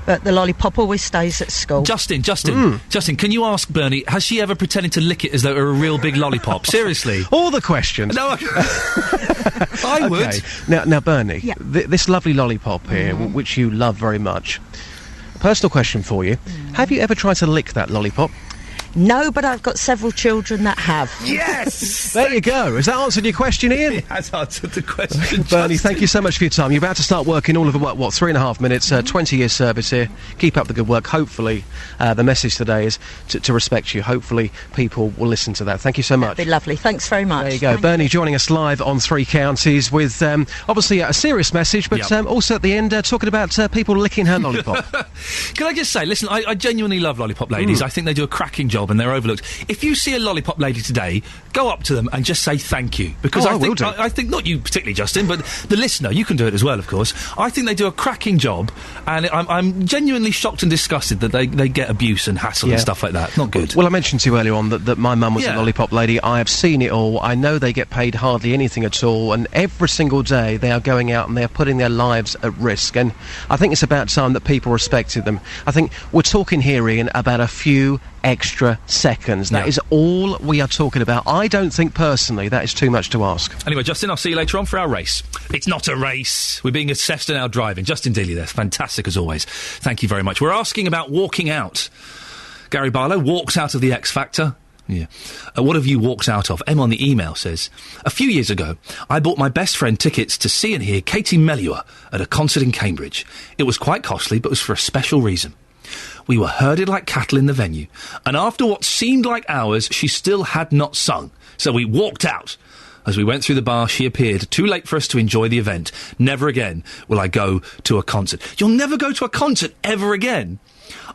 But the lollipop always stays at school. Justin, can you ask Bernie, has she ever pretended to lick it as though it were a real big lollipop? Seriously? All the questions. No, I would. Now, Bernie, this lovely lollipop here, which you love very much. Personal question for you. Have you ever tried to lick that lollipop? No, but I've got several children that have. Yes! There you go. Has that answered your question, Ian? It has answered the question. Bernie, thank you so much for your time. You're about to start work in all of, 3.5 minutes, 20 years service here. Keep up the good work. Hopefully, the message today is to respect you. Hopefully, people will listen to that. Thank you so much. That'd be lovely. Thanks very much. There you go. Bernie joining us live on Three Counties with, obviously, a serious message, but also at the end, talking about people licking her lollipop. Can I just say, listen, I genuinely love lollipop ladies. I think they do a cracking job and they're overlooked. If you see a lollipop lady today, go up to them and just say thank you. Because I think, not you particularly, Justin, but the listener, you can do it as well, of course. I think they do a cracking job, and I'm genuinely shocked and disgusted that they get abuse and hassle and stuff like that. Not good. Well, I mentioned to you earlier on that my mum was a lollipop lady. I have seen it all. I know they get paid hardly anything at all, and every single day they are going out and they are putting their lives at risk, and I think it's about time that people respected them. I think we're talking here, Ian, about a few extra seconds. That is all we are talking about. I don't think, personally, that is too much to ask. Anyway, Justin, I'll see you later on for our race. It's not a race. We're being assessed in our driving. Justin Dealey there. Fantastic as always. Thank you very much. We're asking about walking out. Gary Barlow walks out of the X Factor. Yeah. What have you walked out of? Em on the email says, a few years ago, I bought my best friend tickets to see and hear Katie Melua at a concert in Cambridge. It was quite costly, but was for a special reason. We were herded like cattle in the venue, and after what seemed like hours, she still had not sung. So we walked out. As we went through the bar, she appeared, too late for us to enjoy the event. Never again will I go to a concert. You'll never go to a concert ever again?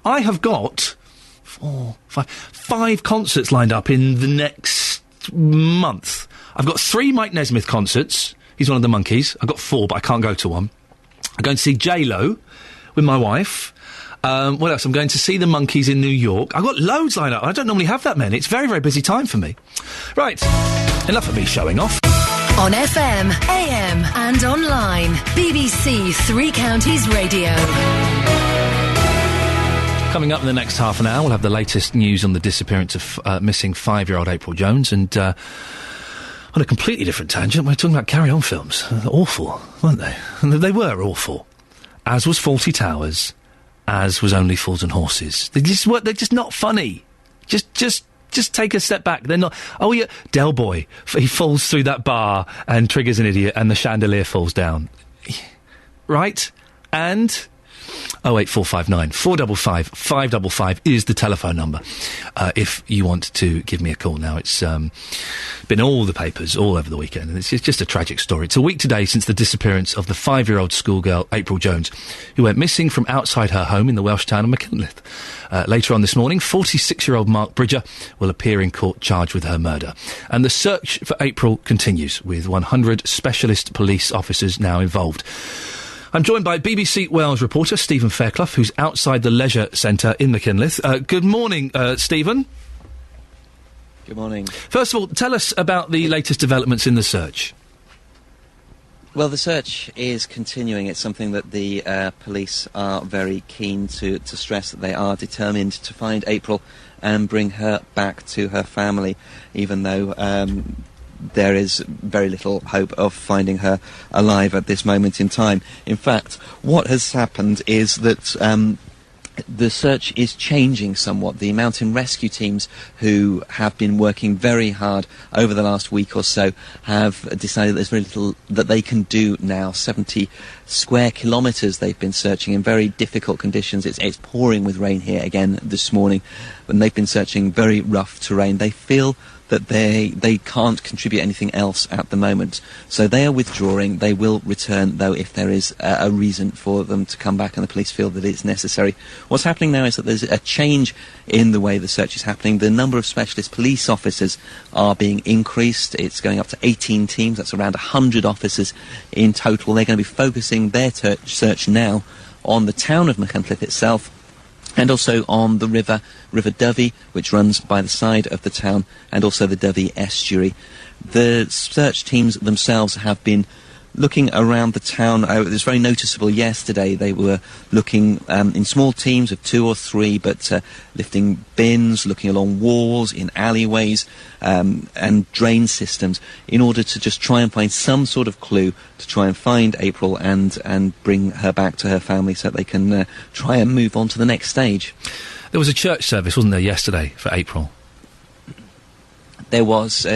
I have got 5 concerts lined up in the next month. I've got 3 Mike Nesmith concerts. He's one of the Monkeys. I've got 4, but I can't go to one. I'm going to see J-Lo with my wife. What else? I'm going to see the Monkeys in New York. I've got loads lined up. I don't normally have that many. It's a very, very busy time for me. Right. Enough of me showing off. On FM, AM and online. BBC Three Counties Radio. Coming up in the next half an hour, we'll have the latest news on the disappearance of missing 5-year-old April Jones. And on a completely different tangent, we're talking about Carry On films. They're awful, weren't they? And they were awful. As was Fawlty Towers. As was Only Fools and Horses. They're just not funny. Just take a step back. They're not. Oh yeah, Del Boy. He falls through that bar and triggers an idiot, and the chandelier falls down. Right? And 08459 455 555 is the telephone number. If you want to give me a call now, it's been all the papers all over the weekend, and it's just a tragic story. It's a week today since the disappearance of the 5-year-old schoolgirl April Jones, who went missing from outside her home in the Welsh town of Machynlleth. Later on this morning, 46-year-old Mark Bridger will appear in court charged with her murder. And the search for April continues, with 100 specialist police officers now involved. I'm joined by BBC Wales reporter Stephen Fairclough, who's outside the leisure centre in Machynlleth. Good morning, Stephen. Good morning. First of all, tell us about the latest developments in the search. Well, the search is continuing. It's something that the police are very keen to stress, that they are determined to find April and bring her back to her family, even though there is very little hope of finding her alive at this moment in time. In fact, what has happened is that the search is changing somewhat. The mountain rescue teams, who have been working very hard over the last week or so, have decided there's very little that they can do now. 70 square kilometres they've been searching in very difficult conditions. It's pouring with rain here again this morning, and they've been searching very rough terrain. They feel that they can't contribute anything else at the moment. So they are withdrawing. They will return, though, if there is a reason for them to come back and the police feel that it's necessary. What's happening now is that there's a change in the way the search is happening. The number of specialist police officers are being increased. It's going up to 18 teams. That's around 100 officers in total. They're going to be focusing their search now on the town of Machynlleth itself, and also on the river Dyfi, which runs by the side of the town, and also the Dyfi estuary. The search teams themselves have been looking around the town. It was very noticeable yesterday. They were looking in small teams of 2 or 3, but lifting bins, looking along walls, in alleyways, and drain systems, in order to just try and find some sort of clue to try and find April and bring her back to her family so that they can try and move on to the next stage. There was a church service, wasn't there, yesterday for April? there was,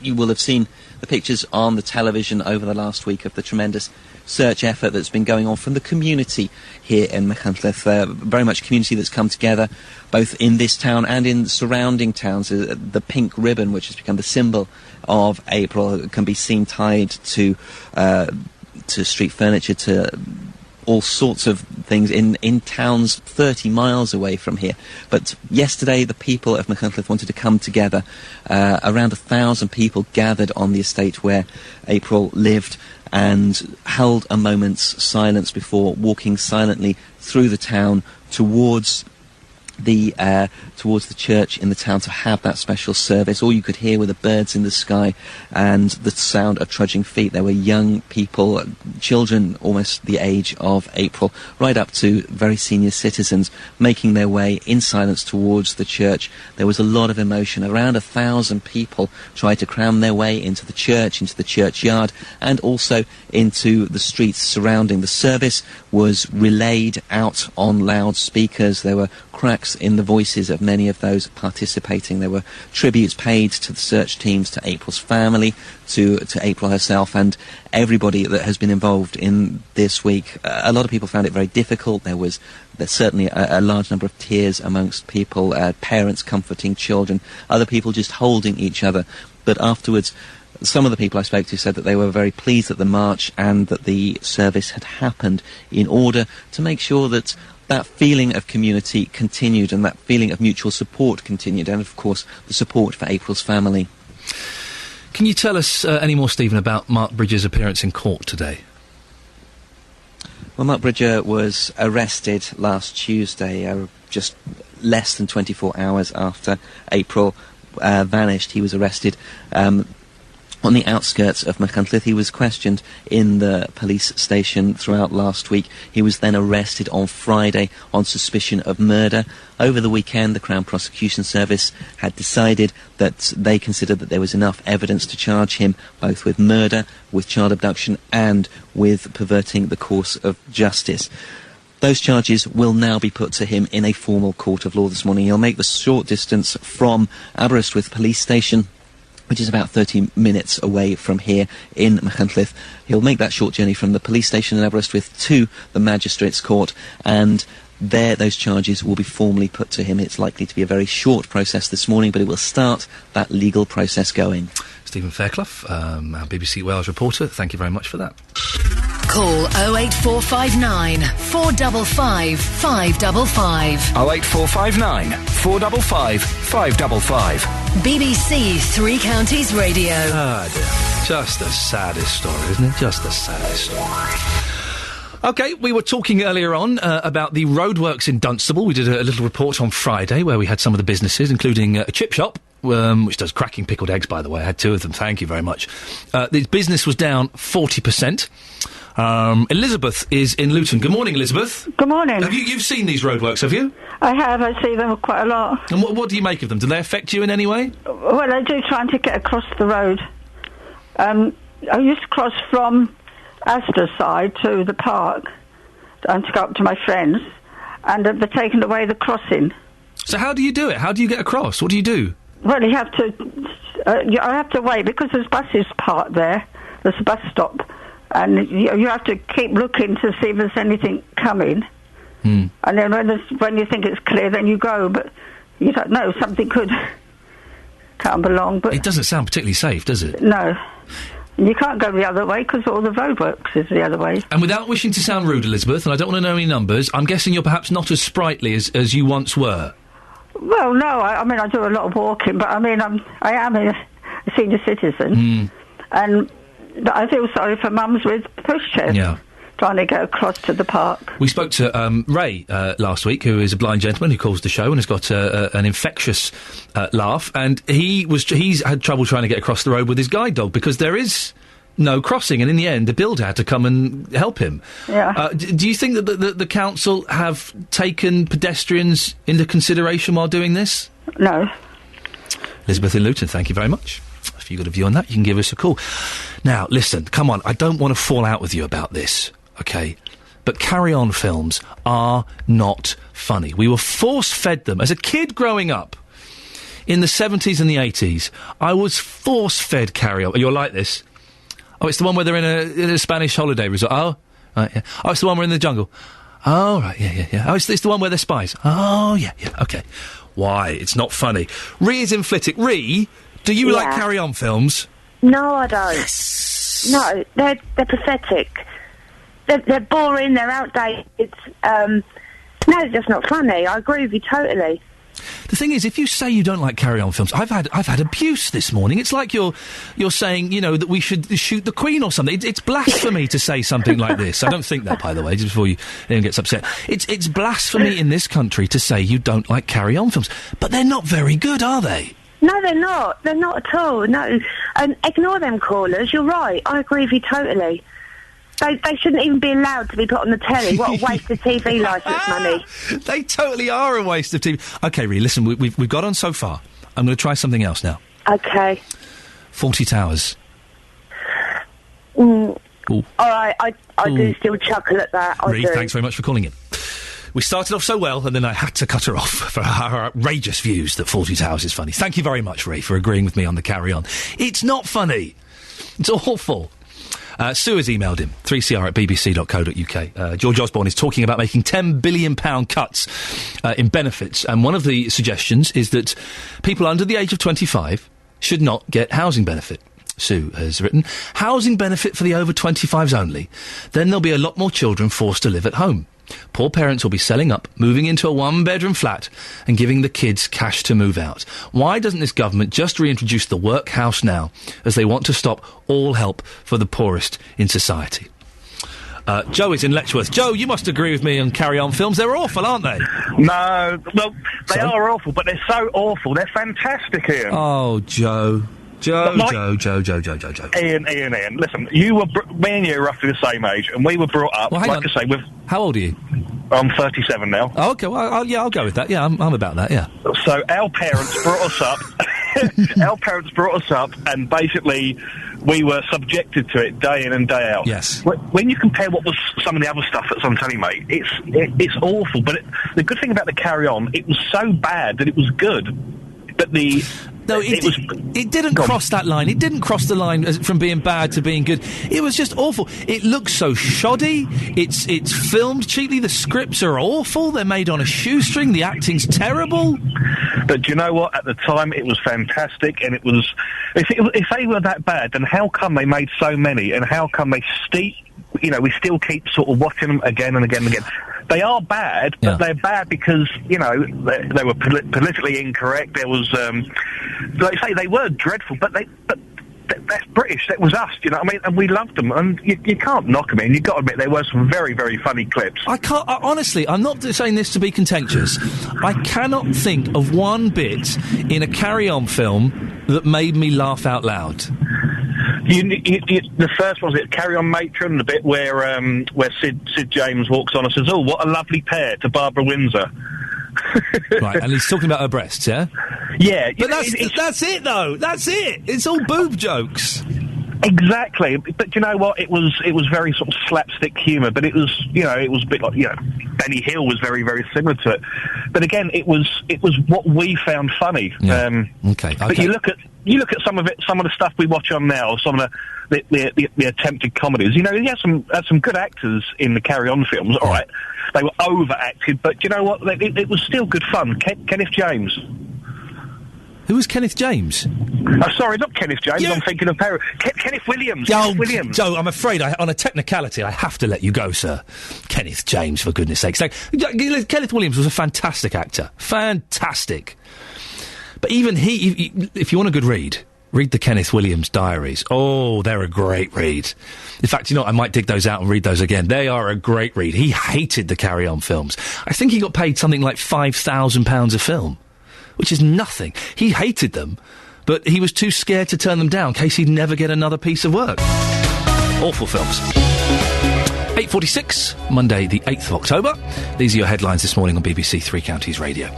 you will have seen the pictures on the television over the last week of the tremendous search effort that's been going on from the community here in Machynlleth. Very much community that's come together, both in this town and in surrounding towns. The pink ribbon, which has become the symbol of April, can be seen tied to street furniture, to all sorts of things in towns 30 miles away from here. But yesterday the people of Machynlleth wanted to come together. Around 1,000 people gathered on the estate where April lived and held a moment's silence before walking silently through the town towards the church in the town to have that special service. All you could hear were the birds in the sky and the sound of trudging feet. There were young people, children almost the age of April, right up to very senior citizens, making their way in silence towards the church. There was a lot of emotion. Around 1,000 people tried to cram their way into the church, into the churchyard, and also into the streets surrounding. The service was relayed out on loudspeakers. There were cracks in the voices of many of those participating. There were tributes paid to the search teams, to April's family, to April herself, and everybody that has been involved in this week. A lot of people found it very difficult. There's certainly a large number of tears amongst people, parents comforting children, other people just holding each other. But afterwards, some of the people I spoke to said that they were very pleased at the march and that the service had happened in order to make sure that that feeling of community continued and that feeling of mutual support continued, and of course the support for April's family. Can you tell us any more, Stephen, about Mark Bridger's appearance in court today? Well, Mark Bridger was arrested last Tuesday, just less than 24 hours after April vanished. He was arrested on the outskirts of Machynlleth. He was questioned in the police station throughout last week. He was then arrested on Friday on suspicion of murder. Over the weekend, the Crown Prosecution Service had decided that they considered that there was enough evidence to charge him both with murder, with child abduction, and with perverting the course of justice. Those charges will now be put to him in a formal court of law this morning. He'll make the short distance from Aberystwyth Police Station, which is about 30 minutes away from here in Machynlleth. He'll make that short journey from the police station in Aberystwyth to the Magistrates' Court, and there those charges will be formally put to him. It's likely to be a very short process this morning, but it will start that legal process going. Stephen Fairclough, our BBC Wales reporter, thank you very much for that. Call 08459 455 555. 08459 455 555. BBC Three Counties Radio. Ah, dear. Just the saddest story, isn't it? Just the saddest story. OK, we were talking earlier on about the roadworks in Dunstable. We did a little report on Friday where we had some of the businesses, including a chip shop, which does cracking pickled eggs, by the way. I had 2 of them. Thank you very much. The business was down 40%. Elizabeth is in Luton. Good morning, Elizabeth. Good morning. You've seen these roadworks, have you? I have. I see them quite a lot. And what do you make of them? Do they affect you in any way? Well, I do trying to get across the road. I used to cross from Astor side to the park and to go up to my friends, and they've taken away the crossing. So how do you do it? How do you get across? What do you do? Well, you have to... I have to wait because there's buses parked there. There's a bus stop. And you have to keep looking to see if there's anything coming. And then when you think it's clear, then you go. But you don't know. Something could come along. But it doesn't sound particularly safe, does it? No. And you can't go the other way because all the roadworks is the other way. And without wishing to sound rude, Elizabeth, and I don't want to know any numbers, I'm guessing you're perhaps not as sprightly as you once were. Well, no. I mean, I do a lot of walking, but I mean, I am a senior citizen. And... But I feel sorry for mums with pushchairs trying to get across to the park. We spoke to Ray last week, who is a blind gentleman who calls the show and has got an infectious laugh, and he's had trouble trying to get across the road with his guide dog because there is no crossing, and in the end the builder had to come and help him. Yeah. Do you think that the council have taken pedestrians into consideration while doing this? No. Elizabeth in Luton, thank you very much. If you've got a view on that, you can give us a call. Now, listen, come on, I don't want to fall out with you about this, OK? But Carry On films are not funny. We were force-fed them. As a kid growing up, in the 70s and the 80s, I was force-fed Carry On. You're like this. Oh, it's the one where they're in a Spanish holiday resort. Oh, right, yeah. Oh, it's the one where in the jungle. Oh, right, yeah. Oh, it's the one where they're spies. Oh, yeah, okay. Why? It's not funny. Ree is in Flitwick. Ree, do you like Carry On films? No, I don't. Yes. No, they're pathetic. They're boring, they're outdated. No, it's just not funny. I agree with you totally. The thing is, if you say you don't like Carry On films, I've had abuse this morning. It's like you're saying, that we should shoot the Queen or something. It's blasphemy to say something like this. I don't think that, by the way, just before anyone gets upset. It's blasphemy in this country to say you don't like Carry On films. But they're not very good, are they? No, they're not. They're not at all, no. Ignore them callers, you're right. I agree with you totally. They shouldn't even be allowed to be put on the telly. What a waste of TV licence money. They totally are a waste of TV. OK, Ree, listen, we've got on so far. I'm going to try something else now. OK. 40 Towers. All right, I do still chuckle at that. Ree, thanks very much for calling in. We started off so well, and then I had to cut her off for her outrageous views that 40 Towers is funny. Thank you very much, Ree, for agreeing with me on the Carry On. It's not funny. It's awful. Sue has emailed him, 3cr@bbc.co.uk. George Osborne is talking about making £10 billion cuts in benefits, and one of the suggestions is that people under the age of 25 should not get housing benefit. Sue has written, housing benefit for the over 25s only. Then there'll be a lot more children forced to live at home. Poor parents will be selling up, moving into a one-bedroom flat and giving the kids cash to move out. Why doesn't this government just reintroduce the workhouse now, as they want to stop all help for the poorest in society? Joe is in Letchworth. Joe, you must agree with me on Carry On films. They're awful, aren't they? No, well, they are awful, but they're so awful. They're fantastic, Ian. Oh, Joe. Joe. Ian, listen, me and you are roughly the same age, and we were brought up, How old are you? I'm 37 now. Oh, okay, well, I'll go with that. Yeah, I'm about that, yeah. So our parents brought us up, and basically we were subjected to it day in and day out. Yes. When you compare what was some of the other stuff that's on telly, mate, it's awful, but the good thing about the Carry On, it was so bad that it was good. But it didn't cross that line. It didn't cross the line from being bad to being good. It was just awful. It looks so shoddy. It's filmed cheaply. The scripts are awful. They're made on a shoestring. The acting's terrible. But do you know what? At the time, it was fantastic, and it was. If they were that bad, then how come they made so many? And how come we still keep sort of watching them again and again and again? They are bad, but they're bad because, they were politically incorrect. There was, like I say, they were dreadful, but that's British. That was us, you know what I mean? And we loved them, and you can't knock them in. You've got to admit, there were some very, very funny clips. Honestly, I'm not saying this to be contentious. I cannot think of one bit in a Carry On film that made me laugh out loud. The first one was it Carry On Matron, the bit where Sid James walks on and says, "Oh, what a lovely pair," to Barbara Windsor. Right, and he's talking about her breasts, yeah? Yeah. But that's it, though. That's it. It's all boob jokes. Exactly, but you know what? It was very sort of slapstick humour, but it was a bit like Benny Hill was very, very similar to it. But again, it was what we found funny. Yeah. Okay. But you look at some of the stuff we watch on now, some of the attempted comedies. You had some good actors in the Carry On films. All right, they were overacted, but you know what? It was still good fun. Kenneth James. Who was Kenneth James? Sorry, not Kenneth James. Yeah. I'm thinking of Kenneth Williams. Williams. Joe, I'm afraid, on a technicality, I have to let you go, sir. Kenneth James, for goodness sake. Kenneth Williams was a fantastic actor. Fantastic. But even he, if you want a good read the Kenneth Williams diaries. Oh, they're a great read. In fact, I might dig those out and read those again. They are a great read. He hated the Carry On films. I think he got paid something like £5,000 a film, which is nothing. He hated them, but he was too scared to turn them down in case he'd never get another piece of work. Awful films. 8:46, Monday the 8th of October. These are your headlines this morning on BBC Three Counties Radio.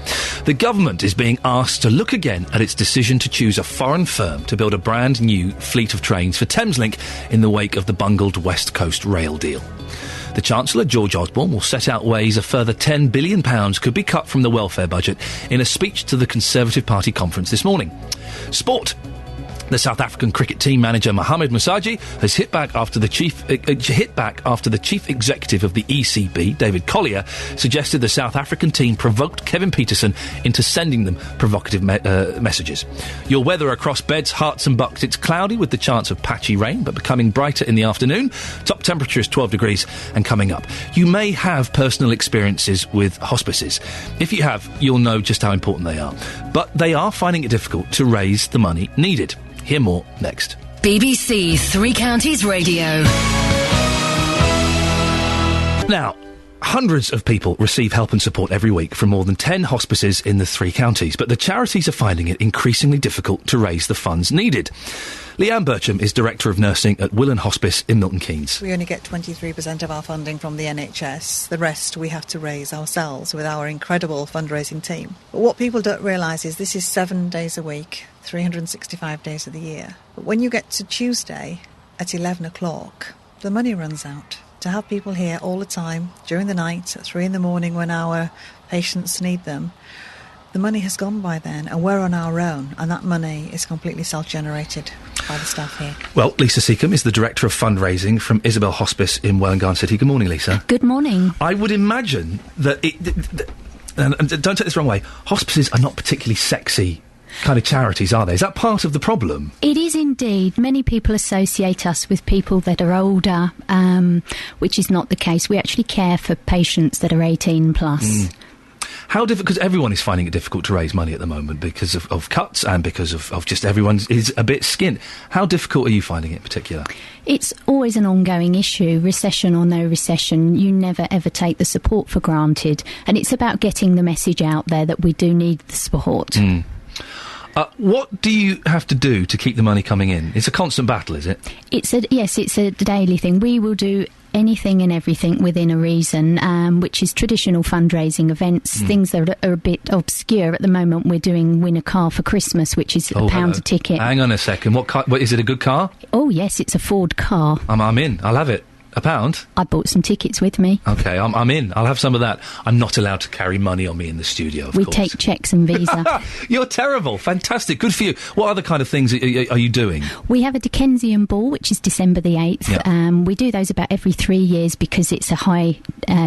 The government is being asked to look again at its decision to choose a foreign firm to build a brand new fleet of trains for Thameslink in the wake of the bungled West Coast rail deal. The Chancellor, George Osborne, will set out ways a further £10 billion could be cut from the welfare budget in a speech to the Conservative Party conference this morning. Sport. The South African cricket team manager Mohamed Musaji has hit back after the chief executive of the ECB, David Collier, suggested the South African team provoked Kevin Peterson into sending them provocative messages. Your weather across Beds, Herts and Bucks. It's cloudy with the chance of patchy rain, but becoming brighter in the afternoon. Top temperature is 12 degrees and coming up. You may have personal experiences with hospices. If you have, you'll know just how important they are. But they are finding it difficult to raise the money needed. Hear more next. BBC Three Counties Radio. Now, hundreds of people receive help and support every week from more than 10 hospices in the 3 counties, but the charities are finding it increasingly difficult to raise the funds needed. Leanne Bircham is Director of Nursing at Willan Hospice in Milton Keynes. We only get 23% of our funding from the NHS. The rest we have to raise ourselves with our incredible fundraising team. But what people don't realise is this is 7 days a week, 365 days of the year. But when you get to Tuesday at 11 o'clock, the money runs out. To have people here all the time, during the night, at 3 in the morning when our patients need them, the money has gone by then, and we're on our own, and that money is completely self-generated by the staff here. Well, Lisa Seacombe is the Director of Fundraising from Isabel Hospice in Wellingarn City. Good morning, Lisa. Good morning. I would imagine that and don't take this the wrong way, hospices are not particularly sexy kind of charities, are they? Is that part of the problem? It is indeed. Many people associate us with people that are older, which is not the case. We actually care for patients that are 18 plus. How difficult? Because everyone is finding it difficult to raise money at the moment because of cuts and because of just everyone is a bit skinned. How difficult are you finding it in particular? It's always an ongoing issue, recession or no recession. You never ever take the support for granted, and it's about getting the message out there that we do need the support. What do you have to do to keep the money coming in? It's a constant battle, is it? Yes, it's a daily thing. We will do anything and everything within a reason, which is traditional fundraising events, things that are a bit obscure. At the moment, we're doing Win a Car for Christmas, which is £1 a ticket. Hang on a second. What is it, a good car? Oh, yes, it's a Ford car. I'm in. I'll have it. £1? I bought some tickets with me. OK, I'm in. I'll have some of that. I'm not allowed to carry money on me in the studio, of course. We take cheques and Visa. You're terrible. Fantastic. Good for you. What other kind of things are you doing? We have a Dickensian Ball, which is December the 8th. Yep. We do those about every 3 years because it's a high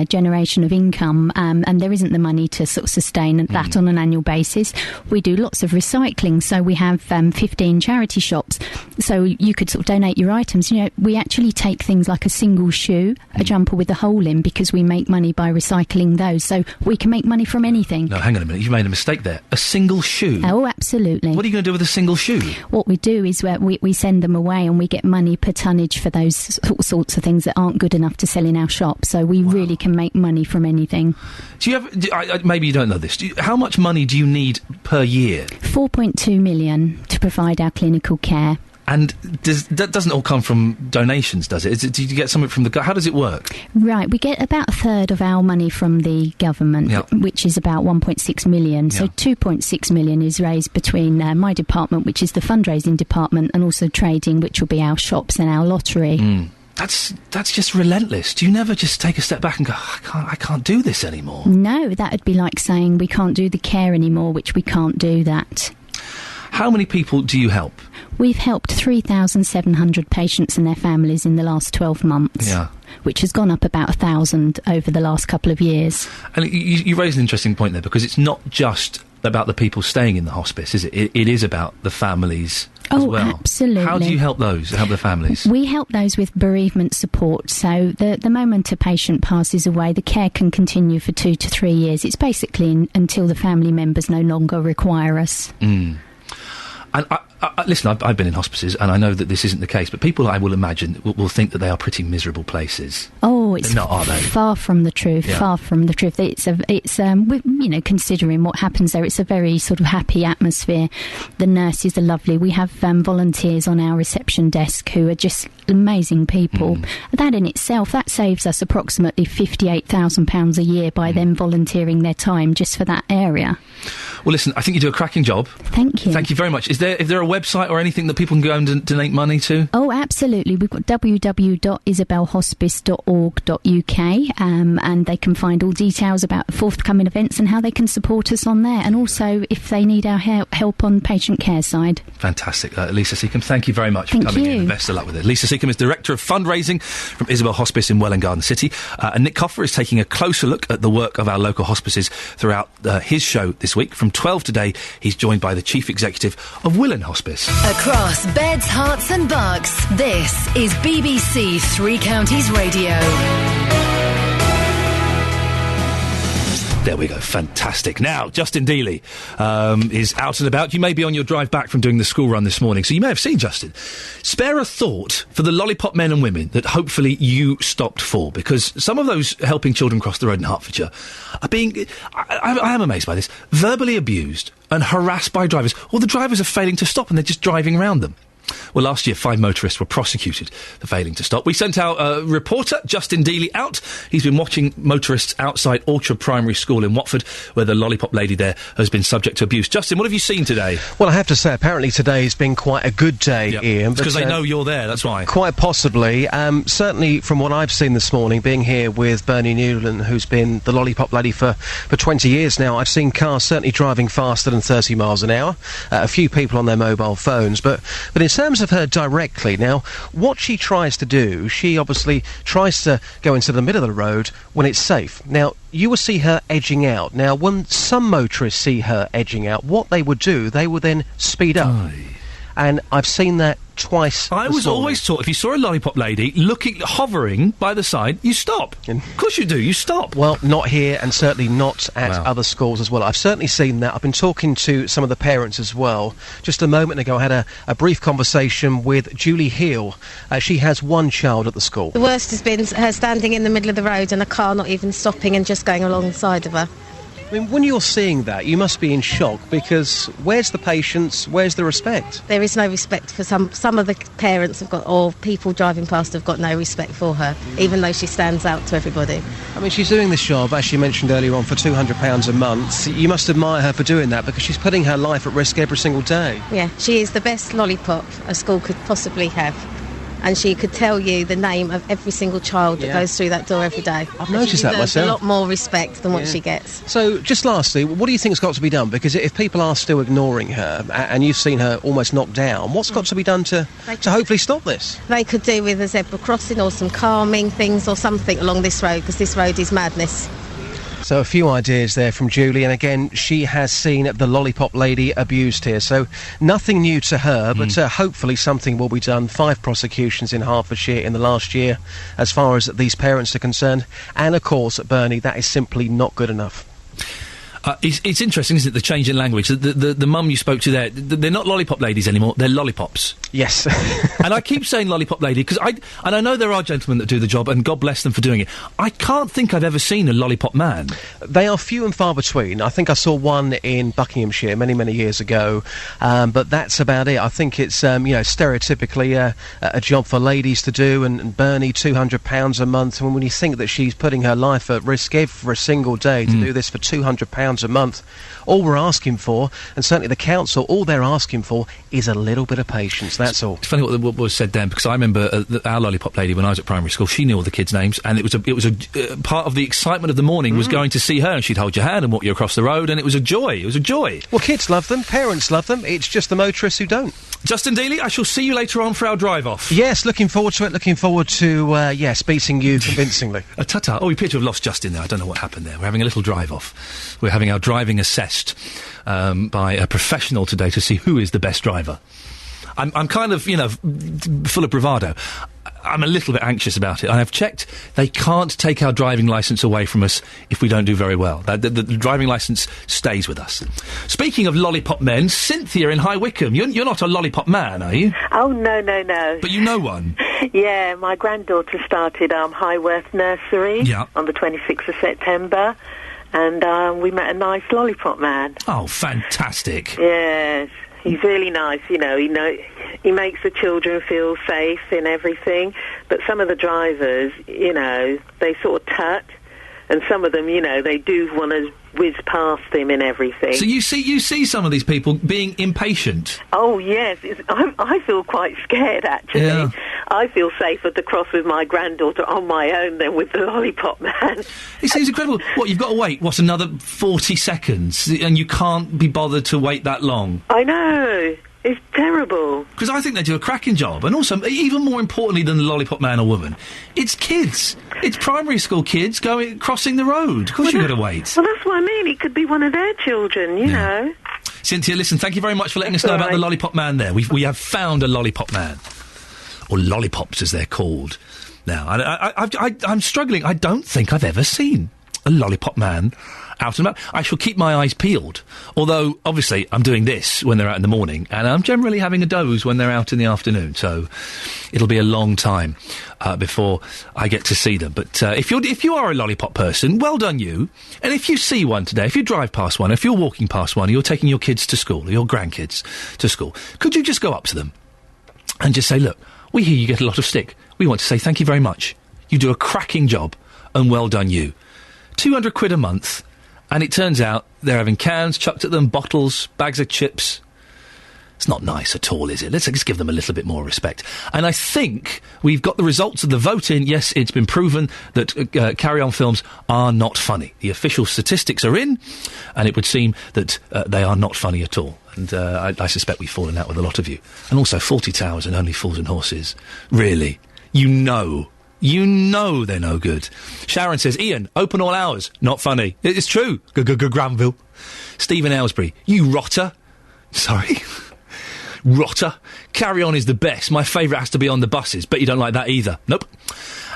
generation of income, and there isn't the money to sort of sustain that on an annual basis. We do lots of recycling, so we have 15 charity shops, so you could sort of donate your items. You know, we actually take things like a single shoe, a jumper with a hole in, because we make money by recycling those, so we can make money from anything. No, hang on a minute, you've made a mistake there. A single shoe? Oh, absolutely. What are you going to do with a single shoe? What we do is we send them away, and we get money per tonnage for those sorts of things that aren't good enough to sell in our shop, so we really can make money from anything. Do you have, maybe you don't know this, how much money do you need per year? 4.2 million to provide our clinical care. And that doesn't all come from donations, does it? Do you get something from how does it work? Right, we get about a third of our money from the government, which is about 1.6 million. So 2.6 million is raised between my department, which is the fundraising department, and also trading, which will be our shops and our lottery. That's just relentless. Do you never just take a step back and go, I can't do this anymore? No, that would be like saying we can't do the care anymore, which we can't do that. How many people do you help? We've helped 3,700 patients and their families in the last 12 months, which has gone up about 1,000 over the last couple of years. And you raise an interesting point there, because it's not just about the people staying in the hospice, is it? It is about the families as well. Oh, absolutely. How do you help those, help the families? We help those with bereavement support. So the moment a patient passes away, the care can continue for 2 to 3 years. It's basically until the family members no longer require us. And listen, I've been in hospices, and I know that this isn't the case, but people, I will imagine, will think that they are pretty miserable places. Oh, it's not, are they? Far from the truth. Yeah. Far from the truth. It's considering what happens there, it's a very sort of happy atmosphere. The nurses are lovely. We have volunteers on our reception desk who are just amazing people. That in itself, that saves us approximately £58,000 a year by them volunteering their time just for that area. Well, listen, I think you do a cracking job. Thank you. Thank you very much. Is there a website or anything that people can go and donate money to? Oh, absolutely. We've got www.isabelhospice.org.uk, and they can find all details about forthcoming events and how they can support us on there. And also, if they need our help on patient care side. Fantastic. Lisa Seacombe, thank you very much for coming in, and best of luck with it. Lisa Seacombe is Director of Fundraising from Isabel Hospice in Welwyn Garden City. And Nick Coffer is taking a closer look at the work of our local hospices throughout his show this week. From 12 today, he's joined by the Chief Executive of Willen Hospice. Across beds, hearts and bucks, this is BBC Three Counties Radio. There we go. Fantastic. Now, Justin Dealey is out and about. You may be on your drive back from doing the school run this morning, so you may have seen Justin. Spare a thought for the lollipop men and women that hopefully you stopped for, because some of those helping children cross the road in Hertfordshire are being, I am amazed by this, verbally abused and harassed by drivers, or the drivers are failing to stop and they're just driving around them. Well, last year, 5 motorists were prosecuted for failing to stop. We sent our reporter, Justin Dealey, out. He's been watching motorists outside Orchard Primary School in Watford, where the lollipop lady there has been subject to abuse. Justin, what have you seen today? Well, I have to say, apparently today's been quite a good day, Ian. Because they know you're there, that's why. Quite possibly. Certainly, from what I've seen this morning, being here with Bernie Newland, who's been the lollipop lady for 20 years now, I've seen cars certainly driving faster than 30 miles an hour. A few people on their mobile phones. But in terms of her directly, now, what she tries to do, she obviously tries to go into the middle of the road when it's safe. Now, you will see her edging out. Now, when some motorists see her edging out, what they would do, they would then speed up. Aye. And I've seen that twice. I was always taught, if you saw a lollipop lady hovering by the side, you stop. Of course you do, you stop. Well, not here, and certainly not at other schools as well. I've certainly seen that. I've been talking to some of the parents as well. Just a moment ago, I had a brief conversation with Julie Heal. She has one child at the school. The worst has been her standing in the middle of the road and a car not even stopping and just going alongside of her. I mean, when you're seeing that, you must be in shock, because where's the patience, where's the respect? There is no respect for some of the parents have got, or people driving past have got no respect for her, even though she stands out to everybody. I mean, she's doing this job, as she mentioned earlier on, for £200 a month. You must admire her for doing that, because she's putting her life at risk every single day. Yeah, she is the best lollipop a school could possibly have. And she could tell you the name of every single child that goes through that door every day. I've noticed that myself. A lot more respect than what she gets. So, just lastly, what do you think's got to be done? Because if people are still ignoring her, and you've seen her almost knocked down, what's got to be done to hopefully stop this? They could do with a zebra crossing or some calming things or something along this road, because this road is madness. So a few ideas there from Julie, and again, she has seen the lollipop lady abused here. So nothing new to her, but hopefully something will be done. 5 prosecutions in Hertfordshire in the last year, as far as these parents are concerned. And of course, Bernie, that is simply not good enough. It's interesting, isn't it, the change in language? The mum you spoke to there, they're not lollipop ladies anymore, they're lollipops. Yes. And I keep saying lollipop lady, because I know there are gentlemen that do the job, and God bless them for doing it. I can't think I've ever seen a lollipop man. They are few and far between. I think I saw one in Buckinghamshire many, many years ago, but that's about it. I think it's, stereotypically a job for ladies to do, and Bernie, £200 a month, and when you think that she's putting her life at risk every single day to do this for £200 a month, all we're asking for, and certainly the council, all they're asking for is a little bit of patience, that's all. It's funny what was said then, because I remember our lollipop lady, when I was at primary school, she knew all the kids' names, and it was a part of the excitement of the morning was going to see her, and she'd hold your hand and walk you across the road, and it was a joy. Well, kids love them, parents love them, it's just the motorists who don't. Justin Dealey, I shall see you later on for our drive-off. Yes, looking forward to it, beating you convincingly. Ta-ta. Oh, we appear to have lost Justin there. I don't know what happened there. We're having a little drive-off. We're having our driving assessed by a professional today to see who is the best driver. I'm kind of, full of bravado. I'm a little bit anxious about it. I have checked. They can't take our driving licence away from us if we don't do very well. The driving licence stays with us. Speaking of lollipop men, Cynthia in High Wycombe. You're not a lollipop man, are you? Oh, no. But you know one? Yeah, my granddaughter started Highworth Nursery on the 26th of September, and we met a nice lollipop man. Oh, fantastic. Yes. He's really nice, he makes the children feel safe in everything, but some of the drivers, they sort of tut, And some of them, you know, they do want to whiz past him and everything. So you see some of these people being impatient. Oh, yes. I feel quite scared, actually. Yeah. I feel safer at the cross with my granddaughter on my own than with the lollipop man. It seems incredible. What, you've got to wait, another 40 seconds? And you can't be bothered to wait that long? I know. It's terrible. Because I think they do a cracking job. And also, even more importantly than the lollipop man or woman, it's kids. It's primary school kids crossing the road. Of course you've got to wait. Well, that's what I mean. It could be one of their children, you know. Cynthia, listen, thank you very much for letting us know about the lollipop man there. We have found a lollipop man. Or lollipops, as they're called. Now, I'm struggling. I don't think I've ever seen a lollipop man out and about. I shall keep my eyes peeled. Although, obviously, I'm doing this when they're out in the morning, and I'm generally having a doze when they're out in the afternoon. So it'll be a long time before I get to see them. But if you are a lollipop person, well done you. And if you see one today, if you drive past one, if you're walking past one, or you're taking your kids to school, or your grandkids to school, could you just go up to them and just say, look, we hear you get a lot of stick. We want to say thank you very much. You do a cracking job, and well done you. £200 a month, and it turns out they're having cans chucked at them, bottles, bags of chips. It's not nice at all, is it? Let's just give them a little bit more respect. And I think we've got the results of the vote in. Yes, it's been proven that Carry On films are not funny. The official statistics are in, and it would seem that they are not funny at all. And I suspect we've fallen out with a lot of you. And also, 40 Towers and Only Fools and Horses. Really? You know they're no good. Sharon says, Ian, open all hours. Not funny. It's true. Granville. Stephen Aylesbury, you rotter. Sorry. Rotter. Carry On is the best. My favourite has to be On the Buses. Bet you don't like that either. Nope.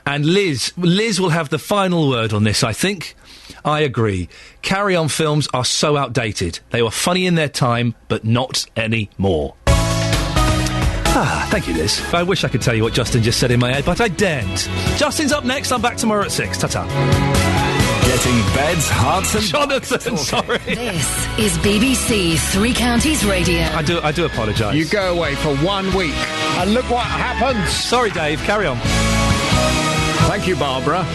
And Liz will have the final word on this, I think. I agree. Carry On films are so outdated. They were funny in their time, but not anymore. Thank you, Liz. I wish I could tell you what Justin just said in my head, but I daren't. Justin's up next. I'm back tomorrow at 6. Ta-ta. Getting beds, hearts and... Jonathan, sorry. This is BBC Three Counties Radio. I do apologise. You go away for 1 week, and look what happens. Sorry, Dave. Carry on. Thank you, Barbara.